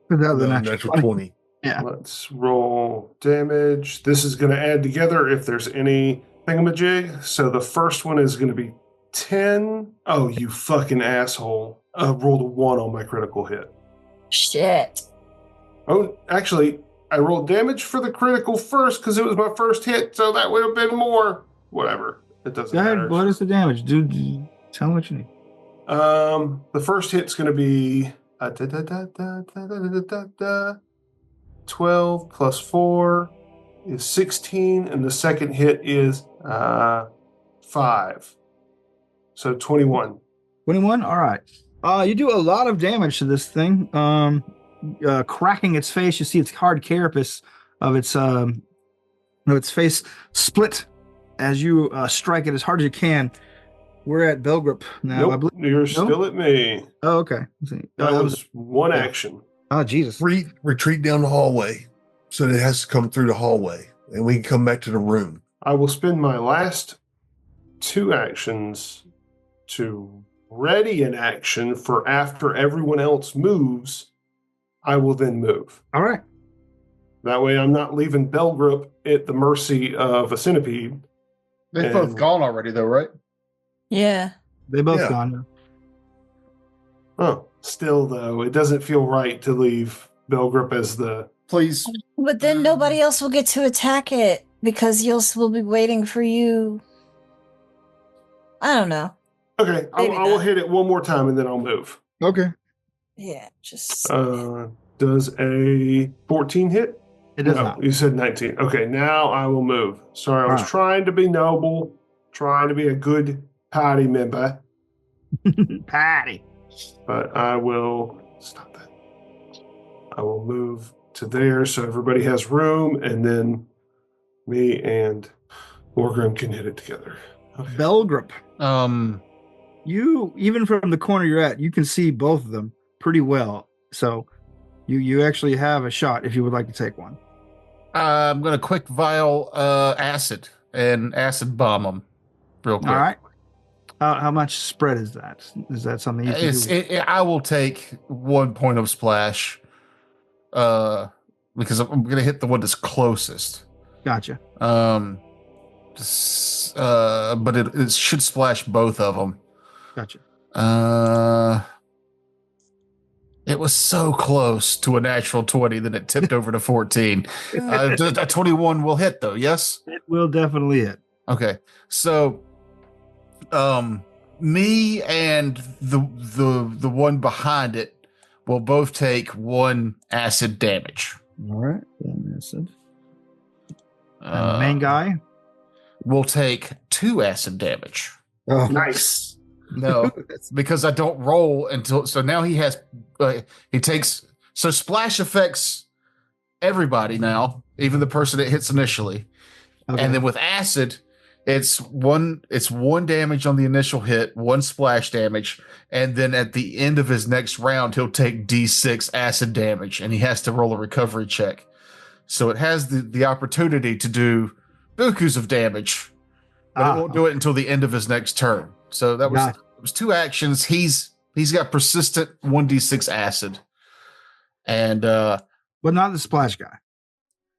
the natural 20. Yeah. Let's roll damage. This is going to add together if there's any thingamajig. So the first one is going to be 10. Oh, you fucking asshole. I rolled a 1 on my critical hit. Shit. Oh, actually, I rolled damage for the critical first because it was my first hit, so that would have been more. Whatever. It doesn't Go matter. ahead. What is the damage? Dude, tell me what you need. The first hit's going to be 12 plus 4 is 16, and the second hit is 5. So 21. 21? All right. You do a lot of damage to this thing. Cracking its face, you see its hard carapace of its face split as you strike it as hard as you can. We're at Belgrip now. Nope, I believe you're still at me. Oh, okay. Let's see. That was one action. Oh, Jesus. Retreat down the hallway. So it has to come through the hallway. And we can come back to the room. I will spend my last 2 actions to ready an action for after everyone else moves. I will then move. All right. That way I'm not leaving Belgrip at the mercy of a centipede. They've both gone already, though, right? Yeah. They both gone now. Oh, still, though, it doesn't feel right to leave Belgrip as the... Please. But then nobody else will get to attack it because will be waiting for you. I don't know. Okay, I will hit it one more time and then I'll move. Okay. Yeah, just... Does a 14 hit? It does not. You said 19. Okay, now I will move. Sorry, I was trying to be noble, trying to be a good party member. Patty. But I will... Stop that. I will move to there so everybody has room, and then me and Morgrim can hit it together. Okay. Belgrip. You even from the corner you're at, you can see both of them pretty well. So you actually have a shot if you would like to take one. I'm gonna quick vial acid and acid bomb them real quick. All right. How much spread is that? Is that something you can do? I will take 1 point of splash because I'm gonna hit the one that's closest. Gotcha. But it should splash both of them. Gotcha. It was so close to a natural 20 that it tipped over to 14. A 21 will hit, though, yes? It will definitely hit. Okay. So, me and the one behind it will both take 1 acid damage. All right. 1 acid. And the main guy will take 2 acid damage. Oh, nice. No, because I don't roll until. So now he has. He takes. So splash affects everybody now, even the person that hits initially. Okay. And then with acid, it's one damage on the initial hit, 1 splash damage, and then at the end of his next round, he'll take D6 acid damage, and he has to roll a recovery check. So it has the opportunity to do bukus of damage, but it won't do it until the end of his next turn. So that was it was 2 actions. He's got persistent 1d6 acid, and but not the splash guy.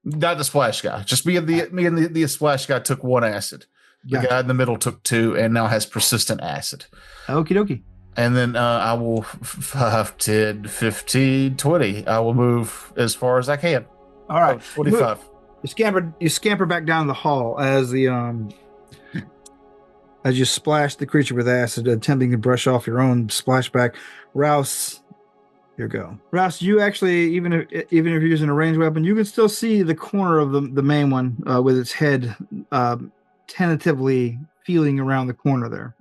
Not the splash guy. Just me and the splash guy took 1 acid. The guy in the middle took 2, and now has persistent acid. Okie dokie. And then I will 5, 10, 15, 20. I will move as far as I can. All right, 25. You scamper back down the hall as as you splash the creature with acid, attempting to brush off your own splashback. Rouse, here you go. Rouse, you actually, even if you're using a ranged weapon, you can still see the corner of the main one with its head tentatively feeling around the corner there.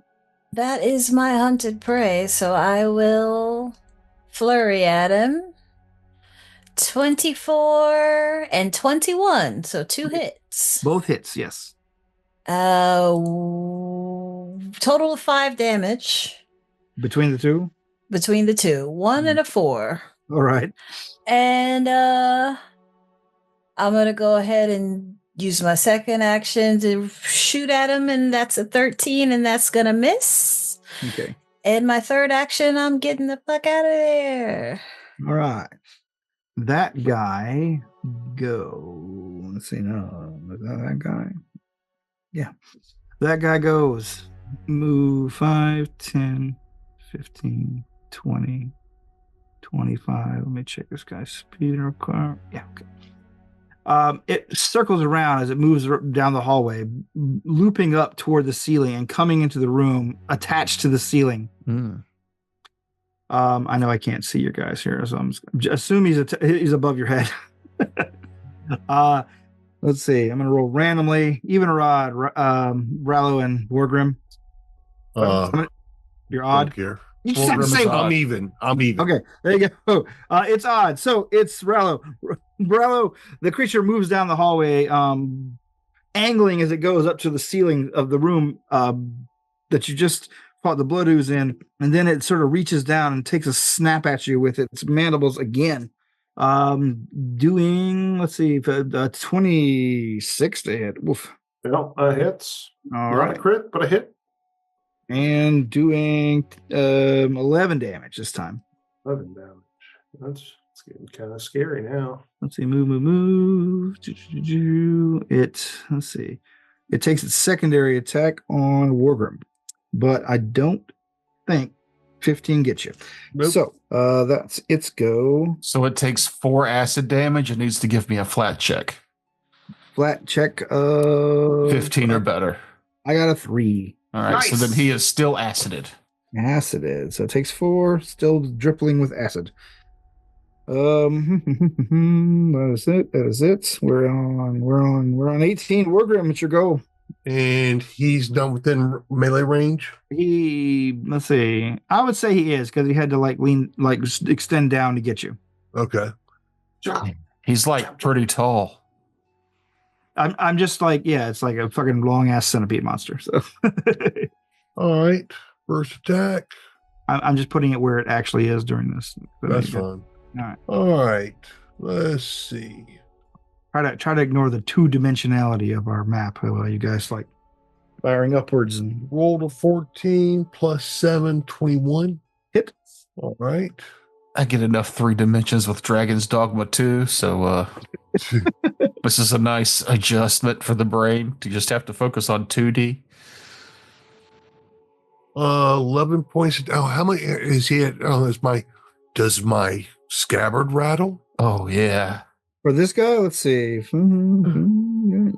That is my hunted prey, so I will flurry at him. 24 and 21, so 2 hits. Both hits, yes. Total of 5 damage. Between the two? Between the two. 1 and a 4. All right. And I'm going to go ahead and use my second action to shoot at him, and that's a 13, and that's going to miss. Okay. And my third action, I'm getting the fuck out of there. All right. That guy go. Let's see. No, is that guy? Yeah. That guy goes. Move 5, 10, 15, 20, 25. Let me check this guy's speed real quick. Yeah. Okay. It circles around as it moves down the hallway, looping up toward the ceiling and coming into the room attached to the ceiling. I know I can't see your guys here, so I'm just assume he's above your head. Let's see. I'm gonna roll randomly, even or odd. Rattle and Wargrim. You're odd. Don't care. You said the same. I'm even. Okay, there you go. It's odd. So it's Rattle. Rattle, the creature moves down the hallway, angling as it goes up to the ceiling of the room that you just fought the blood ooze in, and then it sort of reaches down and takes a snap at you with its mandibles again. Doing, let's see, 26 to hit. Woof. Well, hits. All Not right. a crit, but a hit. And doing 11 damage this time. 11 damage. That's getting kind of scary now. Let's see, move. Let's see. It takes its secondary attack on Wargrim, but I don't think 15 gets you. Nope. So that's its go. So it takes 4 acid damage. It needs to give me a flat check. Flat check. 15 or better. I got a 3. All right. Nice. So then he is still acided. Acided. So it takes 4, still dripping with acid. That is it. We're on 18. Wargrim, it's your go. And he's done within melee range. Let's see. I would say he is, because he had to extend down to get you. Okay. He's like pretty tall. I'm just like, yeah, it's like a fucking long ass centipede monster. So All right. First attack. I'm just putting it where it actually is during this. That's fine. All right. All right. Let's see. Try to ignore the 2-dimensionality of our map. You guys like firing upwards and Rolled a 14 plus 7, 21. hit. All right. I get enough 3 dimensions with Dragon's Dogma 2, so this is a nice adjustment for the brain to just have to focus on 2D. 11 points. Oh, how many is he at? Oh, does my scabbard rattle? Oh, yeah. For this guy, let's see.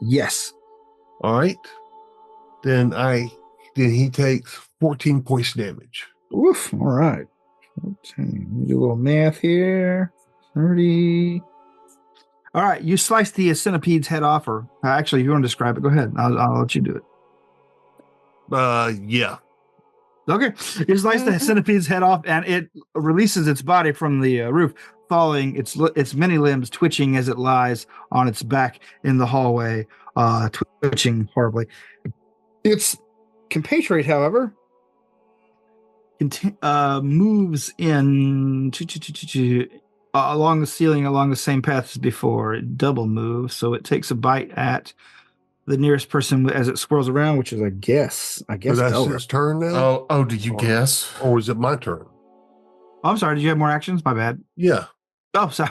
Yes. All right. Then he takes 14 points damage. Oof. All right. 14. Let me do a little math here. 30. All right. You slice the centipede's head off, or actually, if you want to describe it, go ahead. I'll let you do it. Yeah. Okay. You slice the centipede's head off, and it releases its body from the roof, falling, its many limbs twitching as it lies on its back in the hallway, twitching horribly. Its compatriot, however, moves in along the ceiling, along the same path as before. It double moves, so it takes a bite at the nearest person as it swirls around, which is, I guess So that's Delver. his turn now? Oh, did you guess? Or is it my turn? Oh, I'm sorry. Did you have more actions? My bad. Yeah. Oh, sorry.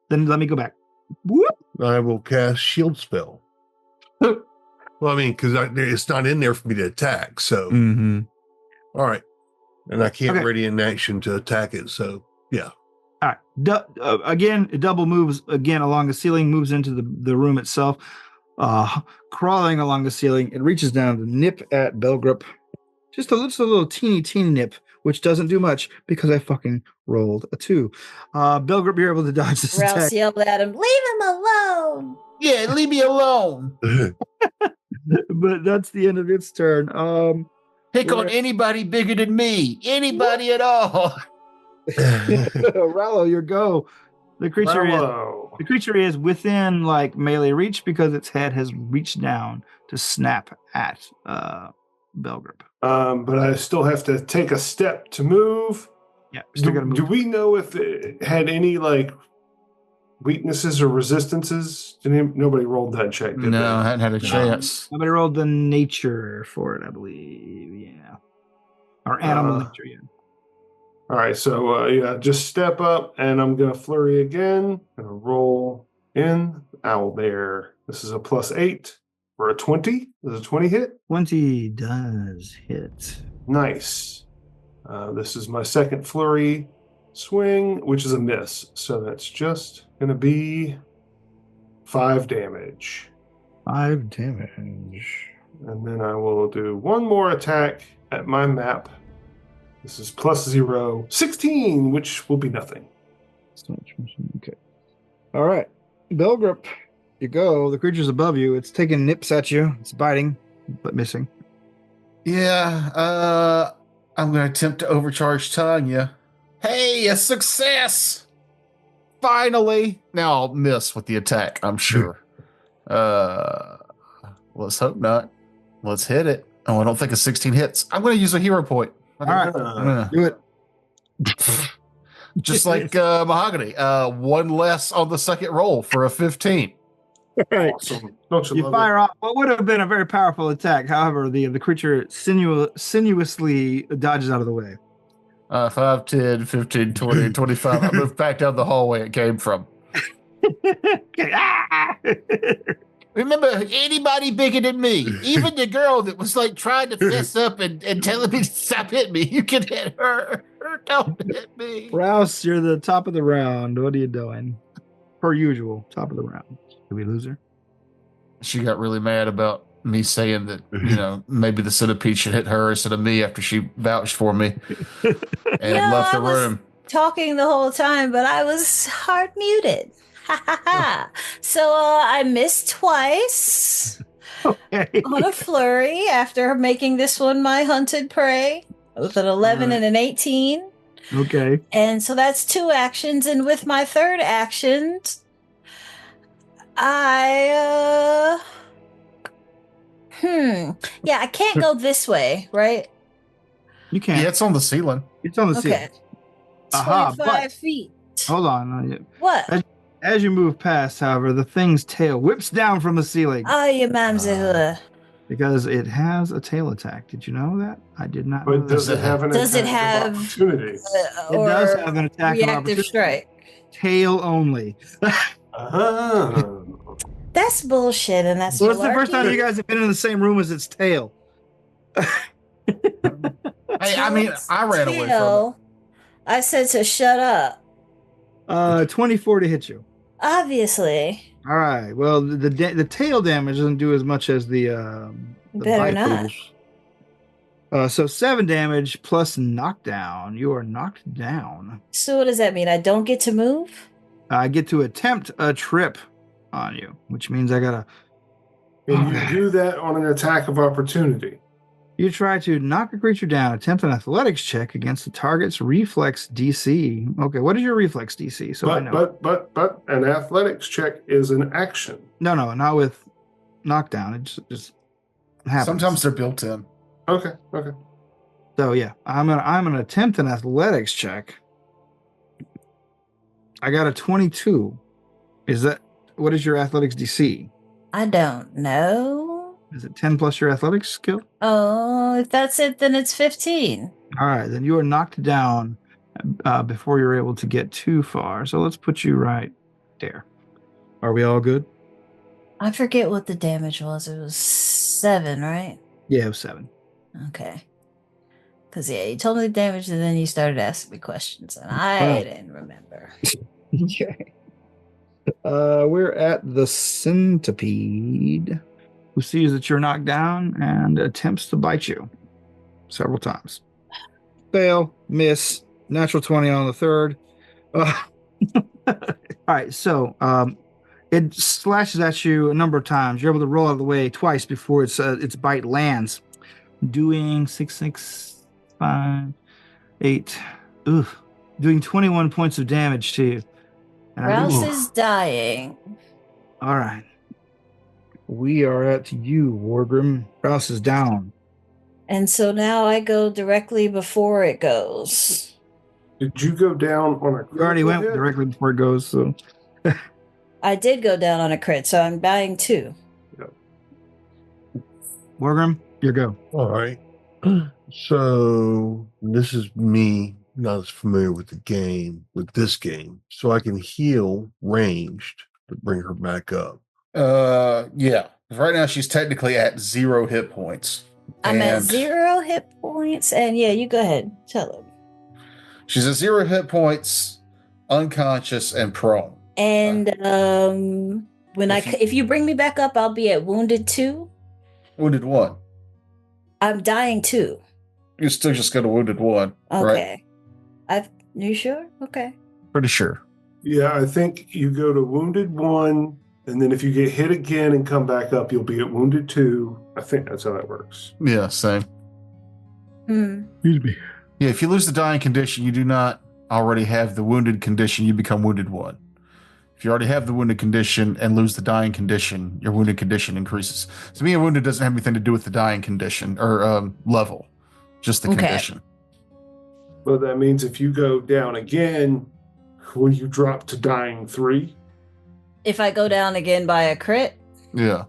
Then let me go back. Whoop. I will cast shield spell. Well, I mean, because it's not in there for me to attack. So, Mm-hmm. all right. And I can't Okay. ready in action to attack it. So, yeah. All right. Again, it double moves again along the ceiling, moves into the room itself, crawling along the ceiling. It reaches down to nip at Belgrup. Just a little teeny nip, which doesn't do much because I fucking rolled a 2. Belgrup, you're able to dodge this Rouse attack. yelled at him, "Leave him alone!" Yeah, leave me alone. But that's the end of its turn. Pick on anybody bigger than me. Anybody at all. Rallo, your go. The creature is within like melee reach because its head has reached down to snap at Belgrip. But I still have to take a step to move. Yeah, still gotta move. Do we know if it had any like weaknesses or resistances? Nobody rolled that check, did they? No, I hadn't had a chance. Somebody rolled the nature for it, I believe. Yeah. Or animal nature, yeah. All right, so just step up, and I'm going to flurry again. Gonna roll in Owlbear. This is a +8 for a 20. Does a 20 hit? 20 does hit. Nice. This is my second flurry swing, which is a miss. So that's just going to be 5 damage. 5 damage. And then I will do one more attack at my map. This is +0, 16, which will be nothing. Okay. All right. Belgrip, you go. The creature's above you. It's taking nips at you. It's biting, but missing. Yeah, I'm going to attempt to overcharge Tanya. Hey, a success! Finally! Now I'll miss with the attack, I'm sure. Let's hope not. Let's hit it. Oh, I don't think a 16 hits. I'm going to use a hero point. All right. Do it. Just like Mahogany. One less on the second roll for a 15. Right. Awesome. You fire off what would have been a very powerful attack. However, the creature sinuously dodges out of the way. 5, 10, 15, 20, 25. I moved back down the hallway it came from. Okay. Remember, anybody bigger than me, even the girl that was like trying to fess up and telling me to stop hitting me, you can hit her. Don't hit me. Rouse, you're the top of the round. What are you doing? Per usual, top of the round. Did we lose her? She got really mad about me saying that, you know, maybe the centipede should hit her instead of me after she vouched for me and left the room. Talking the whole time, but I was hard muted. So I missed twice on a flurry after making this one my hunted prey with an 11 and an 18. Okay. And so that's 2 actions. And with my third action, I I can't go this way, right? You can't. Yeah, it's on the ceiling. It's on the ceiling. 25 feet. Hold on. What? As you move past, however, the thing's tail whips down from the ceiling. Oh, you mamzahula. Because it has a tail attack. Did you know that? I did not know But does it have an attack of opportunity? It does have an attack of opportunity. Reactive strike. Tail only. That's bullshit, and that's well, it's the first time you guys have been in the same room as its tail. Hey, I mean, I ran away from it. I said to shut up. 24 to hit you. Obviously. All right. Well, the tail damage doesn't do as much as the better not. So 7 damage plus knockdown. You are knocked down. So what does that mean? I don't get to move? I get to attempt a trip on you, which means I gotta. And you do that on an attack of opportunity. You try to knock a creature down. Attempt an athletics check against the target's reflex DC. Okay, what is your reflex DC? So I know. But an athletics check is an action. No, not with knockdown. It just happens. Sometimes they're built in. Okay. So yeah, I'm gonna attempt an athletics check. I got a 22. What is your athletics DC? I don't know. Is it 10 plus your athletics skill? Oh, if that's it, then it's 15. All right, then you are knocked down before you're able to get too far. So let's put you right there. Are we all good? I forget what the damage was. It was 7, right? Yeah, it was 7. Okay. Because, you told me the damage and then you started asking me questions, and I didn't remember. Okay. We're at the centipede, who sees that you're knocked down and attempts to bite you several times. Fail, miss, natural 20 on the third. All right, so it slashes at you a number of times. You're able to roll out of the way twice before its bite lands. doing 6, 6, 5, 8. Ooh, doing 21 points of damage to you. Rouse is dying. All right. We are at you, Wargrim. Rouse is down. And so now I go directly before it goes. Did you go down on a crit? You already went directly before it goes, so. I did go down on a crit, so I'm dying too. Yep. Wargrim, your go. All right. So this is me not as familiar with this game. So I can heal ranged to bring her back up. Yeah. Right now she's technically at 0 hit points. I'm at 0 hit points, and yeah, you go ahead. Tell him. She's at 0 hit points, unconscious, and prone. And if you bring me back up, I'll be at wounded 2. Wounded 1. I'm dying 2. You're still just got a wounded 1. Okay. Right? You sure? Okay. Pretty sure. Yeah, I think you go to wounded 1, and then if you get hit again and come back up, you'll be at wounded 2. I think that's how that works. Yeah, same. Excuse me. Yeah, if you lose the dying condition, you do not already have the wounded condition, you become wounded 1. If you already have the wounded condition and lose the dying condition, your wounded condition increases. So being wounded doesn't have anything to do with the dying condition or level, just the condition. But that means if you go down again, will you drop to dying 3? If I go down again by a crit, Yeah.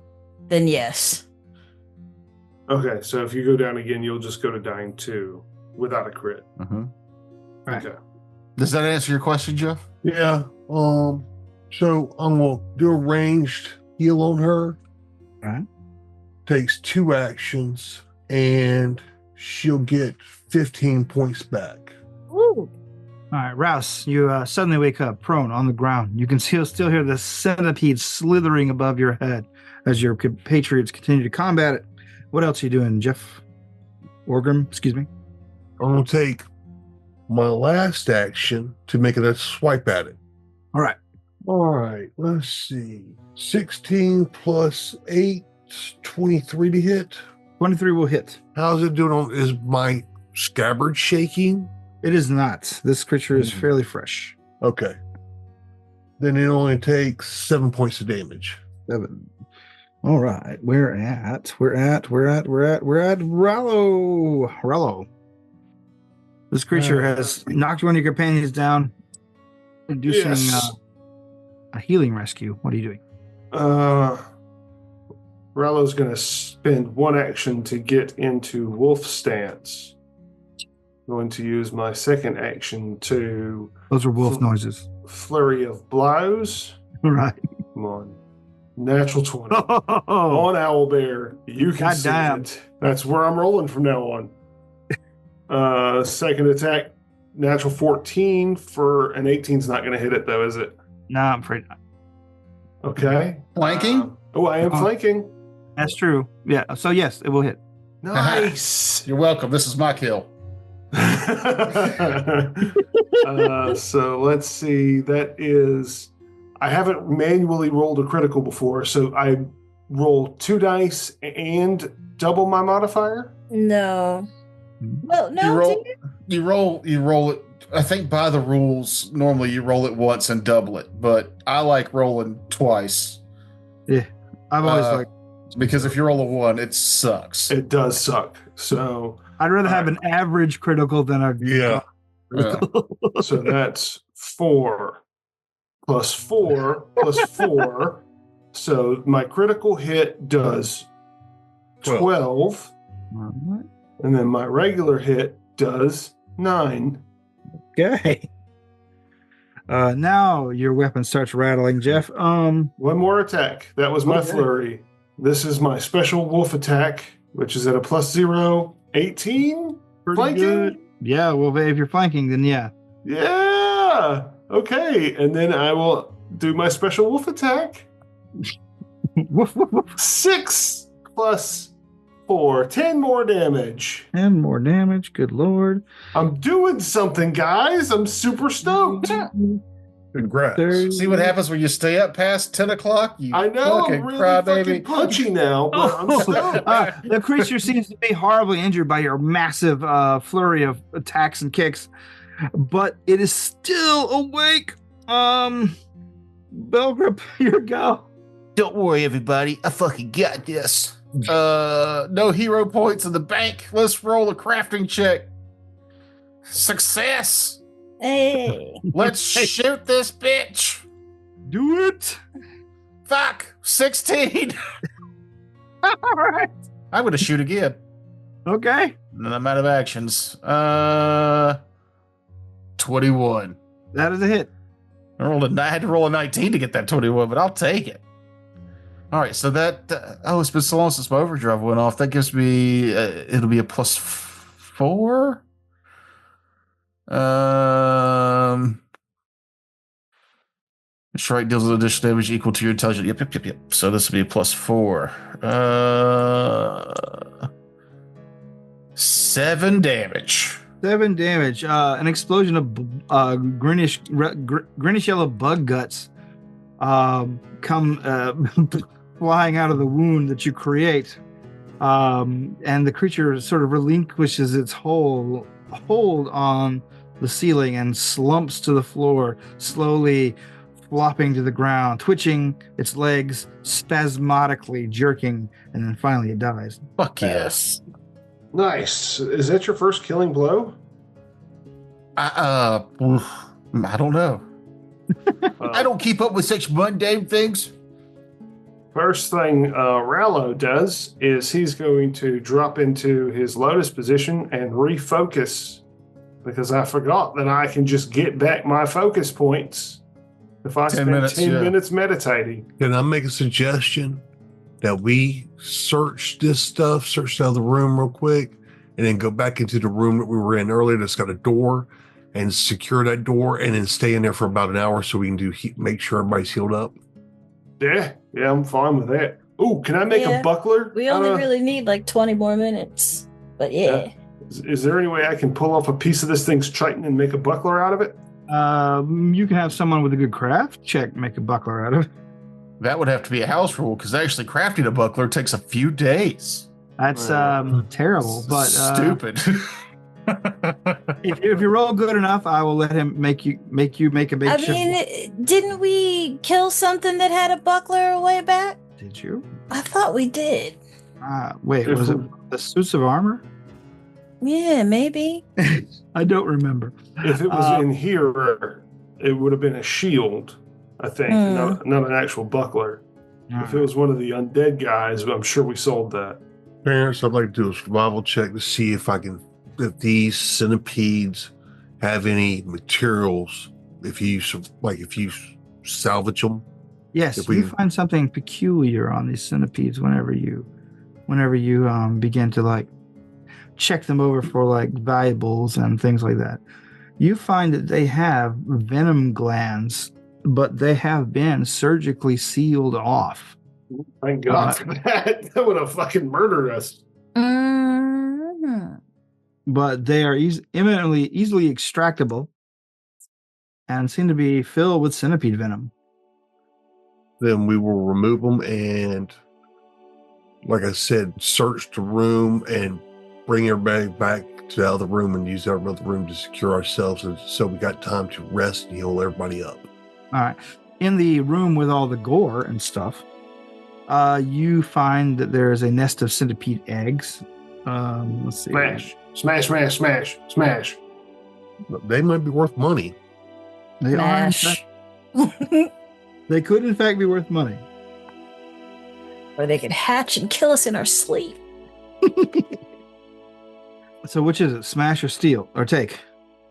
then yes. Okay, so if you go down again, you'll just go to dying 2 without a crit. Right. Okay. Does that answer your question, Jeff? Yeah. So I'm gonna do a ranged heal on her. All right. Takes 2 actions, and she'll get 15 points back. Ooh. All right, Rouse, you suddenly wake up prone on the ground. You can still hear the centipede slithering above your head as your compatriots continue to combat it. What else are you doing, Jeff? Wargrim, excuse me. I'm gonna take my last action to make it a swipe at it. All right. All right, let's see. 16 plus 8, 23 to hit. 23 will hit. How's it doing? Is my scabbard shaking? It is not. This creature is fairly fresh. Okay. Then it only takes 7 points of damage. 7. All right. We're at Rattle. This creature has knocked one of your companions down, inducing a healing rescue. What are you doing? Rallo's going to spend 1 action to get into wolf stance. Going to use my second action to... Those are wolf noises. Flurry of blows. All right. Come on. Natural 20. On Owlbear. You can see it. That's where I'm rolling from now on. Second attack, natural 14 for an 18's not going to hit it, though, is it? No, I'm afraid not. Okay. Flanking? I am flanking. That's true. Yeah. So, yes, it will hit. Nice. You're welcome. This is my kill. So let's see. That is, I haven't manually rolled a critical before, so I roll 2 dice and double my modifier. No. Well, no. You roll it. I think by the rules, normally you roll it once and double it, but I like rolling twice. Yeah, I've always liked. Because if you roll a 1, it sucks. It does suck. So I'd rather have an average critical than a So that's 4 plus 4 plus 4. So my critical hit does 12. And then my regular hit does 9. Okay. Now your weapon starts rattling, Jeff. 1 more attack. That was my flurry. This is my special wolf attack, which is at a +0, 18. Flanking? Good. Yeah, well, if you're flanking, then yeah. Yeah. Okay. And then I will do my special wolf attack. 6 plus 4, 10 more damage. 10 more damage. Good lord. I'm doing something, guys. I'm super stoked. Congrats. See what happens when you stay up past 10 o'clock? You I know, I'm really fucking punchy now, but I'm stoked. The creature seems to be horribly injured by your massive flurry of attacks and kicks, but it is still awake. Belgrip, your go. Don't worry, everybody. I fucking got this. No hero points in the bank. Let's roll a crafting check. Success. Hey. Let's shoot this bitch. Do it. Fuck. 16. All right. I'm going to shoot again. Okay. And I'm out of actions. 21. That is a hit. I had to roll a 19 to get that 21, but I'll take it. All right, so that it's been so long since my overdrive went off. That gives me it'll be a +4. Strike deals with additional damage equal to your intelligence. Yep. So this will be a +4. 7 damage. 7 damage. An explosion of greenish yellow bug guts come flying out of the wound that you create, and the creature sort of relinquishes its hold on the ceiling and slumps to the floor, slowly flopping to the ground, twitching its legs, spasmodically jerking, and then finally it dies. Fuck yes. Nice. Is that your first killing blow? I don't know. I don't keep up with such mundane things. First thing Rallo does is he's going to drop into his lotus position and refocus, because I forgot that I can just get back my focus points if I spend 10 minutes meditating. Can I make a suggestion that we search this stuff, search out of the room real quick, and then go back into the room that we were in earlier that's got a door, and secure that door, and then stay in there for about an hour so we can make sure everybody's healed up? Yeah, I'm fine with that. Oh, can I make a buckler? We only really need like 20 more minutes, but yeah. Is there any way I can pull off a piece of this thing's chitin and make a buckler out of it? You can have someone with a good craft check make a buckler out of it. That would have to be a house rule, because actually crafting a buckler takes a few days. That's terrible, but stupid. if you roll good enough, I will let him make you make a makeshift. I mean, didn't we kill something that had a buckler a way back? Did you? I thought we did. Wait, was it the suits of armor? Yeah, maybe. I don't remember. If it was in here, it would have been a shield, I think, not an actual buckler. If it was one of the undead guys, I'm sure we sold that. Parents, I'd like to do a survival check to see if these centipedes have any materials, if you salvage them. Yes, you find something peculiar on these centipedes whenever you begin to like check them over for like valuables and things like that. You find that they have venom glands, but they have been surgically sealed off. Thank God for that. That would have fucking murdered us. But they are easily extractable and seem to be filled with centipede venom. Then we will remove them and, like I said, search the room and bring everybody back to the other room and use our other room to secure ourselves, and so we got time to rest and heal everybody up. All right. In the room with all the gore and stuff, you find that there is a nest of centipede eggs. Let's see. Smash. They might be worth money. They are. They could, in fact, be worth money. Or they could hatch and kill us in our sleep. So which is it? Smash or steal or take?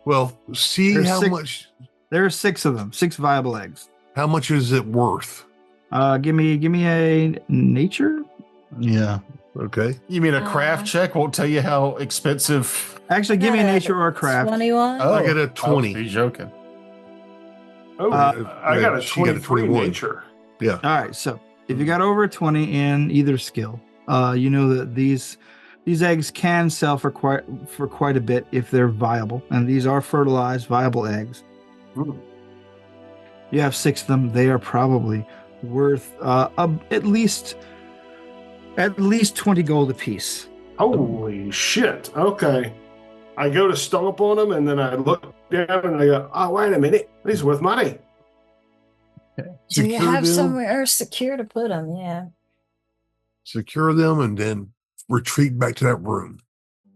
Well, see much. There are 6 of them, 6 viable eggs. How much is it worth? Give me a nature. Yeah. Okay. You mean a craft check won't tell you how expensive? Actually, give me a nature or a craft. 21. I get a 20. You're joking. Oh, I got a 23 nature. Yeah. All right. So if you got over a 20 in either skill, you know that these eggs can sell for quite a bit if they're viable, and these are fertilized, viable eggs. You have 6 of them. They are probably worth at least 20 gold apiece. Holy shit. Okay. I go to stomp on them, and then I look down and I go, oh, wait a minute. These are worth money. Do you have somewhere secure to put them? Yeah. Secure them and then retreat back to that room.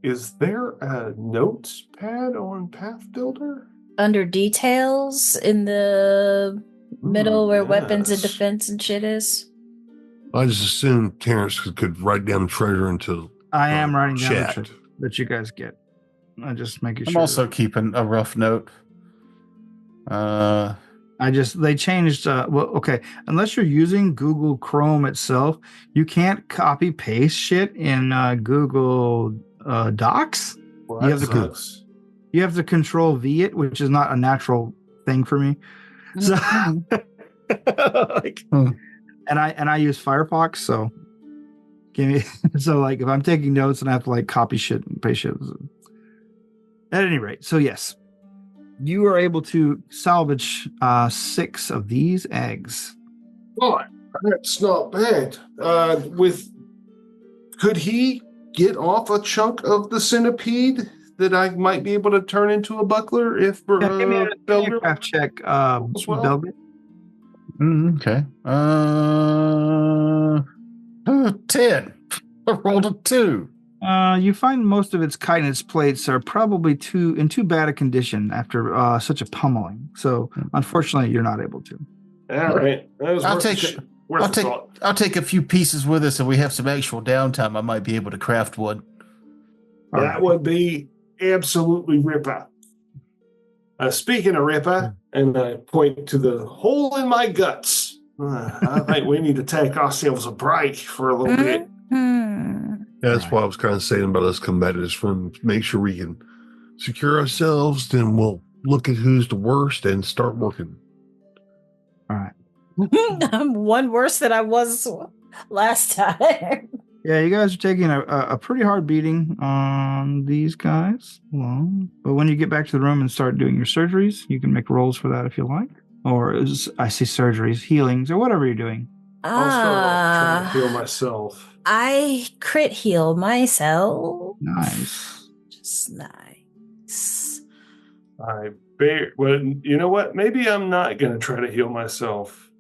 Is there a notes pad on Path Builder? Under details in the middle where weapons and yes. defense and shit is? I just assumed Terrence could write down the treasure into I am writing down the chat. treasure that you guys get. I'm just making sure. I'm also keeping a rough note. They changed. Okay. Unless you're using Google Chrome itself, you can't copy paste shit in Google Docs. Well, you have to Control V it, which is not a natural thing for me. So, and I use Firefox, so if I'm taking notes and I have to copy shit and paste shit. At any rate, so yes, you are able to salvage 6 of these eggs. Oh, that's not bad. Could he get off a chunk of the centipede that I might be able to turn into a buckler if Give me a craft check, Belgium. Okay. 10. I rolled a 2. You find most of its chitinous plates are probably in too bad a condition after such a pummeling. So, unfortunately, you're not able to. All right. I'll take a few pieces with us, and we have some actual downtime. I might be able to craft one. That would be absolutely ripper. Speaking of ripper, and I point to the hole in my guts. I think we need to take ourselves a break for a little bit. That's why I was kind of saying about us come back to this room, make sure we can secure ourselves, then we'll look at who's the worst and start working. All right. I'm one worse than I was last time. Yeah, you guys are taking a pretty hard beating on these guys. But when you get back to the room and start doing your surgeries, you can make rolls for that if you like. Or I see surgeries, healings, or whatever you're doing. I'll start off trying to heal myself. I crit heal myself. Nice. Just nice. Well, you know what? Maybe I'm not going to try to heal myself.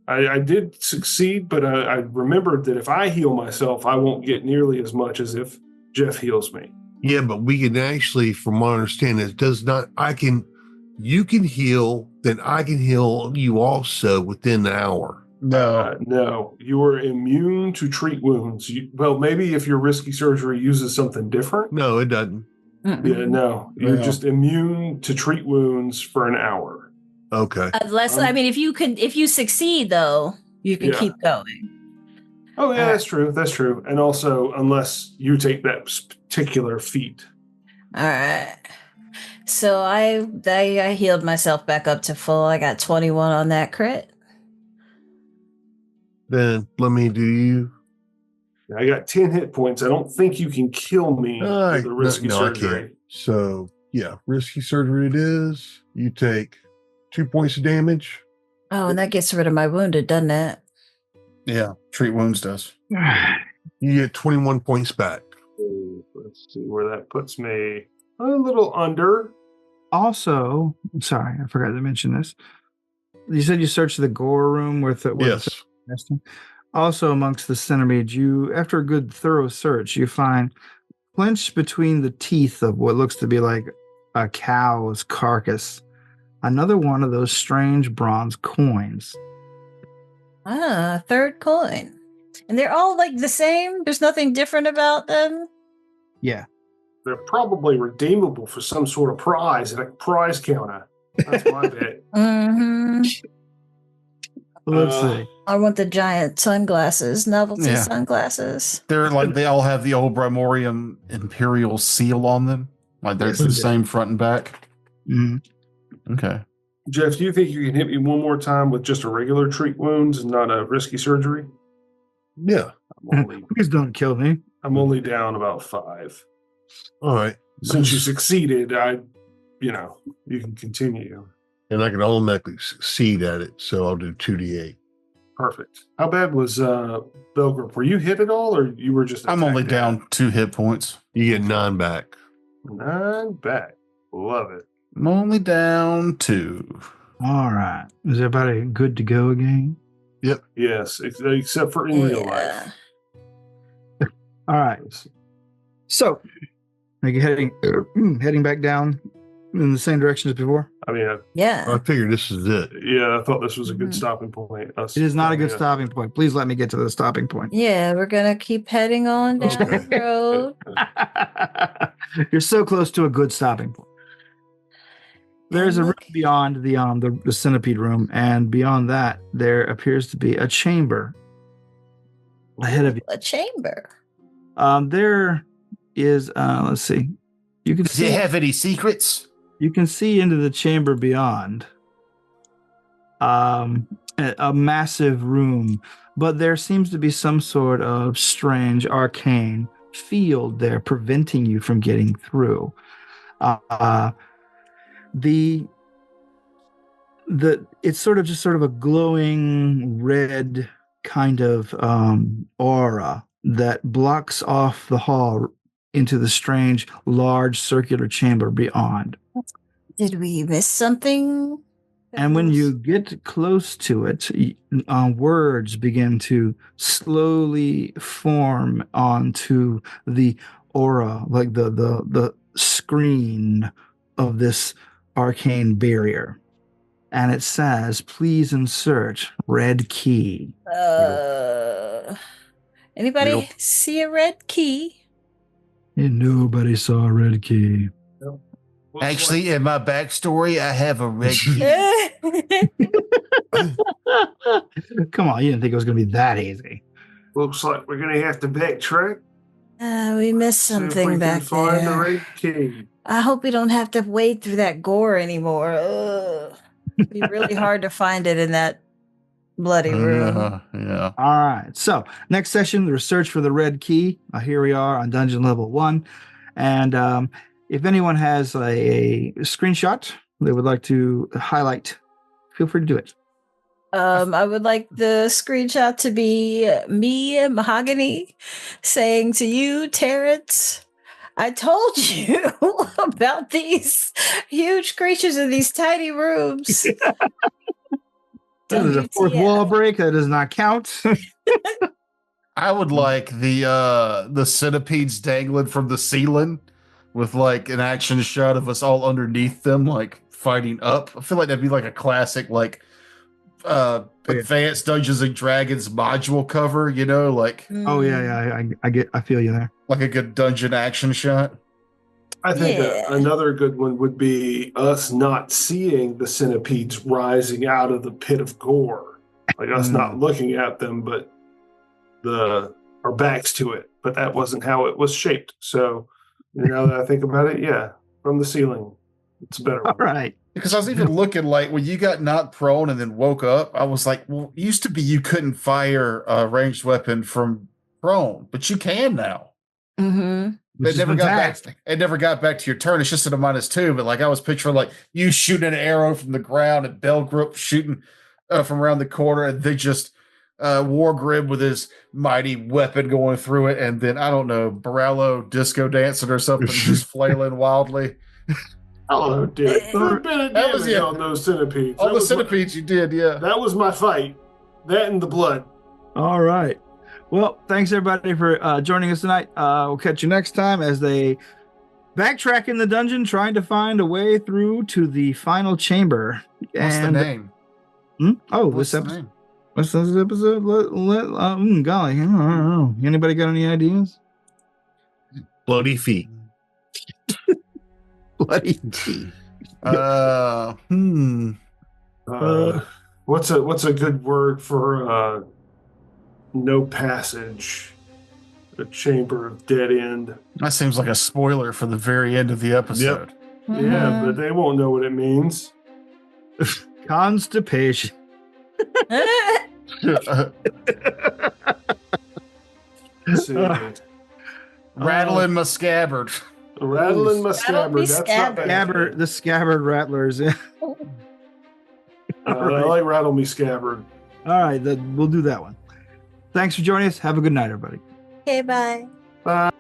I did succeed, but I remembered that if I heal myself, I won't get nearly as much as if Jeff heals me. Yeah, but we can actually, from my understanding, you can heal, then I can heal you also within an hour. No, you are immune to treat wounds. Maybe if your risky surgery uses something different. No, it doesn't. Yeah, no, you're just immune to treat wounds for an hour. Okay. Unless, if you succeed though, you can keep going. Oh yeah, that's true. That's true. And also, unless you take that particular feat. All right. So I healed myself back up to full. I got 21 on that crit. Then let me do you. I got 10 hit points. I don't think you can kill me with a risky surgery. I can't. So, yeah, risky surgery it is. You take 2 points of damage. Oh, and that gets rid of my wounded, doesn't it? Yeah, treat wounds does. You get 21 points back. Let's see where that puts me. A little under. Also, sorry, I forgot to mention this. You said you searched the gore room with it. Yes. Also, amongst the centipedes, after a good thorough search, you find clenched between the teeth of what looks to be like a cow's carcass, another one of those strange bronze coins. Third coin. And they're all the same? There's nothing different about them? Yeah. They're probably redeemable for some sort of prize at a prize counter. That's my bet. Mm-hmm. Let's see. I want the giant sunglasses, novelty sunglasses. They're they all have the old Brimorium Imperial seal on them. They're the same front and back. Mm-hmm. Okay. Jeff, do you think you can hit me one more time with just a regular treat wounds and not a risky surgery? Yeah. Please don't kill me. I'm only down about 5. All right. Since you succeeded, you can continue. and I can automatically succeed at it. So I'll do 2d8. Perfect. How bad was Belgrip? Were you hit at all, or you were just? I'm only down 2 hit points. You get 9 back. 9 back. Love it. I'm only down 2. All right. Is everybody good to go again? Yep. Yes, except for in real life. All right. So, are you heading back down in the same direction as before? I mean, I figured this is it. yeah, I thought this was a good stopping point. It is not a good stopping point. Please let me get to the stopping point. Yeah, we're gonna keep heading on down the road. You're so close to a good stopping point. There's a room beyond the centipede room, and beyond that, there appears to be a chamber ahead of you. A chamber. There is. Let's see. You can Does see. it have any secrets? You can see into the chamber beyond. A massive room, but there seems to be some sort of strange arcane field there preventing you from getting through. It's sort of a glowing red kind of aura that blocks off the hall into the strange large circular chamber beyond. Did we miss something? And when you get close to it, words begin to slowly form onto the aura, like the screen of this arcane barrier. And it says, please insert red key. Anybody see a red key? And nobody saw a red key. Actually, in my backstory, I have a red key. Come on, you didn't think it was going to be that easy. Looks like we're going to have to backtrack. We missed something back find the there. red key. I hope we don't have to wade through that gore anymore. It'd be really hard to find it in that bloody room. Yeah. All right. So next session, the research for the red key. Here we are on dungeon level 1. And if anyone has a screenshot they would like to highlight, feel free to do it. I would like the screenshot to be me, Mahogany, saying to you, Terrence, I told you about these huge creatures in these tiny rooms. That is a fourth wall break. That does not count. I would like the centipedes dangling from the ceiling with like an action shot of us all underneath them, like fighting up. I feel like that'd be like a classic, like Advanced Dungeons and Dragons module cover, you know, like Oh yeah, I feel you there. like a good dungeon action shot. I think another good one would be us not seeing the centipedes rising out of the pit of gore, like us not looking at them, but our backs to it. But that wasn't how it was shaped. So now that I think about it, yeah, from the ceiling, it's a better. All right. Because I was even looking like when you got knocked prone and then woke up, I was like, well, it used to be you couldn't fire a ranged weapon from prone, but you can now. Mm-hmm. It never got back to your turn. It's just at a -2. But like I was picturing like you shooting an arrow from the ground and Belgrip shooting from around the corner, and they just Wargrim with his mighty weapon going through it, and then I don't know, Barallo disco dancing or something, just flailing wildly. Hello, Dick. That was on those centipedes. All the centipedes you did, yeah. That was my fight. That and the blood. All right. Well, thanks everybody for joining us tonight. We'll catch you next time as they backtrack in the dungeon, trying to find a way through to the final chamber. What's the name? What's this episode? What's this episode? Golly, I don't know. Anybody got any ideas? Bloody feet. Bloody feet. What's a good word for no passage? A chamber of dead end. That seems like a spoiler for the very end of the episode. Yep. Mm-hmm. Yeah, but they won't know what it means. Constipation. Rattling my scabbard. Rattling my scabbard. That's not bad. The Scabbard rattlers. I like Rattle Me Scabbard. All right, we'll do that one. Thanks for joining us. Have a good night, everybody. Okay, bye. Bye.